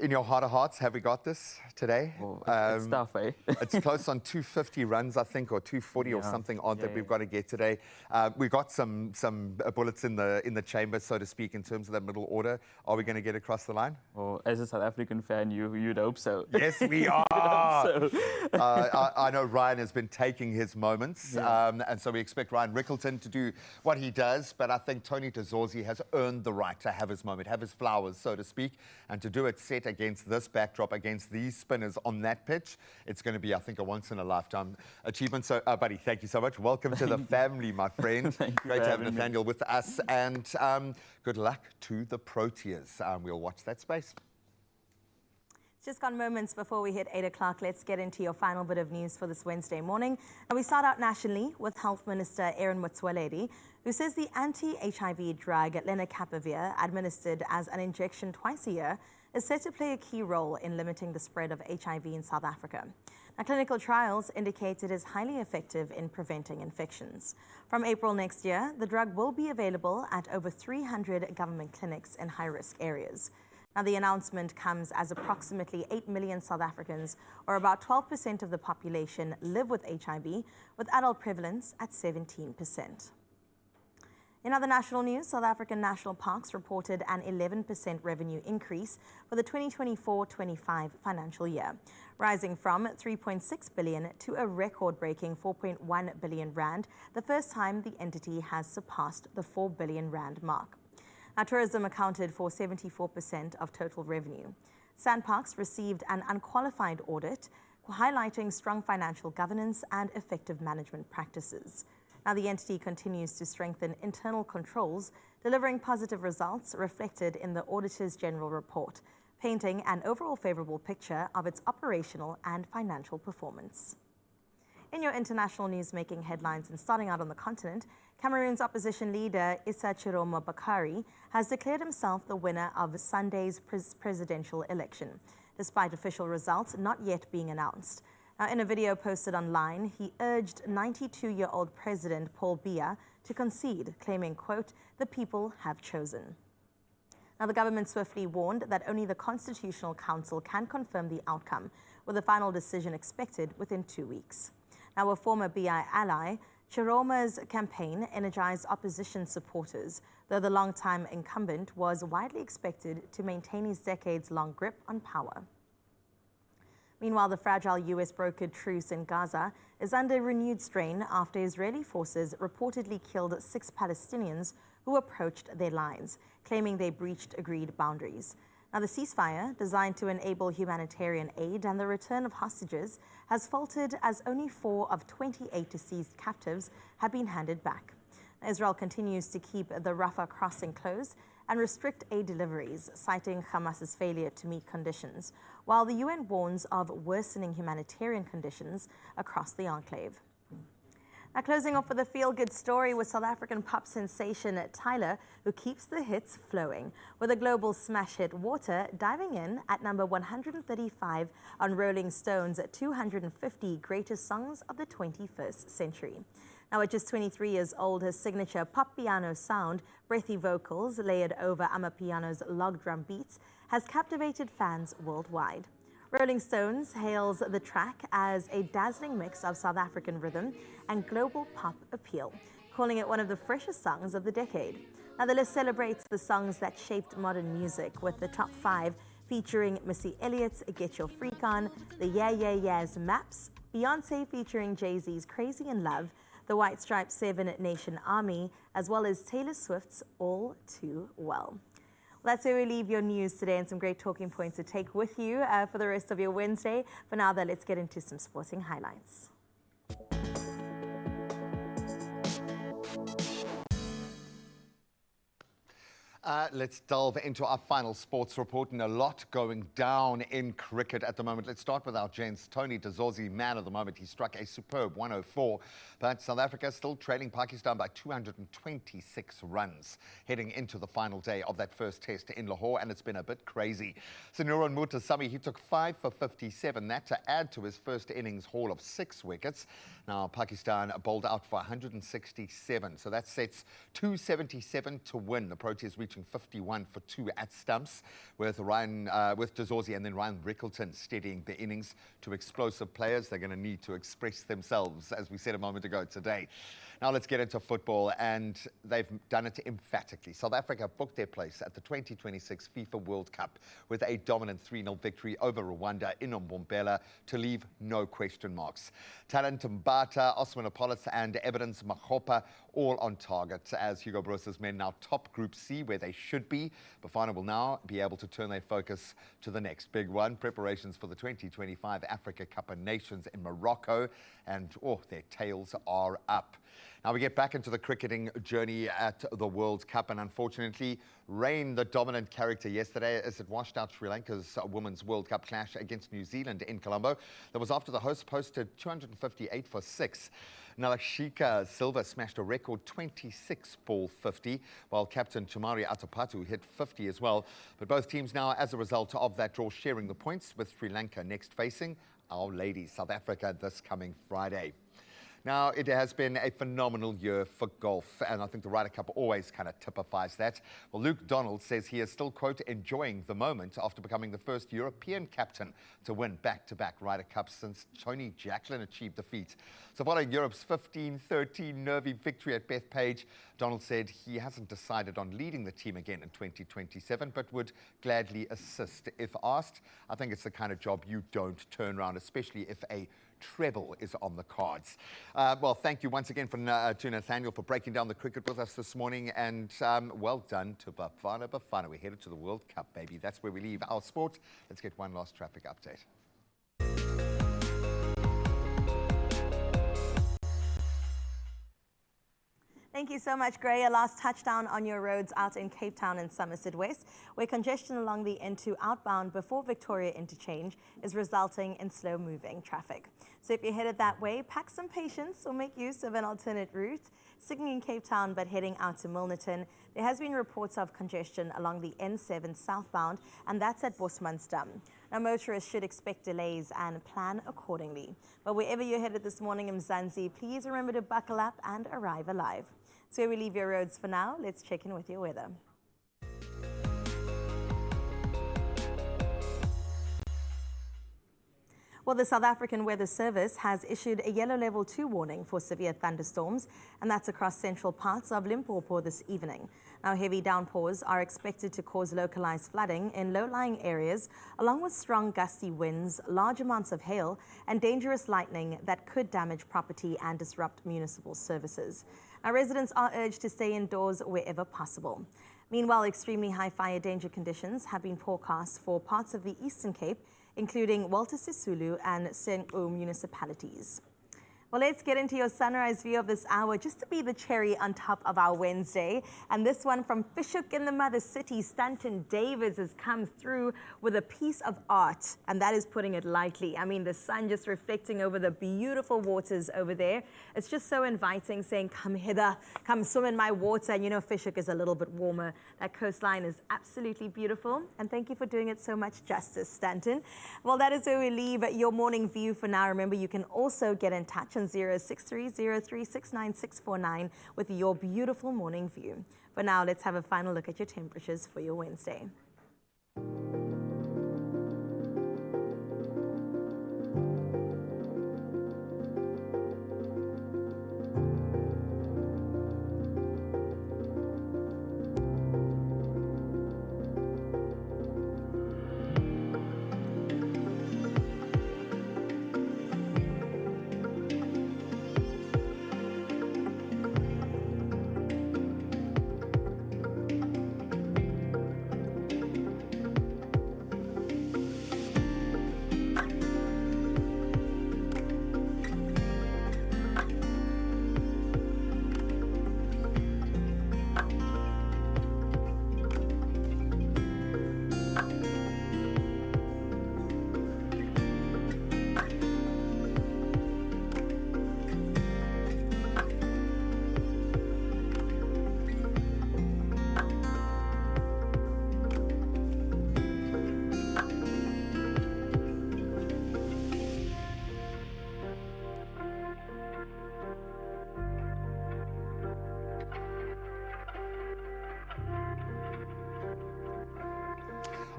In your heart of hearts, have we got this today? It's tough, eh? It's close on 250 runs, I think, or 240 or something odd that we've got to get today. We've got some bullets in the chamber, so to speak, in terms of that middle order. Are we going to get across the line? Well, as a South African fan, you'd hope so. Yes, we are. I know Ryan has been taking his moments, and so we expect Ryan Rickleton to do what he does, but I think Tony Dezorzi has earned the right to have his moment, have his flowers, so to speak, and to do it set against this backdrop, against these spinners on that pitch, it's going to be, I think, a once-in-a-lifetime achievement. So, buddy, thank you so much. Welcome to the family, my friend. Great to have Nathaniel with us, and good luck to the Proteas. We'll watch that space. It's just gone moments before we hit 8 o'clock. Let's get into your final bit of news for this Wednesday morning. And we start out nationally with Health Minister Aaron Motsoaledi, who says the anti-HIV drug lenacapavir, administered as an injection twice a year, is set to play a key role in limiting the spread of HIV in South Africa. Now, clinical trials indicate it is highly effective in preventing infections. From April next year, the drug will be available at over 300 government clinics in high-risk areas. Now, the announcement comes as approximately 8 million South Africans, or about 12% of the population, live with HIV, with adult prevalence at 17%. In other national news, South African national parks reported an 11% revenue increase for the 2024-25 financial year, rising from 3.6 billion to a record-breaking 4.1 billion rand, the first time the entity has surpassed the 4 billion rand mark. Now, tourism accounted for 74% of total revenue. SANParks received an unqualified audit, highlighting strong financial governance and effective management practices. Now, the entity continues to strengthen internal controls, delivering positive results reflected in the Auditor's General Report, painting an overall favorable picture of its operational and financial performance. In your international news making headlines and starting out on the continent, Cameroon's opposition leader Issa Chiroma Bakari has declared himself the winner of Sunday's presidential election, despite official results not yet being announced. Now, in a video posted online, he urged 92-year-old President Paul Biya to concede, claiming, quote, "The people have chosen." Now, the government swiftly warned that only the Constitutional Council can confirm the outcome, with a final decision expected within 2 weeks. Now, a former BI ally, Chiroma's campaign energized opposition supporters, though the longtime incumbent was widely expected to maintain his decades-long grip on power. Meanwhile, the fragile U.S.-brokered truce in Gaza is under renewed strain after Israeli forces reportedly killed 6 Palestinians who approached their lines, claiming they breached agreed boundaries. Now, the ceasefire, designed to enable humanitarian aid and the return of hostages, has faltered as only 4 of 28 seized captives have been handed back. Israel continues to keep the Rafah crossing closed and restrict aid deliveries, citing Hamas's failure to meet conditions, while the UN warns of worsening humanitarian conditions across the enclave. Now, closing off with a feel-good story with South African pop sensation Tyler, who keeps the hits flowing, with a global smash hit Water diving in at number 135 on Rolling Stone's 250 Greatest Songs of the 21st Century. Now, at just 23 years old, his signature pop piano sound, breathy vocals layered over Amapiano's log drum beats, has captivated fans worldwide. Rolling Stones hails the track as a dazzling mix of South African rhythm and global pop appeal, calling it one of the freshest songs of the decade. Now, the list celebrates the songs that shaped modern music, with the top 5 featuring Missy Elliott's Get Your Freak On, the Yeah Yeah Yeahs Maps, Beyoncé featuring Jay-Z's Crazy in Love, the White Stripes' 7 Nation Army, as well as Taylor Swift's All Too Well. That's where we leave your news today and some great talking points to take with you for the rest of your Wednesday. For now, though, let's get into some sporting highlights. Let's delve into our final sports report, and a lot going down in cricket at the moment. Let's start with our gents. Tony Dazorzi, man of the moment. He struck a superb 104, but South Africa still trailing Pakistan by 226 runs heading into the final day of that first test in Lahore, and it's been a bit crazy. Sanuran Mutasamy, he took 5 for 57, that to add to his first innings haul of 6 wickets. Now, Pakistan bowled out for 167, so that sets 277 to win. The Proteas reaching 51 for 2 at stumps, with Dazorzi and then Ryan Rickleton steadying the innings. To explosive players, they're going to need to express themselves, as we said a moment ago today. Now let's get into football, and they've done it emphatically. South Africa booked their place at the 2026 FIFA World Cup with a dominant 3-0 victory over Rwanda in Mbombela to leave no question marks. Talent Mbata, Osman Apollos and Evidence Makgopa all on target as Hugo Broos's men now top Group C, where they should be. Bafana will now be able to turn their focus to the next big one, preparations for the 2025 Africa Cup of Nations in Morocco, and their tails are up. Now we get back into the cricketing journey at the World Cup, and unfortunately, rain, the dominant character yesterday, as it washed out Sri Lanka's Women's World Cup clash against New Zealand in Colombo. That was after the hosts posted 258 for 6. Nalashika Silva smashed a record 26 ball 50, while captain Chamari Atapatu hit 50 as well. But both teams now, as a result of that draw, sharing the points, with Sri Lanka next facing our ladies, South Africa, this coming Friday. Now, it has been a phenomenal year for golf, and I think the Ryder Cup always kind of typifies that. Well, Luke Donald says he is still, quote, enjoying the moment after becoming the first European captain to win back-to-back Ryder Cups since Tony Jacklin achieved the feat. So following Europe's 15-13 nervy victory at Bethpage, Donald said he hasn't decided on leading the team again in 2027, but would gladly assist if asked. I think it's the kind of job you don't turn around, especially if a treble is on the cards. Well, thank you once again to Nathaniel for breaking down the cricket with us this morning, and well done to Bafana Bafana. We're headed to the World Cup, baby. That's where we leave our sport. Let's get one last traffic update. Thank you so much, Gray. A last touchdown on your roads out in Cape Town and Somerset West, where congestion along the N2 outbound before Victoria Interchange is resulting in slow-moving traffic. So if you're headed that way, pack some patience or make use of an alternate route. Sitting in Cape Town but heading out to Milnerton, there has been reports of congestion along the N7 southbound, and that's at Bosmansdam. Now, motorists should expect delays and plan accordingly. But wherever you're headed this morning in Mzansi, please remember to buckle up and arrive alive. So where we leave your roads for now, let's check in with your weather. Well, the South African Weather Service has issued a yellow level 2 warning for severe thunderstorms, and that's across central parts of Limpopo this evening. Now, heavy downpours are expected to cause localized flooding in low-lying areas, along with strong gusty winds, large amounts of hail, and dangerous lightning that could damage property and disrupt municipal services. Now, residents are urged to stay indoors wherever possible. Meanwhile, extremely high fire danger conditions have been forecast for parts of the Eastern Cape, including Walter Sisulu and Senqu municipalities. Well, let's get into your sunrise view of this hour, just to be the cherry on top of our Wednesday. And this one from Fishhook in the Mother City, Stanton Davis has come through with a piece of art, and that is putting it lightly. I mean, the sun just reflecting over the beautiful waters over there. It's just so inviting, saying, come hither, come swim in my water. And you know, Fishhook is a little bit warmer. That coastline is absolutely beautiful. And thank you for doing it so much justice, Stanton. Well, that is where we leave your morning view for now. Remember, you can also get in touch on 0630369649 with your beautiful morning view. For now, let's have a final look at your temperatures for your Wednesday.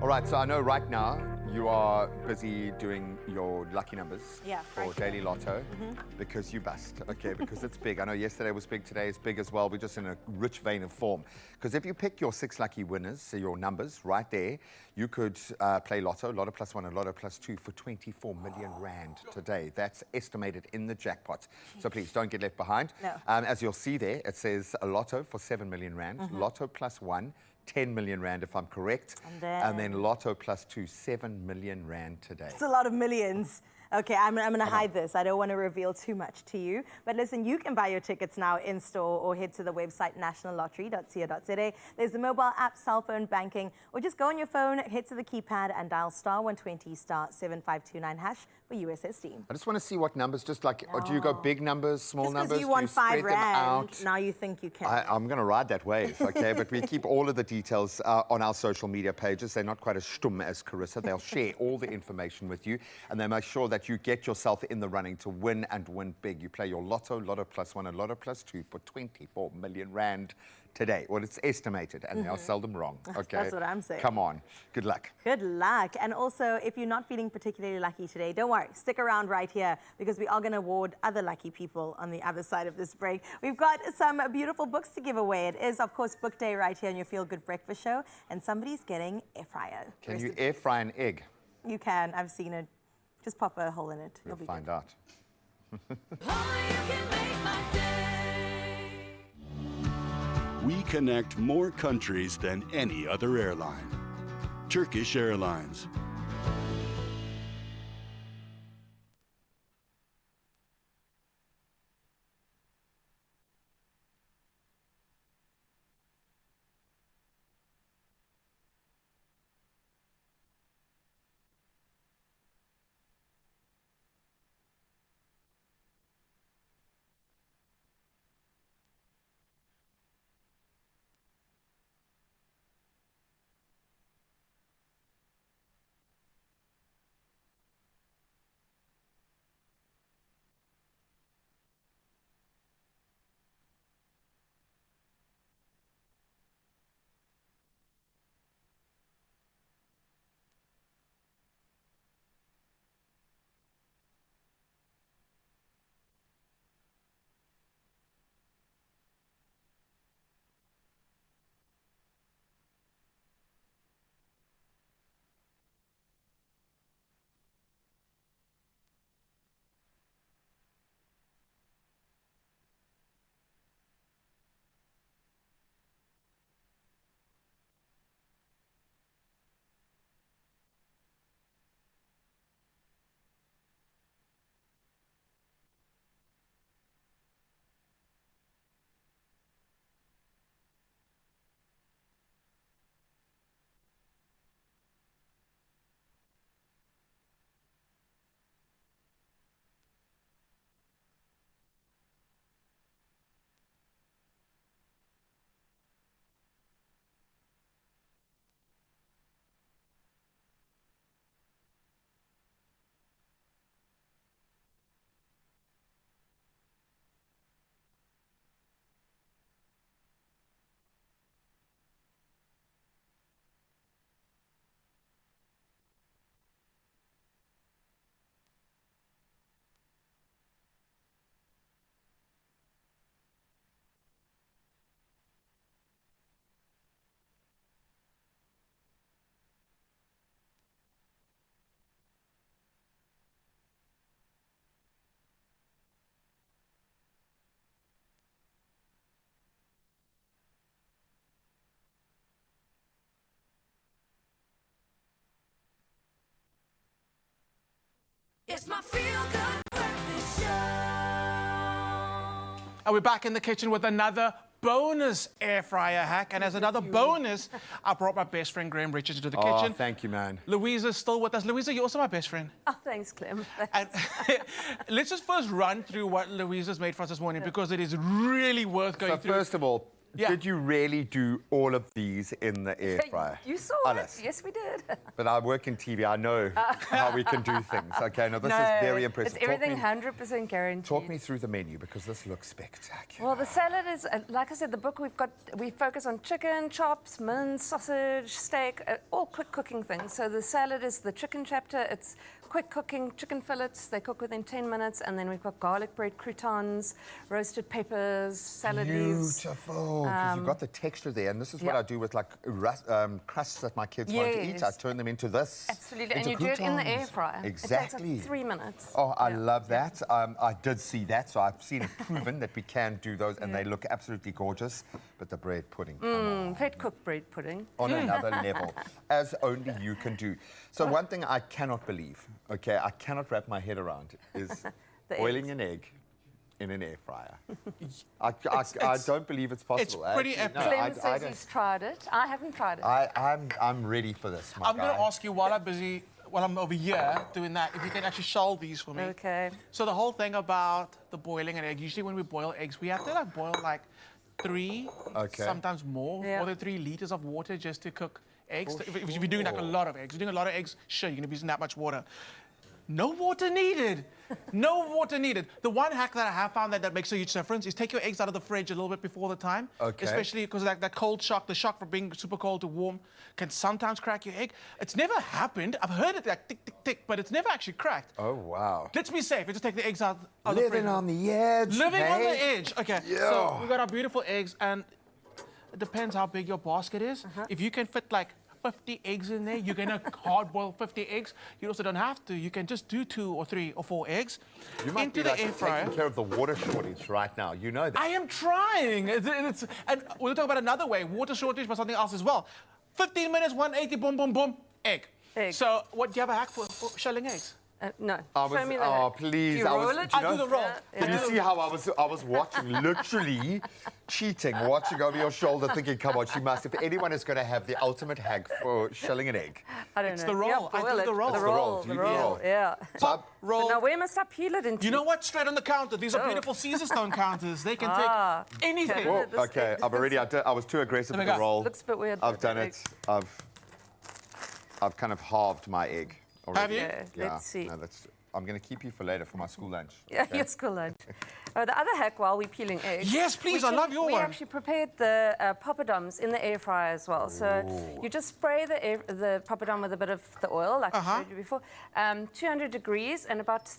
All right, so I know right now you are busy doing your lucky numbers for Daily Lotto because you bust, okay, because it's big. I know yesterday was big, today is big as well. We're just in a rich vein of form. Because if you pick your 6 lucky winners, so your numbers right there, you could play Lotto, Lotto plus 1 and Lotto plus 2 for 24 million rand today. That's estimated in the jackpot. So please don't get left behind. No. As you'll see there, it says a Lotto for 7 million rand, Lotto plus 1, 10 million rand if I'm correct, and then Lotto plus 2, 7 million rand today. It's a lot of millions. Okay, I'm going to hide this. I don't want to reveal too much to you. But listen, you can buy your tickets now in store or head to the website nationallottery.co.za. There's the mobile app, cell phone banking, or just go on your phone, head to the keypad and dial *120 *7529# for USSD. I just want to see what numbers, just like, or do you go big numbers, small Just numbers? because you won do you spread £5 them out? now you think you can. I'm going to ride that wave, okay? But we keep all of the details on our social media pages. They're not quite as stum as Carissa. They'll share all the information with you, and they make sure that you get yourself in the running to win and win big. You play your Lotto, Lotto plus 1 and Lotto plus 2 for 24 million rand today. Well, it's estimated, and they are seldom wrong, okay? That's what I'm saying. Come on. Good luck. Good luck. And also, if you're not feeling particularly lucky today, don't worry. Stick around right here because we are going to award other lucky people on the other side of this break. We've got some beautiful books to give away. It is, of course, book day right here on your Feel Good Breakfast Show, and somebody's getting air fryer. Can you air fry an egg? You can. I've seen it. Just pop a hole in it. We'll It'll be find good. out. We connect more countries than any other airline. Turkish Airlines. It's my Feel Good Breakfast Show. And we're back in the kitchen with another bonus air fryer hack. And as another bonus, I brought my best friend Graham Richards into the kitchen. Thank you, man. Louisa's still with us. Louisa, you're also my best friend. Oh, thanks, Clem. And let's just first run through what Louisa's made for us this morning because it is really worth going through. First of all, Did you really do all of these in the air fryer? You saw Alice. it. Yes, we did. But I work in TV. I know how we can do things. Okay, no, this is very impressive. It's everything 100% guaranteed. Talk me through the menu because this looks spectacular. Well, the salad is, like I said, the book we focus on chicken, chops, mince, sausage, steak, all quick cooking things. So the salad is the chicken chapter. It's quick cooking chicken fillets. They cook within 10 minutes. And then we've got garlic bread croutons, roasted peppers, salad leaves. Beautiful. Because you've got the texture there. And this is what I do with like crusts that my kids want to eat. I turn them into this. Absolutely. And you do it in the air fryer. Exactly. It takes like 3 minutes. Oh, I love that. I did see that. So I've seen it proven that we can do those. And they look absolutely gorgeous. But the bread pudding. Fed cooked bread pudding. On another level, as only you can do. So one thing I cannot believe, okay, I cannot wrap my head around is boiling an egg in an air fryer. I don't believe it's possible. It's pretty epic. Clem says he's tried it. I haven't tried it. I'm ready for this, my I'm going to ask you while I'm over here doing that, if you can actually shell these for me. Okay. So the whole thing about the boiling an egg, usually when we boil eggs, we have to like boil like 3, sometimes more, more than 3 liters of water just to cook eggs. If you're doing like a lot of eggs, sure, you're going to be using that much water. No water needed. No water needed. The one hack that I have found that makes a huge difference is take your eggs out of the fridge a little bit before the time. Okay. Especially because that cold shock, the shock from being super cold to warm, can sometimes crack your egg. It's never happened. I've heard it like tick, tick, tick, but it's never actually cracked. Oh, wow. Let's be safe. Just take the eggs out of the fridge. Living on the edge. Living on the edge. Okay. So we've got our beautiful eggs, and it depends how big your basket is. If you can fit like 50 eggs in there, you're going to hard boil 50 eggs. You also don't have to. You can just do 2 or 3 or 4 eggs you might into be like the air fryer. taking care of the water shortage right now. You know that. I am trying. And we'll talk about another way, water shortage, but something else as well. 15 minutes, 180, boom, boom, boom, egg. So do you have a hack for shelling eggs? No. Show me the please. Do you roll it? I do the roll. Can you see how I was watching, literally cheating, watching over your shoulder, thinking, come on, she must. If anyone is going to have the ultimate hack for shelling an egg. I don't know. It's the roll. Yeah, I do the roll. It's the roll. The roll. Yeah. Pop, roll. But now where must I peel it into? You know what? Straight on the counter. These are beautiful Caesar stone counters. They can take anything. Whoa, okay, I was too aggressive with the roll. Looks a bit weird. I've done it. I've kind of halved my egg already. Have you? Yeah. Let's see. No, I'm going to keep you for later for my school lunch. Yeah, okay? your school lunch. The other hack while we're peeling eggs. Yes, please, I love your we one. We actually prepared the poppadoms in the air fryer as well. So you just spray the poppadom with a bit of the oil, like I showed you before, 200 degrees and about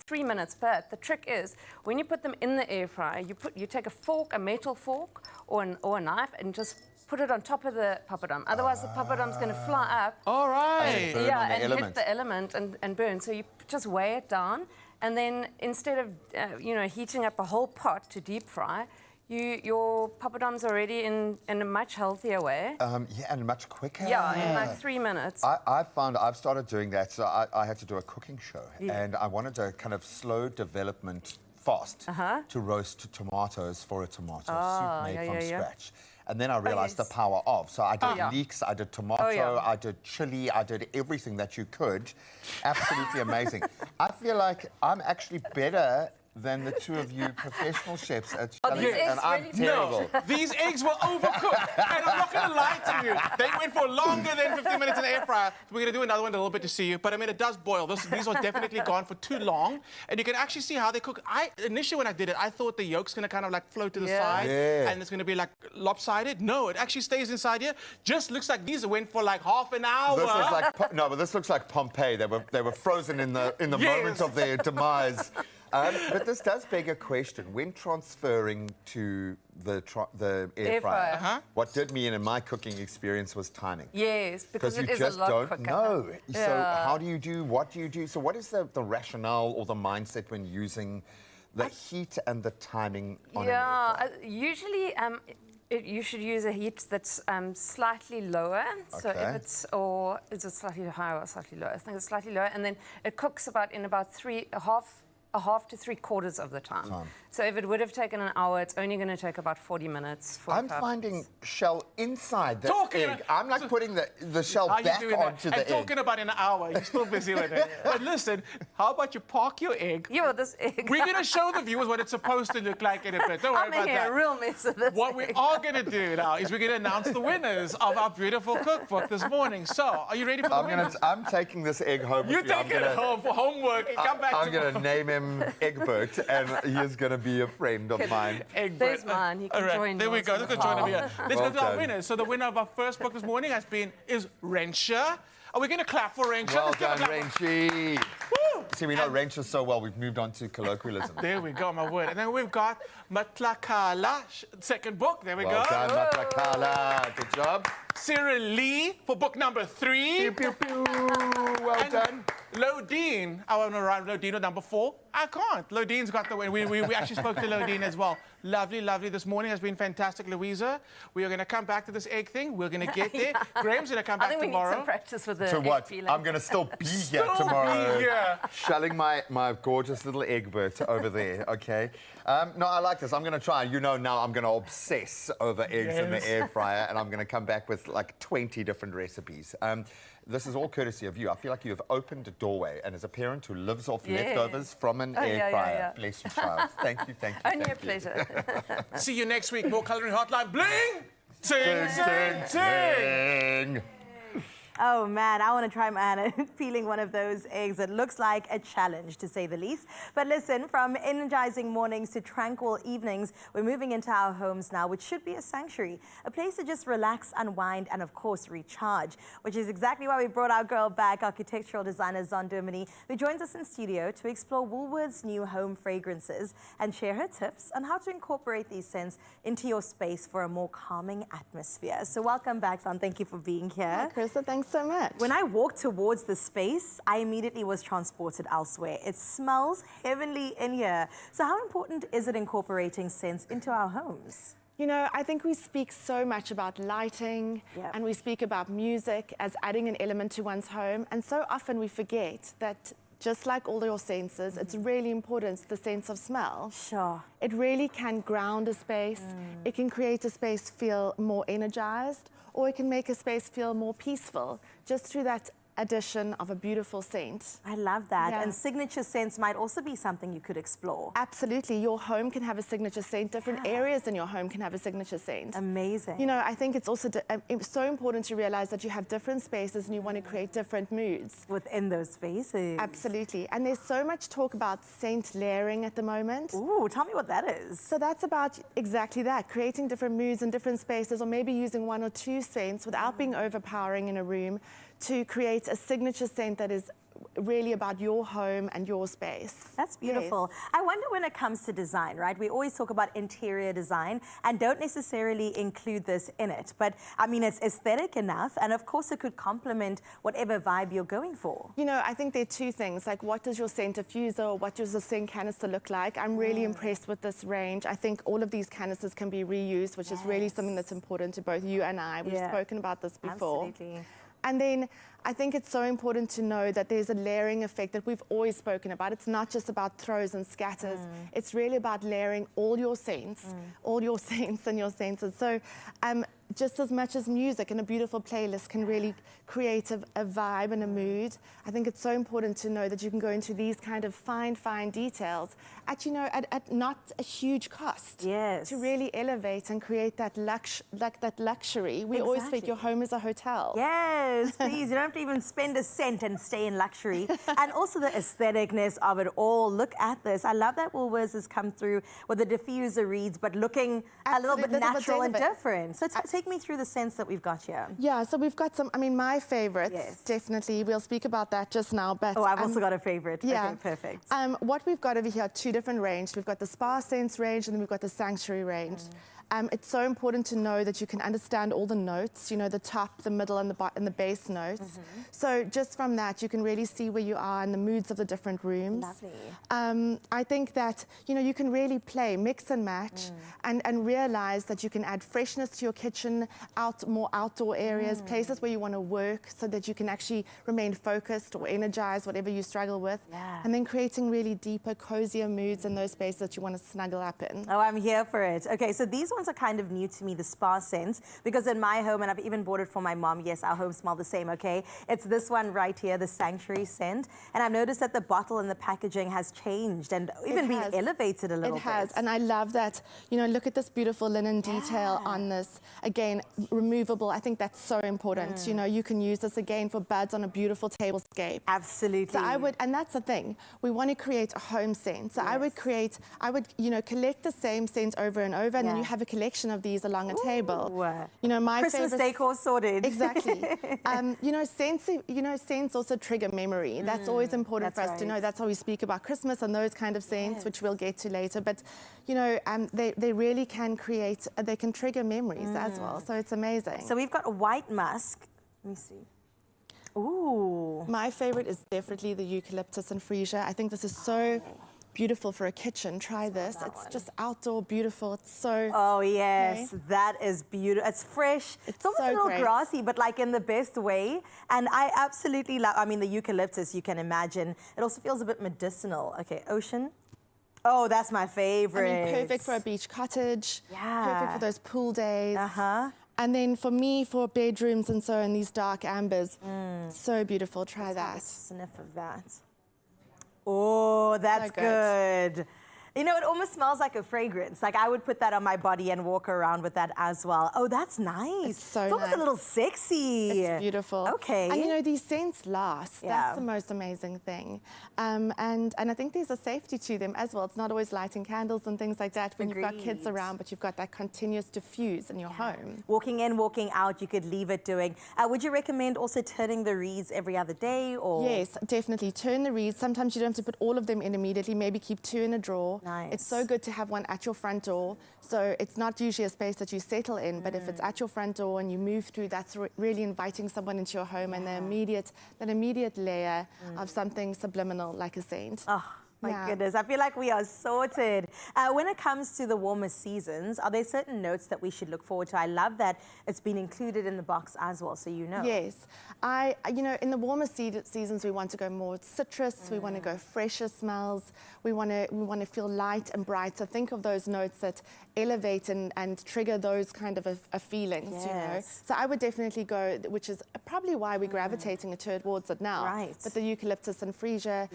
3 minutes. But the trick is, when you put them in the air fryer, you take a fork, a metal fork, or a knife, and just put it on top of the poppadom. Otherwise, the poppadom's going to fly up. All right. And hit the element and burn. So you just weigh it down, and then instead of heating up a whole pot to deep fry, your poppadom's already in a much healthier way. Yeah, and much quicker. Yeah, in like 3 minutes. I've started doing that. So I had to do a cooking show, and I wanted a kind of slow development fast to roast tomatoes for a tomato soup made from scratch. And then I realized the power of. So I did leeks, I did tomato, I did chili, I did everything that you could. Absolutely amazing. I feel like I'm actually better than the two of you professional chefs at shelling, and I'm terrible. No, these eggs were overcooked, and I'm not going to lie to you. They went for longer than 15 minutes in the air fryer. We're going to do another one in a little bit to see you, but I mean, it does boil. These are definitely gone for too long, and you can actually see how they cook. Initially, when I did it, I thought the yolk's going to kind of like float to the side, and it's going to be like lopsided. No, it actually stays inside here. Just looks like these went for like half an hour. This is like but this looks like Pompeii. They were frozen in the moment of their demise. But this does beg a question. When transferring to the air fryer, what did me in my cooking experience was timing. Yes, because you it is just a lot don't quicker. know. So how do you do? What do you do? So what is the rationale or the mindset when using the heat and the timing on an air fryer? Usually you should use a heat that's slightly lower. So if is it slightly higher or slightly lower? I think it's slightly lower, and then it cooks in about a half to 3/4 of the time. So if it would have taken an hour, it's only going to take about 40 minutes. I'm finding shell inside the Talking egg. I'm like putting the shell How you back doing onto that? the And egg. talking about in an hour, you're still busy with it. But listen, how about you park your egg? Yeah, this egg. We're going to show the viewers what it's supposed to look like in a bit. Don't worry I'm about making that. a real mess of this What we egg. are going to do now is we're going to announce the winners of our beautiful cookbook this morning. So, are you ready for the winners? I'm taking this egg home You with me. take it home for homework and come back I'm tomorrow. going to name him Egbert, and he is going to be a friend of mine. There's mine. He can All right, join there we yours go. in Let's the go join him car. here. Let's Well go to our done. winners. So the winner of our first book this morning is Rensha. Are we going to clap for Rensha? Well Let's give a done, clap. Renchi. Woo! See, we know Rensha so well, we've moved on to colloquialism. There we go, my word. And then we've got Matlakala, second book. There we Well go. done, Matlakala. Good job. Cyril Lee for book number 3. Pew, pew, pew. Well done. Lodine, I want to write Lodine number 4. I can't. Lodine's got the win. We actually spoke to Lodine as well. Lovely, lovely. This morning has been fantastic, Louisa. We are going to come back to this egg thing. We're going to get there. Graham's going to come I back think we tomorrow. need some practice with the To egg what? peeling. I'm going to still be here Still tomorrow. be here. Shelling my gorgeous little Egbert over there, okay? No, I like this. I'm going to try. You know now I'm going to obsess over eggs in the Yes. air fryer, and I'm going to come back with like 20 different recipes. This is all courtesy of you. I feel like you have opened a doorway, and as a parent who lives off Yeah. leftovers from an air yeah, fryer, yeah. bless you, child. Thank you, thank you, Only a thank you. pleasure. See you next week. More Colouring Hotline. Bling! Ting, Ting, ting, ting! ting. Oh man, I want to try my hand at peeling one of those eggs. It looks like a challenge, to say the least. But listen, from energizing mornings to tranquil evenings, we're moving into our homes now, which should be a sanctuary, a place to just relax, unwind, and of course, recharge, which is exactly why we brought our girl back, architectural designer Zondermini, who joins us in studio to explore Woolworth's new home fragrances and share her tips on how to incorporate these scents into your space for a more calming atmosphere. So welcome back, Zon. Thank you for being here. Hi, Krista. Thanks so much. When I walked towards the space, I immediately was transported elsewhere. It smells heavenly in here. So how important is it incorporating scents into our homes? You know, I think we speak so much about lighting and we speak about music as adding an element to one's home. And so often we forget that just like all your senses, it's really important, the sense of smell. Sure. It really can ground a space. It can create a space feel more energized, or it can make a space feel more peaceful just through that addition of a beautiful scent. I love that. Yeah. And signature scents might also be something you could explore. Absolutely. Your home can have a signature scent. Different areas in your home can have a signature scent. Amazing. You know, I think it's also it's so important to realize that you have different spaces and you want to create different moods. Within those spaces. Absolutely. And there's so much talk about scent layering at the moment. Ooh, tell me what that is. So that's about exactly that, creating different moods in different spaces, or maybe using one or two scents without being overpowering in a room to create a signature scent that is really about your home and your space. That's beautiful. I wonder when it comes to design, right? We always talk about interior design and don't necessarily include this in it. But I mean, it's aesthetic enough. And of course, it could complement whatever vibe you're going for. You know, I think there are two things, like what does your scent diffuser or what does the scent canister look like? I'm really impressed with this range. I think all of these canisters can be reused, which is really something that's important to both you and I. We've spoken about this before. Absolutely. And then I think it's so important to know that there's a layering effect that we've always spoken about. It's not just about throws and scatters. It's really about layering all your scents, all your scents and your senses. So just as much as music and a beautiful playlist can really create a vibe and a mood, I think it's so important to know that you can go into these kind of fine details at, you know, at not a huge cost. Yes. To really elevate and create that luxury. We always think your home is a hotel. Yes, please. You don't have to even spend a cent and stay in luxury. And also the aestheticness of it all. Look at this. I love that Woolworths has come through with the diffuser reads, but looking a little bit natural and different. So take me through the scents that we've got here. Yeah, so we've got some, I mean, my favorites, definitely. We'll speak about that just now. But I've also got a favorite. Yeah. Okay, perfect. What we've got over here are two different ranges. We've got the Spa Scents range and then we've got the Sanctuary range. it's so important to know that you can understand all the notes, you know, the top, the middle, and the base notes. So just from that, you can really see where you are in the moods of the different rooms. Lovely. I think that, you know, you can really play, mix and match, and realize that you can add freshness to your kitchen, more outdoor areas, places where you want to work, so that you can actually remain focused or energized, whatever you struggle with. And then creating really deeper, cozier moods in those spaces that you want to snuggle up in. Oh, I'm here for it. Okay, so these ones are kind of new to me, the spa scents, because in my home, and I've even bought it for my mom, yes, our homes smell the same, okay? It's this one right here, the Sanctuary scent. And I've noticed that the bottle and the packaging has changed and even been elevated a little bit. It has, and I love that, you know, look at this beautiful linen detail on this. Again, removable, I think that's so important. You know, you can use this again for buds on a beautiful tablescape. Absolutely. So I would, and that's the thing, we want to create a home scent. So I would, you know, collect the same scent over and over, and then you have a collection of these along a table. You know, my Christmas favorite decor sorted. Exactly. You know, scents also trigger memory. That's always important for us to know. That's how we speak about Christmas and those kind of scents, which we'll get to later. But you know, they really can create. They can trigger memories as well. So it's amazing. So we've got a white musk. Let me see. Ooh. My favorite is definitely the eucalyptus and freesia. I think this is so beautiful for a kitchen. Try this. It's just outdoor, beautiful. It's so... Oh, yes. That is beautiful. It's fresh. It's almost so a little great. grassy, but like in the best way. And I absolutely love, I mean, the eucalyptus, you can imagine. It also feels a bit medicinal. Okay, ocean. Oh, that's my favorite. I mean, perfect for a beach cottage. Yeah. Perfect for those pool days. Uh-huh. And then for me, for bedrooms and so, and these dark ambers, so beautiful. Try that. Have a sniff of that. Oh, that's So good. You know, it almost smells like a fragrance. Like I would put that on my body and walk around with that as well. Oh, that's nice. It's so It's almost nice. a little sexy. It's beautiful. Okay. And you know, these scents last. Yeah. That's the most amazing thing. And I think there's a safety to them as well. It's not always lighting candles and things like that when you've got kids around, but you've got that continuous diffuse in your home. Walking in, walking out, you could leave it doing. Would you recommend also turning the reeds every other day? Or? Yes, definitely. Turn the reeds. Sometimes you don't have to put all of them in immediately. Maybe keep 2 in a drawer. Nice. It's so good to have one at your front door. So it's not usually a space that you settle in, but if it's at your front door and you move through, that's really inviting someone into your home and that immediate layer of something subliminal like a scent. Oh. My goodness, I feel like we are sorted. When it comes to the warmer seasons, are there certain notes that we should look forward to? I love that it's been included in the box as well, so you know. Yes, you know, in the warmer seasons, we want to go more citrus. We want to go fresher smells. We want to feel light and bright. So think of those notes that elevate and trigger those kind of a feelings. Yes. You know. So I would definitely go, which is probably why we're gravitating towards it now. Right. But the eucalyptus and freesia,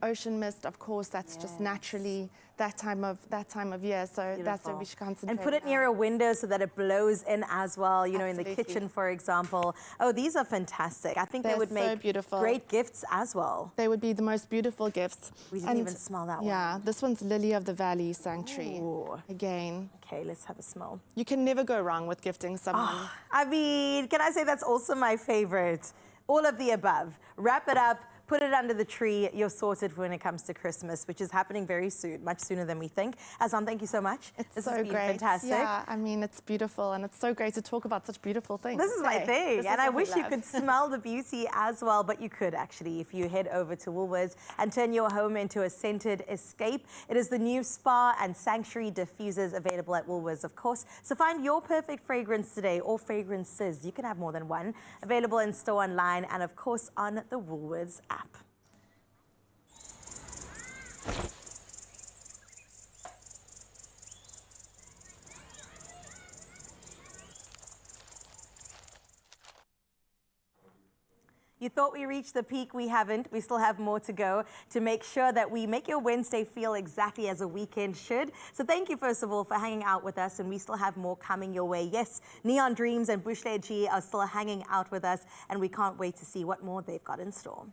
ocean mist, of course, that's just naturally that time of year. So that's what we should concentrate And put it near a window so that it blows in as well, you know, in the kitchen, for example. Oh, these are fantastic. I think they would make great gifts as well. They would be the most beautiful gifts. We didn't even smell that one. Yeah, this one's Lily of the Valley Sanctuary. Ooh. Again. Okay, let's have a smell. You can never go wrong with gifting someone. Oh, I mean, can I say that's also my favorite? All of the above. Wrap it up. Put it under the tree. You're sorted when it comes to Christmas, which is happening very soon, much sooner than we think. Aslan, thank you so much. It's so great. Fantastic. Yeah, I mean, it's beautiful, and it's so great to talk about such beautiful things. This is my thing, and I wish you love. could smell the beauty as well, but you could actually if you head over to Woolworths and turn your home into a scented escape. It is the new Spa and Sanctuary diffusers available at Woolworths, of course. So find your perfect fragrance today, or fragrances. You can have more than one. Available in store, online, and of course on the Woolworths app. You thought we reached the peak, we haven't. We still have more to go to make sure that we make your Wednesday feel exactly as a weekend should. So thank you, first of all, for hanging out with us, and we still have more coming your way. Yes, Neon Dreams and Bushle G are still hanging out with us, and we can't wait to see what more they've got in store.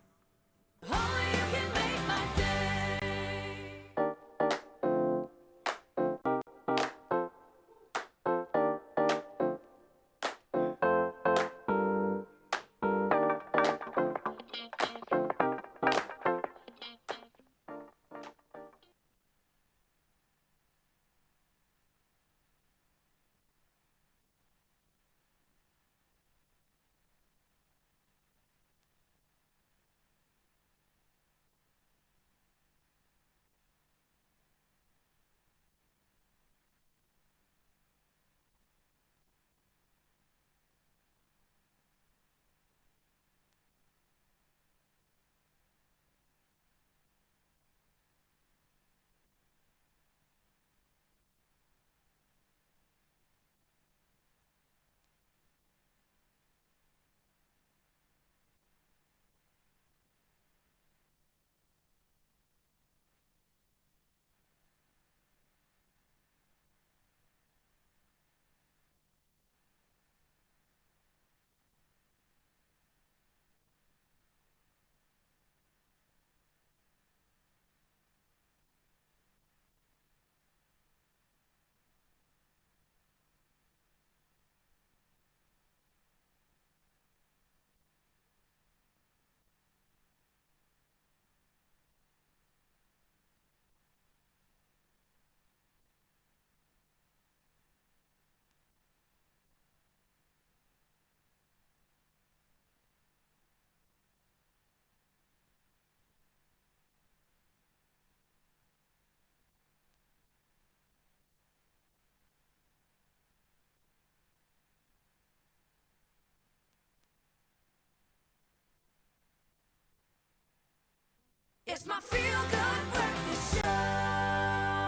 It's my feel-good breakfast show.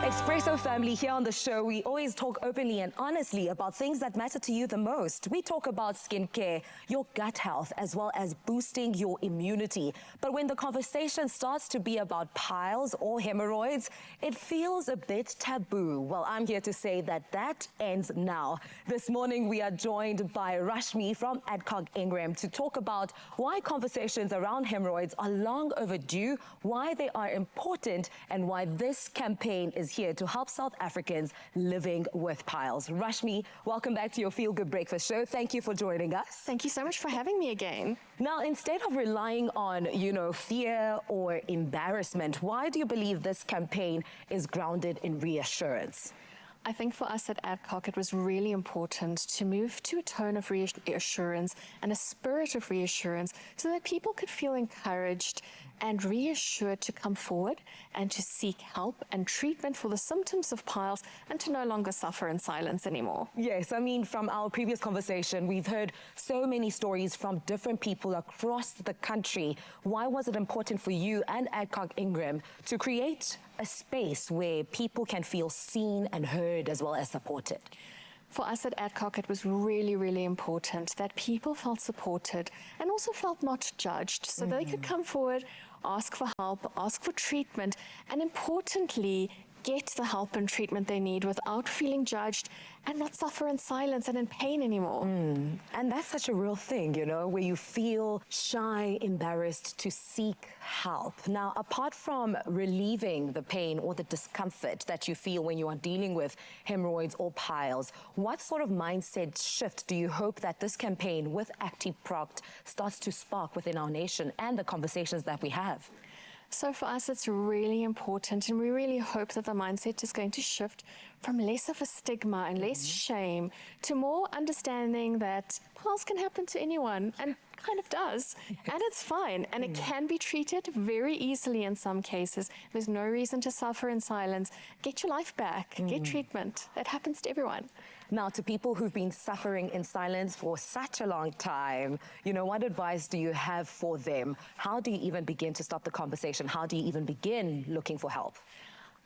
Expresso family, here on the show, we always talk openly and honestly about things that matter to you the most. We talk about skincare, your gut health, as well as boosting your immunity. But when the conversation starts to be about piles or hemorrhoids, it feels a bit taboo. Well, I'm here to say that that ends now. This morning, we are joined by Rashmi from Adcock Ingram to talk about why conversations around hemorrhoids are long overdue, why they are important, and why this campaign is here to help South Africans living with piles. Rashmi, welcome back to your Feel Good Breakfast show. Thank you for joining us. Thank you so much for having me again. Now, instead of relying on, fear or embarrassment, why do you believe this campaign is grounded in reassurance? I think for us at Adcock, it was really important to move to a tone of reassurance and a spirit of reassurance so that people could feel encouraged and reassured to come forward and to seek help and treatment for the symptoms of piles and to no longer suffer in silence anymore. Yes, I mean, from our previous conversation, we've heard so many stories from different people across the country. Why was it important for you and Adcock Ingram to create a space where people can feel seen and heard as well as supported? For us at Adcock, it was really, really important that people felt supported and also felt not judged, so they could come forward, ask for help, ask for treatment, and importantly, get the help and treatment they need without feeling judged and not suffer in silence and in pain anymore. And that's such a real thing, where you feel shy, embarrassed to seek help. Now, apart from relieving the pain or the discomfort that you feel when you are dealing with hemorrhoids or piles, what sort of mindset shift do you hope that this campaign with ActiProct starts to spark within our nation and the conversations that we have? So for us, it's really important, and we really hope that the mindset is going to shift from less of a stigma and less shame to more understanding that piles can happen to anyone, and kind of does, and it's fine, and it can be treated very easily in some cases. There's no reason to suffer in silence. Get your life back, get treatment. That happens to everyone. Now, to people who've been suffering in silence for such a long time, what advice do you have for them? How do you even begin to start the conversation? How do you even begin looking for help?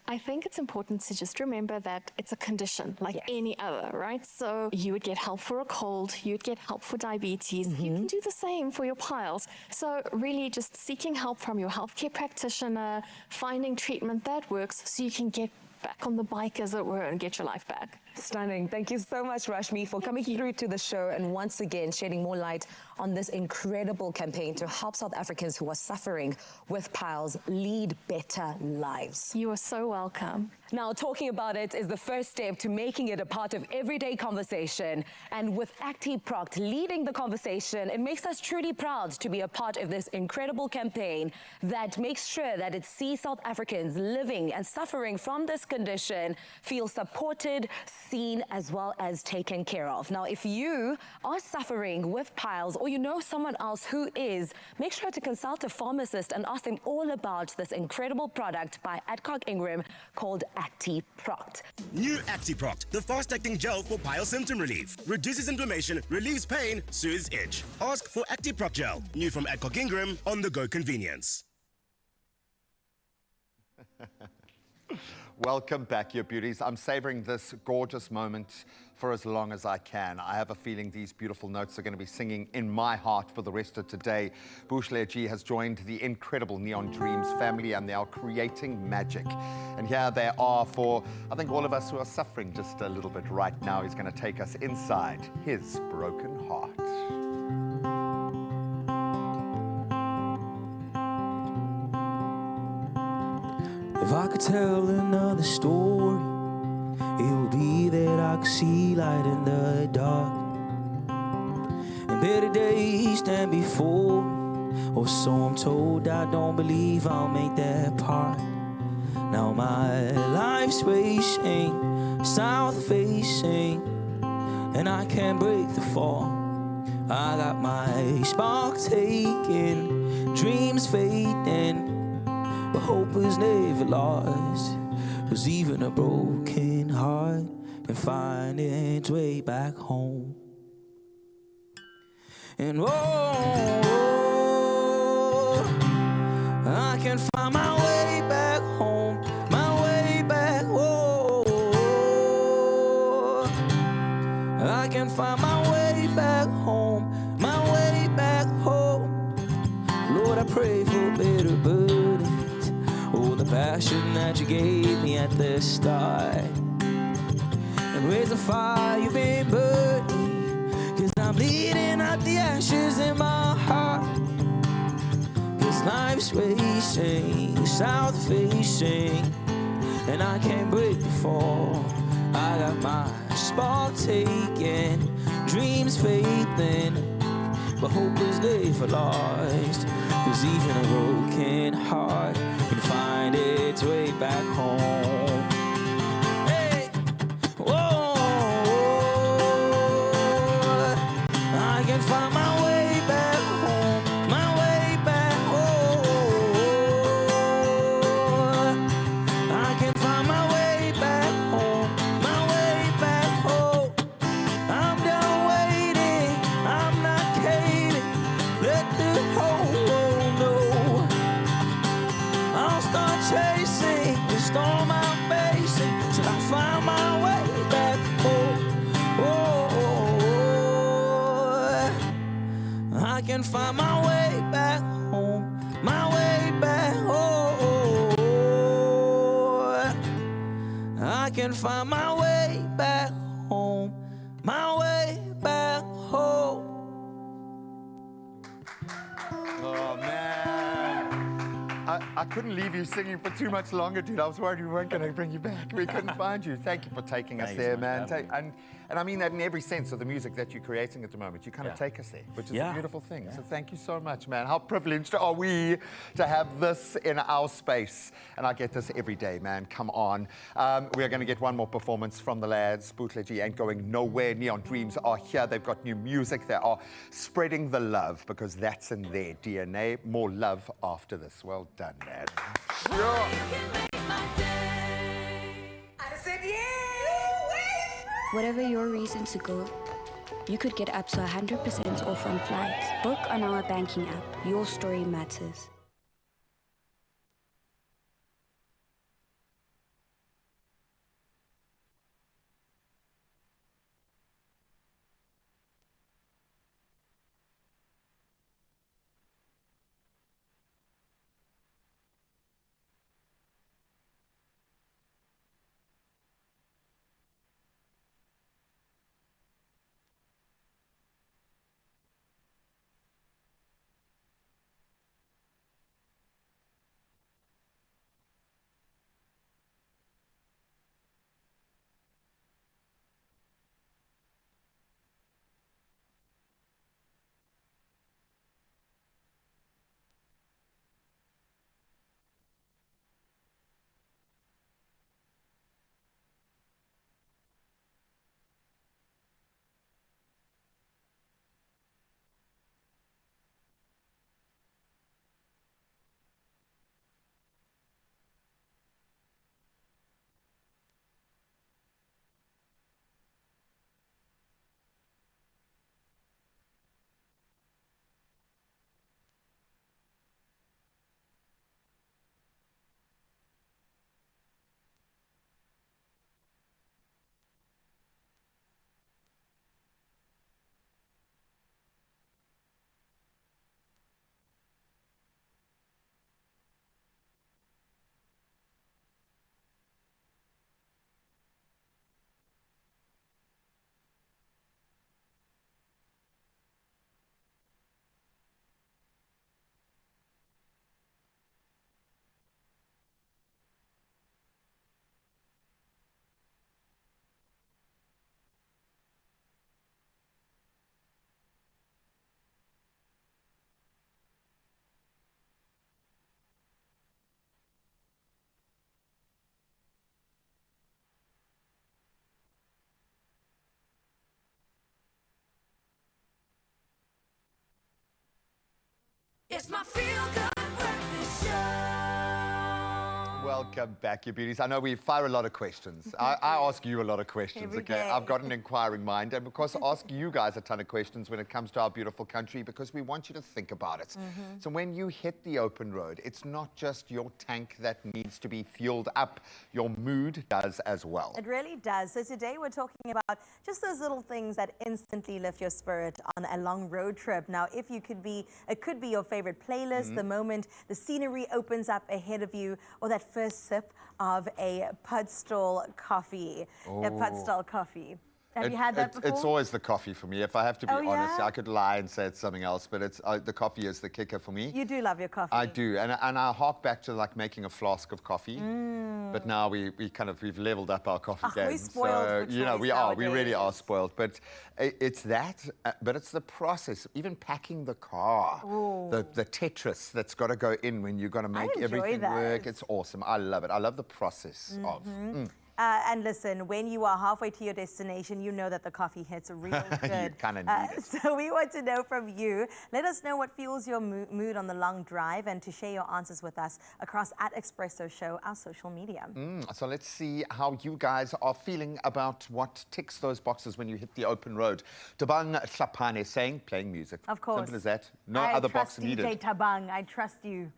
I think it's important to just remember that it's a condition like any other, right? So you would get help for a cold, you'd get help for diabetes, you can do the same for your piles. So really just seeking help from your healthcare practitioner, finding treatment that works so you can get back on the bike, as it were, and get your life back. Stunning. Thank you so much, Rashmi, for coming through to the show and once again shedding more light on this incredible campaign to help South Africans who are suffering with piles lead better lives. You are so welcome. Now, talking about it is the first step to making it a part of everyday conversation. And with ActiProct leading the conversation, it makes us truly proud to be a part of this incredible campaign that makes sure that it sees South Africans living and suffering from this condition feel supported, seen, as well as taken care of. Now, if you are suffering with piles or you know someone else who is, make sure to consult a pharmacist and ask them all about this incredible product by Adcock Ingram called ActiProct. New ActiProct, the fast-acting gel for pile symptom relief. Reduces inflammation, relieves pain, soothes itch. Ask for ActiProct gel. New from Adcock Ingram, on-the-go convenience. Welcome back, your beauties. I'm savoring this gorgeous moment for as long as I can. I have a feeling these beautiful notes are going to be singing in my heart for the rest of today. Bushle G has joined the incredible Neon Dreams family, and they are creating magic. And here they are for, I think, all of us who are suffering just a little bit right now. He's going to take us inside his broken heart. If I could tell another story, it would be that I could see light in the dark, and better days stand before me, or so I'm told. I don't believe I'll make that part. Now my life's racing, south facing, and I can't break the fall. I got my spark taken, dreams fading, but hope is never lost, 'cause even a broken heart can find its way back home. And oh, I can find my way back home, my way back home. I can find my way back home, my way back home. Lord, I pray for better burdens. Oh, the passion that you gave me at the start. And raise the fire you've been burning. Cause I'm bleeding out the ashes in my heart. Cause life's racing, south facing. And I can't break the fall. I got my spark taken, dreams fading, but hope is laid for lost. Cause even a broken heart can find its way back home. Hey, whoa, I can find my way back home, my way back home. I can find my way back home, my way back home. I'm done waiting, I'm not caving. Let the whole world know. I'll start chasing the storm I'm facing till I find my way back home. Oh, I can find my way back home, my way back home. I can find my way back home, my way back home. Oh, man. I couldn't leave you singing for too much longer, dude. I was worried we weren't going to bring you back. We couldn't find you. Thank you for taking us Thanks, there, man. man. And I mean that in every sense of the music that you're creating at the moment. You kind of take us there, which is a beautiful thing. So thank you so much, man. How privileged are we to have this in our space? And I get this every day, man. Come on. We are going to get one more performance from the lads. Bootleggy ain't going nowhere. Neon Dreams are here. They've got new music. They are spreading the love because that's in their DNA. More love after this. Well done, man. Sure. Whatever your reason to go, you could get up to 100% off on flights. Book on our banking app. Your story matters. Welcome back, you beauties. I know we fire a lot of questions. I ask you a lot of questions, Every okay? day. I've got an inquiring mind, and of course, ask you guys a ton of questions when it comes to our beautiful country, because we want you to think about it. So when you hit the open road, it's not just your tank that needs to be fueled up. Your mood does as well. It really does. So today we're talking about just those little things that instantly lift your spirit on a long road trip. Now, if you could be, it could be your favorite playlist, the moment the scenery opens up ahead of you, or that first sip of a pud stall coffee. A pud stall coffee. Have you had that before? It's always the coffee for me. If I have to be honest, yeah? I could lie and say it's something else, but it's the coffee is the kicker for me. You do love your coffee. I do, and I hark back to like making a flask of coffee. But now we've leveled up our coffee game. We're spoiled for you know, choice we really are nowadays. spoiled. But it's that, but it's the process. Even packing the car, the Tetris that's got to go in when you've got to make everything work. It's awesome. I love it. I love the process of. And listen, when you are halfway to your destination, you know that the coffee hits real good. You kind of need it. So we want to know from you. Let us know what fuels your mood on the long drive, and to share your answers with us across @Expresso Show, our social media. So let's see how you guys are feeling about what ticks those boxes when you hit the open road. Tabang Tlhapane saying, playing music. Of course. Simple as that. No other box needed. I trust DJ Tabang. I trust you.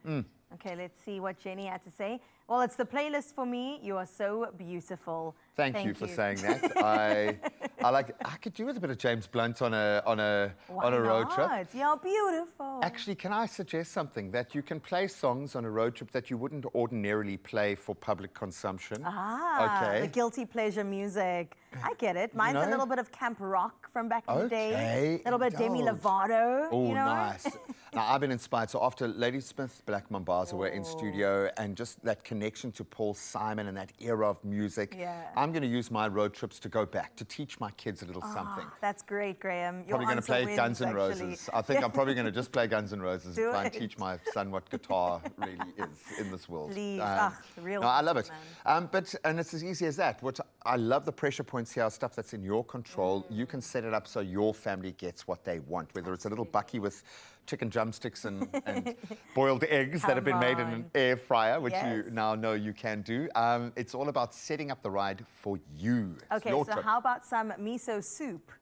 Okay, let's see what Jenny had to say. Well, it's the playlist for me. You are so beautiful. Thank you for saying that. I could do with a bit of James Blunt on a road trip. You're beautiful. Actually, can I suggest something? That you can play songs on a road trip that you wouldn't ordinarily play for public consumption. The guilty pleasure music. I get it. Mine's a little bit of camp rock from back in the day. A little bit of Demi Lovato. Oh, you know? nice. Now, I've been inspired. So after Lady Smith, Black Mambazo were in studio, and just that connection to Paul Simon and that era of music, I'm going to use my road trips to go back, to teach my kids a little something. That's great, Graham. Probably going to play Guns N' Roses. I think I'm probably going to just play Guns N' Roses and try and teach my son what guitar really is in this world. Please. Real I love it. And it's as easy as that. What I love the pressure points here, stuff that's in your control. You can set it up so your family gets what they want, whether it's a little bucky with chicken drumsticks and boiled eggs that have been made in an air fryer, which you now know you can do. It's all about setting up the ride for you. Okay, so how about some miso soup?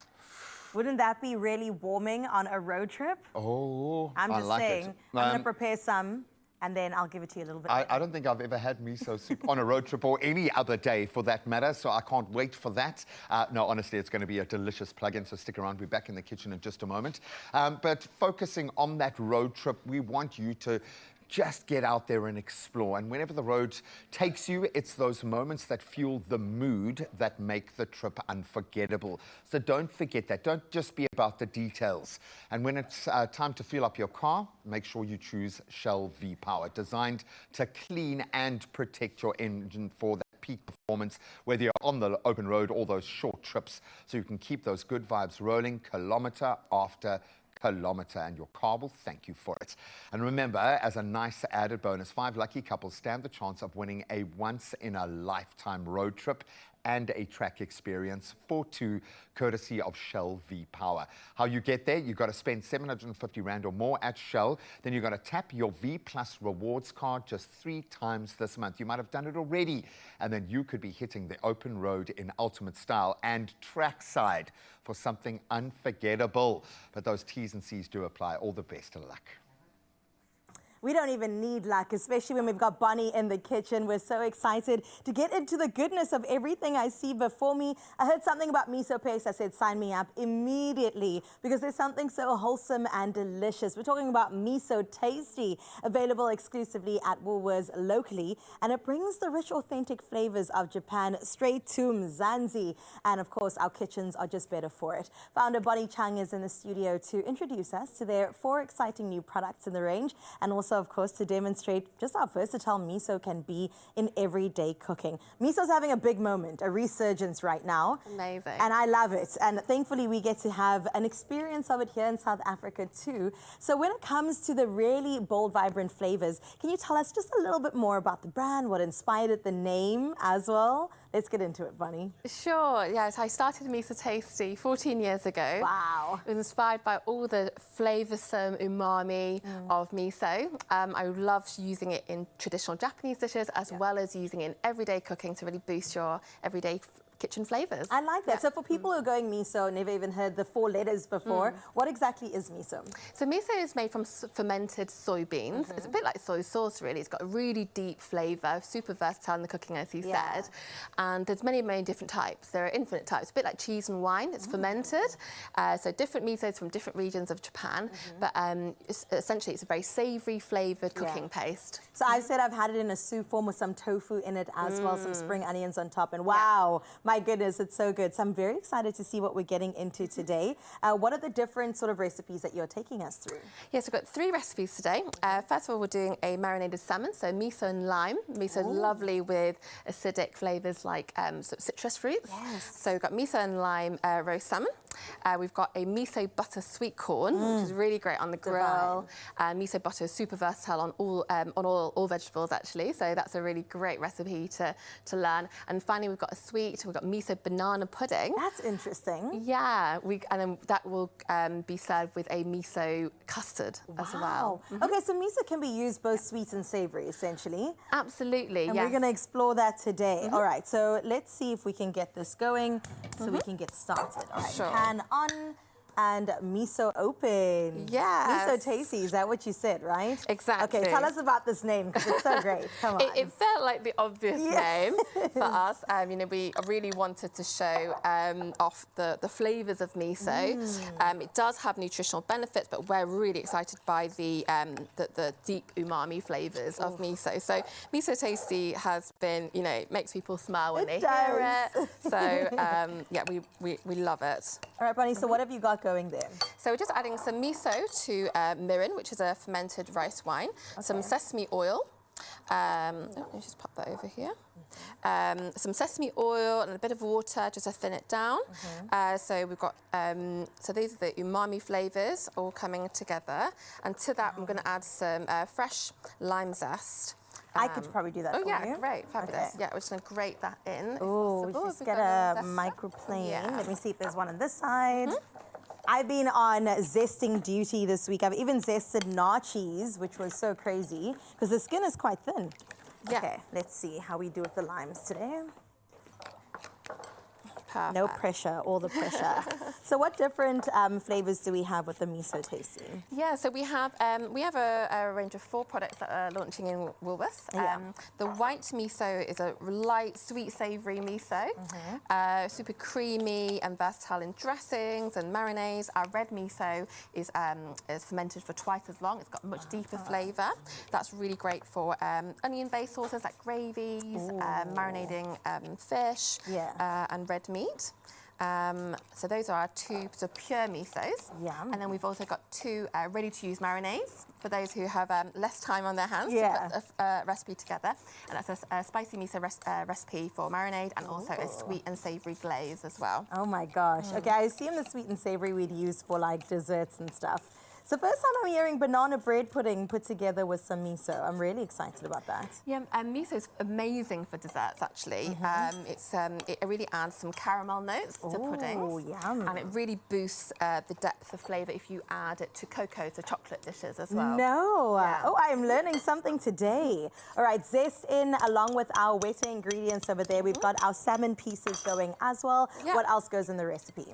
Wouldn't that be really warming on a road trip? Oh, I'm just like saying. it. I'm going to prepare some, and then I'll give it to you a little bit later. I don't think I've ever had miso soup on a road trip, or any other day for that matter, so I can't wait for that. No, honestly, it's going to be a delicious plug-in, so stick around. We'll be back in the kitchen in just a moment. But focusing on that road trip, we want you to just get out there and explore. And whenever the road takes you, it's those moments that fuel the mood that make the trip unforgettable. So don't forget that. Don't just be about the details. And when it's time to fuel up your car, make sure you choose Shell V-Power, designed to clean and protect your engine for that peak performance, whether you're on the open road or those short trips, so you can keep those good vibes rolling kilometer after kilometer, and your car will thank you for it. And remember, as a nice added bonus, 5 lucky couples stand the chance of winning a once-in-a-lifetime road trip and a track experience for 2, courtesy of Shell V-Power. How you get there, you've got to spend 750 Rand or more at Shell. Then you've got to tap your V Plus rewards card just 3 times this month. You might have done it already. And then you could be hitting the open road in ultimate style and trackside for something unforgettable. But those T's and C's do apply. All the best of luck. We don't even need luck, especially when we've got Bonnie in the kitchen. We're so excited to get into the goodness of everything I see before me. I heard something about miso paste. I said, sign me up immediately, because there's something so wholesome and delicious. We're talking about Miso Tasty, available exclusively at Woolworths locally. And it brings the rich, authentic flavors of Japan straight to Mzansi. And of course, our kitchens are just better for it. Founder Bonnie Chung is in the studio to introduce us to their 4 exciting new products in the range, and also, of course, to demonstrate just how versatile miso can be in everyday cooking. Miso's having a big moment, a resurgence right now. Amazing. And I love it. And thankfully, we get to have an experience of it here in South Africa too. So when it comes to the really bold, vibrant flavors, can you tell us just a little bit more about the brand, what inspired it, the name as well? Let's get into it, Bunny. Sure, yes. I started Miso Tasty 14 years ago. Wow. It was inspired by all the flavoursome umami of miso. I love using it in traditional Japanese dishes as well as using it in everyday cooking to really boost your everyday kitchen flavours. I like that. Yeah. So for people who are going miso, never even heard the 4 letters before, what exactly is miso? So miso is made from fermented soybeans. It's a bit like soy sauce, really. It's got a really deep flavour, super versatile in the cooking, as you said. And there's many, many different types. There are infinite types, a bit like cheese and wine. It's fermented. So different misos from different regions of Japan. But essentially, it's a very savoury, flavoured cooking paste. So I said I've had it in a soup form with some tofu in it as well, some spring onions on top. And wow, my goodness, it's so good. So I'm very excited to see what we're getting into today. What are the different sort of recipes that you're taking us through? Yes, we've got 3 recipes today. First of all, we're doing a marinated salmon, so miso and lime. Miso is lovely with acidic flavours like sort of citrus fruits. So we've got miso and lime roast salmon. We've got a miso butter sweet corn, which is really great on the grill. Miso butter is super versatile on all vegetables, actually. So that's a really great recipe to learn. And finally, we've got a sweet. We've got miso banana pudding. That's interesting. Yeah, and then that will be served with a miso custard as well. Okay, so miso can be used both sweet and savoury, essentially. Absolutely, And we're going to explore that today. All right, so let's see if we can get this going so we can get started. All right, Sure. pan on and miso open. Yes. Miso tasty, is that what you said, right? Exactly. Okay, tell us about this name because it's so great. Come on. It felt like the obvious name for us. You know, we really wanted to show off the flavours of miso. It does have nutritional benefits, but we're really excited by the deep umami flavours of miso. So miso tasty has been, you know, makes people smile when they hear it. So yeah, we love it. All right, Bunny, so what have you got going there? So we're just adding some miso to mirin, which is a fermented rice wine, some sesame oil. Let me just pop that over here. Some sesame oil and a bit of water just to thin it down. So we've got, so these are the umami flavours all coming together. And to that, I'm going to add some fresh lime zest. I could probably do that for yeah, you. great, fabulous. Yeah, we're just going to grate that in. Oh, just get a microplane. Let me see if there's one on this side. I've been on zesting duty this week. I've even zested nachos, which was so crazy because the skin is quite thin. Okay, let's see how we do with the limes today. Perfect. No pressure, all the pressure. So what different flavors do we have with the miso tasty? Yeah, so we have a range of 4 products that are launching in Woolworths. The white miso is a light, sweet, savoury miso, super creamy and versatile in dressings and marinades. Our red miso is fermented for twice as long. It's got much deeper flavour. That's really great for onion-based sauces like gravies, marinating fish, and red meat. So those are our 2 sort of pure misos. And then we've also got 2 ready-to-use marinades for those who have less time on their hands to put a recipe together. And that's a spicy miso recipe for marinade and also a sweet and savoury glaze as well. Oh my gosh. Okay, I assume the sweet and savoury we'd use for like desserts and stuff. So first time I'm hearing banana bread pudding put together with some miso. I'm really excited about that. Yeah, miso is amazing for desserts, actually. It really adds some caramel notes to puddings. Yum. And it really boosts the depth of flavour if you add it to cocoa, to chocolate dishes as well. No. Oh, I am learning something today. All right, zest in along with our wetter ingredients over there. We've got our salmon pieces going as well. What else goes in the recipe?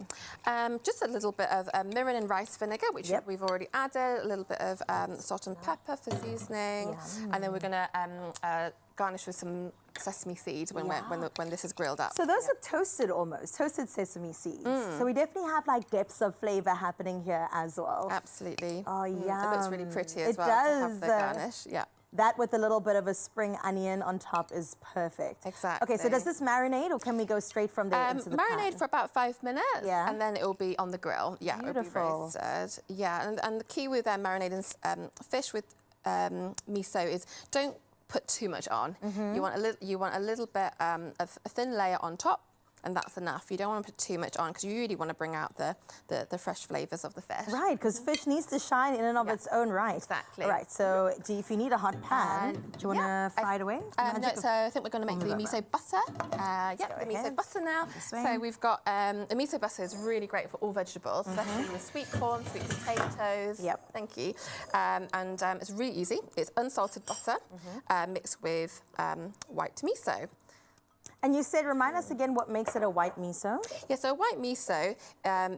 Just a little bit of mirin and rice vinegar, which we've already added, a little bit of salt and pepper for seasoning, and then we're going to garnish with some sesame seeds when this is grilled up. So those are toasted almost, toasted sesame seeds. So we definitely have like depths of flavour happening here as well. Absolutely. Oh, yeah. It looks really pretty as well to have the garnish. Yeah. That with a little bit of a spring onion on top is perfect. Exactly. Okay, so does this marinate or can we go straight from there into the marinade pan? for about 5 minutes, and then it will be on the grill. Yeah, it'll be roasted. Yeah, and the key with marinating fish with miso is don't put too much on. You want a little bit of a thin layer on top, and that's enough. You don't want to put too much on because you really want to bring out the fresh flavours of the fish. Right, because fish needs to shine in and of its own right. Exactly. All right, so if you need a hot pan, do you want to fry it away? No, so I think we're going to make the miso butter. The miso butter now. So we've got the miso butter is really great for all vegetables, especially with sweet corn, sweet potatoes. Yep. Thank you. And it's really easy. It's unsalted butter mixed with white miso. And you said, remind us again what makes it a white miso? Yeah, so white miso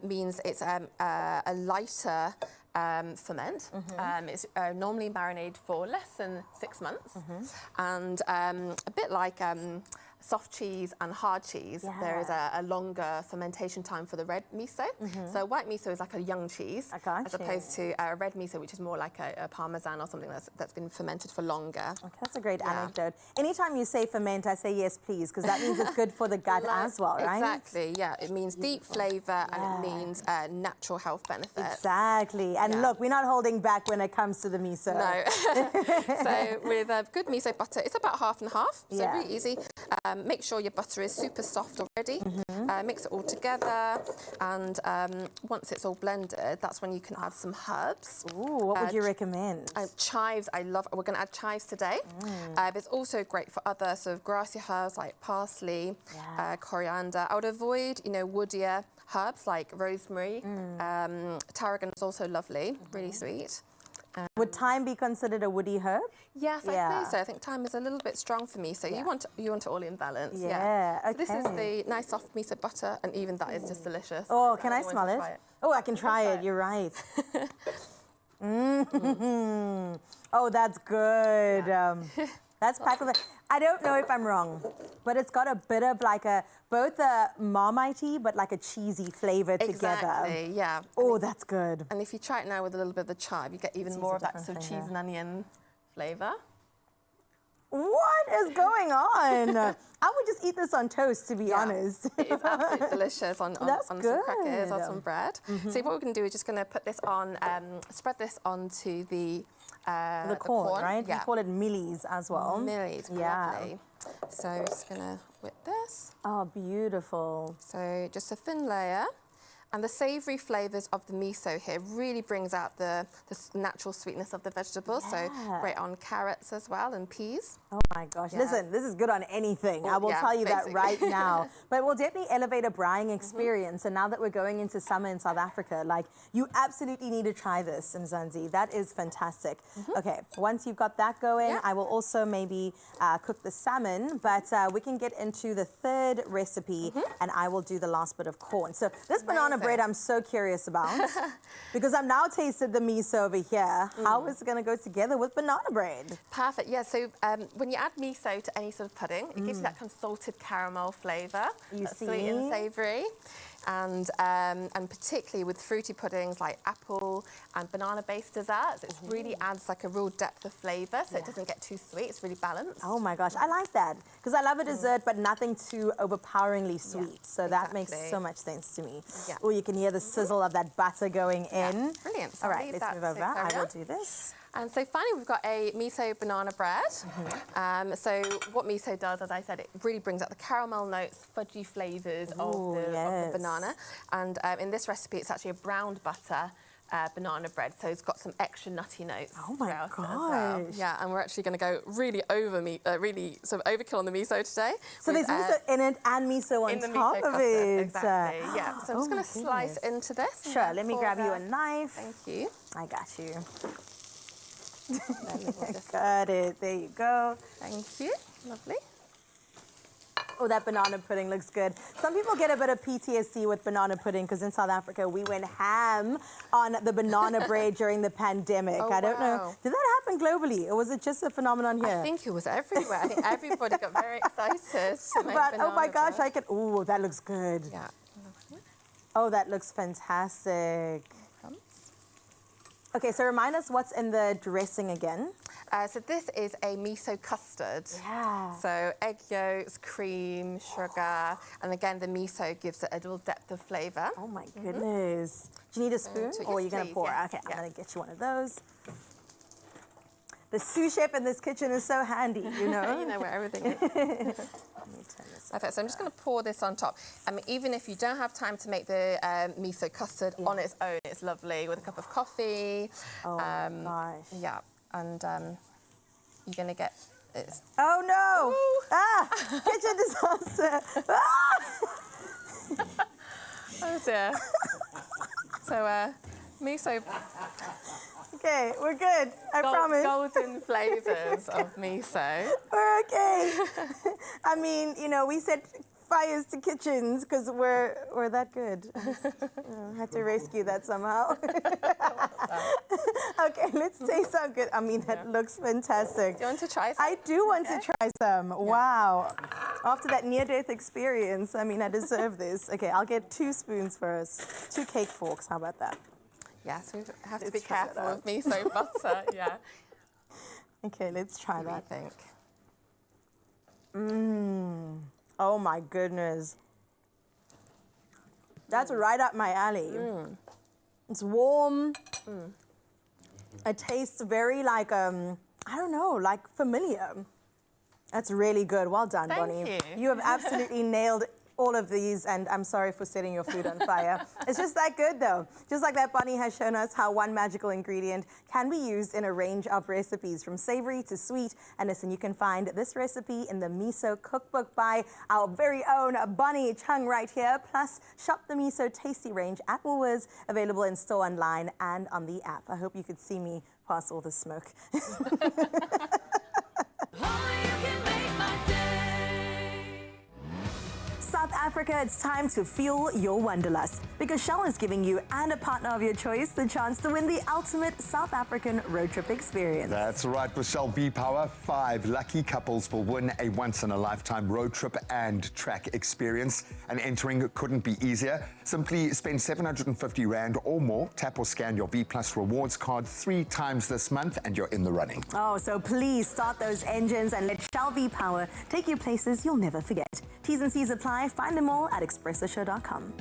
means it's a lighter ferment. It's normally marinated for less than 6 months. And a bit like soft cheese and hard cheese, there is a longer fermentation time for the red miso. So white miso is like a young cheese, as opposed to red miso, which is more like a parmesan or something that's been fermented for longer. Okay, that's a great anecdote. Anytime you say ferment, I say yes, please, because that means it's good for the gut as well, right? Exactly, yeah. It means deep flavour and it means natural health benefits. Exactly. And look, we're not holding back when it comes to the miso. No. So with good miso butter, it's about half and half, so really easy. Make sure your butter is super soft already. Mix it all together, and once it's all blended, that's when you can add some herbs. Ooh, what would you recommend? Chives, I love. We're going to add chives today. But it's also great for other sort of grassy herbs like parsley, coriander. I would avoid, woodier herbs like rosemary. Tarragon is also lovely, really sweet. Would thyme be considered a woody herb? Yes, I think so. I think thyme is a little bit strong for me, so you want it all in balance. Yeah, So this is the nice soft miso butter, and even that is just delicious. Oh, can I smell it? Oh, I can try it. You're right. Oh, that's good. That's packed with. I don't know if I'm wrong, but it's got a bit of like both a marmitey but like a cheesy flavor together. Exactly, yeah. Oh, that's good. And if you try it now with a little bit of the chive, you get even more of that sort of cheese and onion flavour. What is going on? I would just eat this on toast, to be honest. It is absolutely delicious on some crackers or some bread. So what we're going to do is just going to put this on, spread this onto the corn, right? Yeah. We call it millies as well. Millies, lovely. So just going to whip this. Oh, beautiful. So just a thin layer. And the savoury flavours of the miso here really brings out the natural sweetness of the vegetables. So great on carrots as well and peas. Oh my gosh. Listen, this is good on anything. I will tell you that right now. But we'll definitely elevate a braaiing experience. And now that we're going into summer in South Africa, like, you absolutely need to try this in Mzansi. That is fantastic. Okay, once you've got that going, I will also maybe cook the salmon. But we can get into the third recipe, and I will do the last bit of corn. So this banana bread I'm so curious about, because I've now tasted the miso over here. How is it going to go together with banana bread? Perfect, yeah. So when you add miso to any sort of pudding, it gives you that kind of salted caramel flavour. That's sweet and savoury. And particularly with fruity puddings like apple and banana-based desserts, it really adds like a real depth of flavour, so it doesn't get too sweet. It's really balanced. Oh my gosh, I like that, because I love a dessert, but nothing too overpoweringly sweet. So that makes so much sense to me. Oh, you can hear the sizzle of that butter going in. Brilliant. So all right, let's move over. I will do this. And so finally, we've got a miso banana bread. So what miso does, as I said, it really brings out the caramel notes, fudgy flavours of the banana. And in this recipe, it's actually a browned butter banana bread, so it's got some extra nutty notes. Oh my gosh! Well. Yeah, and we're actually going to go really really sort of overkill on the miso today. So there's miso in it and miso on top of it. Exactly. Yeah. So I'm just going to slice into this. Sure. Let me grab you a knife. Thank you. I got you. Got it. There you go. Thank you. Lovely. Oh, that banana pudding looks good. Some people get a bit of PTSD with banana pudding because in South Africa, we went ham on the banana bread during the pandemic. I don't know. Did that happen globally, or was it just a phenomenon here? I think it was everywhere. I think everybody got very excited to make but, oh my gosh, bread. oh, that looks good. Yeah. Oh, that looks fantastic. Okay, so remind us what's in the dressing again. So this is a miso custard. Yeah. So egg yolks, cream, sugar, and again the miso gives it a little depth of flavour. Oh my goodness. Do you need a spoon, or are you going to pour? Yes. Okay, I'm going to get you one of those. The sous chef in this kitchen is so handy, you know. You know where everything is. Okay, so I'm just going to pour this on top. I mean, even if you don't have time to make the miso custard on its own, it's lovely with a cup of coffee. Oh, gosh. Yeah, and you're going to get this. Oh, no. Ah, kitchen disaster. Ah! Oh, dear. So, miso... Okay, we're good. I promise. Golden flavours of miso. We're okay. I mean, you know, we set fires to kitchens because we're that good. Have to rescue that somehow. Okay, let's taste some good. I mean, that looks fantastic. Do you want to try some? I do want to try some. Wow. After that near-death experience, I mean, I deserve this. Okay, I'll get 2 spoons first. 2 cake forks. How about that? Yes, we have to be careful with miso butter, yeah. Okay, let's try that. What do you think? Mmm. Oh my goodness. That's right up my alley. It's warm. It tastes very like, I don't know, like familiar. That's really good. Well done, Bonnie. Thank you. You have absolutely nailed all of these, and I'm sorry for setting your food on fire. It's just that good, though. Just like that, Bonnie has shown us how one magical ingredient can be used in a range of recipes, from savory to sweet. And listen, you can find this recipe in the miso cookbook by our very own Bonnie Chung right here. Plus, shop the miso tasty range at Woolworths, available in store, online, and on the app. I hope you could see me pass all the smoke. South Africa, it's time to fuel your wanderlust, because Shell is giving you and a partner of your choice the chance to win the ultimate South African road trip experience. That's right. With Shell V-Power, 5 lucky couples will win a once-in-a-lifetime road trip and track experience. And entering couldn't be easier. Simply spend 750 Rand or more, tap or scan your V Plus rewards card 3 times this month, and you're in the running. Oh, so please start those engines and let Shell V-Power take you places you'll never forget. T's and C's apply. Find them all at expressoshow.com.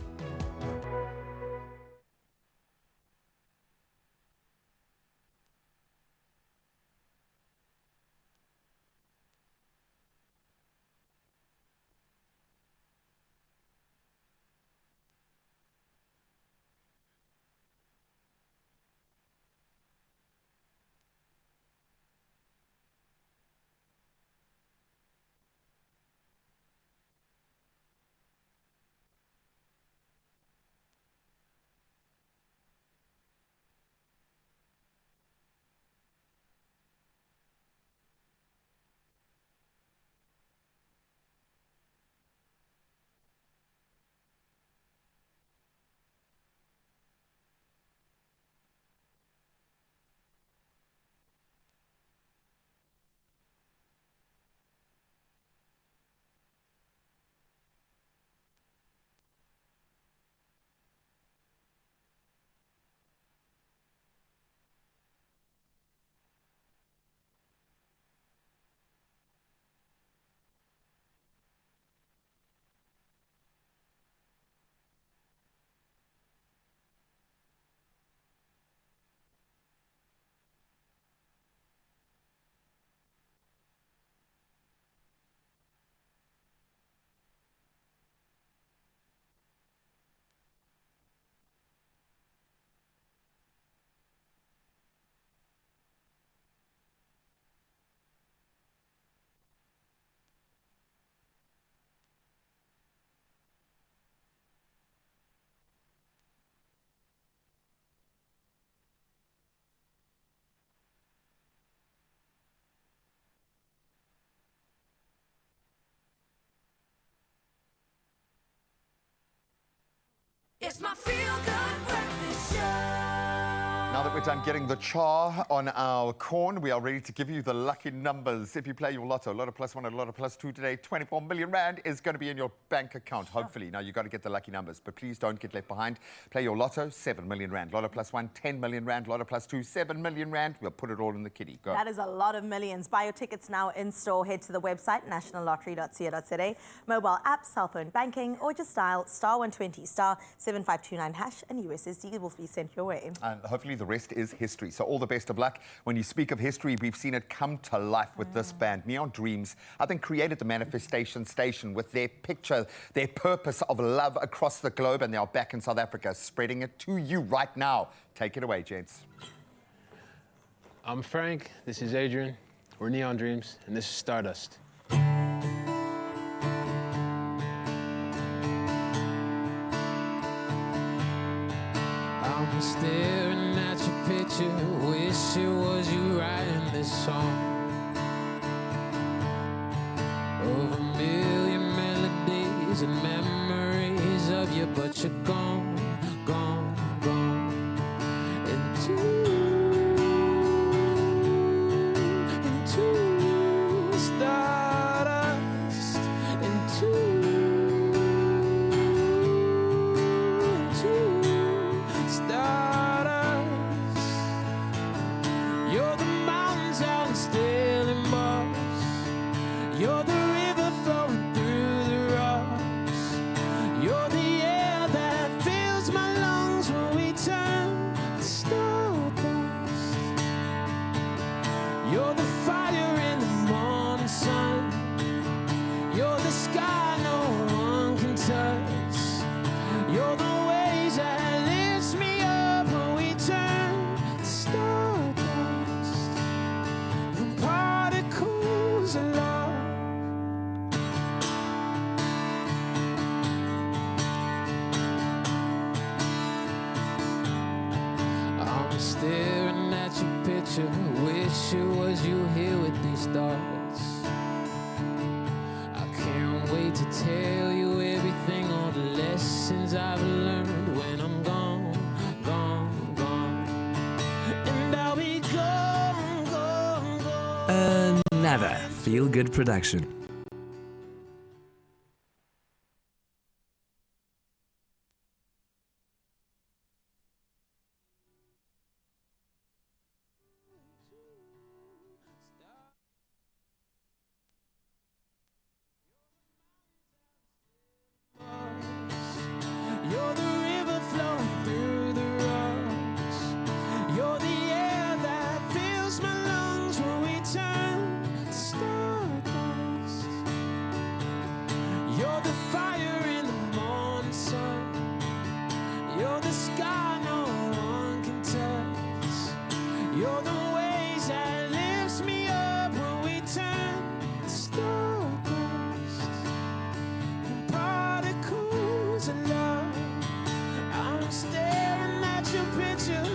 It's my feel-good breakfast show. Now that we're done getting the char on our corn, we are ready to give you the lucky numbers. If you play your lotto, Lotto Plus 1 and Lotto Plus 2 today, 24 million Rand is going to be in your bank account, hopefully. Now, you've got to get the lucky numbers, but please don't get left behind. Play your lotto, 7 million Rand. Lotto Plus 1, 10 million Rand. Lotto Plus 2, 7 million Rand. We'll put it all in the kitty. Go. That is a lot of millions. Buy your tickets now in store. Head to the website, nationallottery.co.za, mobile app, cell phone banking, or just dial *120 *7529# and USSD will be sent your way. And hopefully the the rest is history. So all the best of luck. When you speak of history, we've seen it come to life with this band. Neon Dreams, I think, created the Manifestation Station with their picture, their purpose of love across the globe, and they are back in South Africa, spreading it to you right now. Take it away, gents. I'm Frank, this is Adrian, we're Neon Dreams, and this is Stardust. I'm staring at your picture, wish it was you writing this song. Over a million melodies and memories of you, but you're gone, gone, gone. Into stardust, into stardust. You're the mountains out in Stellenbosch. You're the river flowing through the rocks. You're the air that fills my lungs when we turn to stardust. You're the fire in the morning sun. You're the sky no one can touch. You're the waves that lifts me up when we turn to stardust. From particles of love. I'm staring at your picture, wish it was you here with these thoughts. I can't wait to tell you everything, all the lessons I've learned when I'm gone, gone, gone. And I'll be gone, gone, gone. Another feel-good production. You're the river flowing through the rocks. You're the air that fills my lungs when we turn to stardust. You're the fire in the morning sun. You're the sky no one can touch. You're the waves that lifts me up when we turn to stardust. And particles of love. I'm staring at your picture,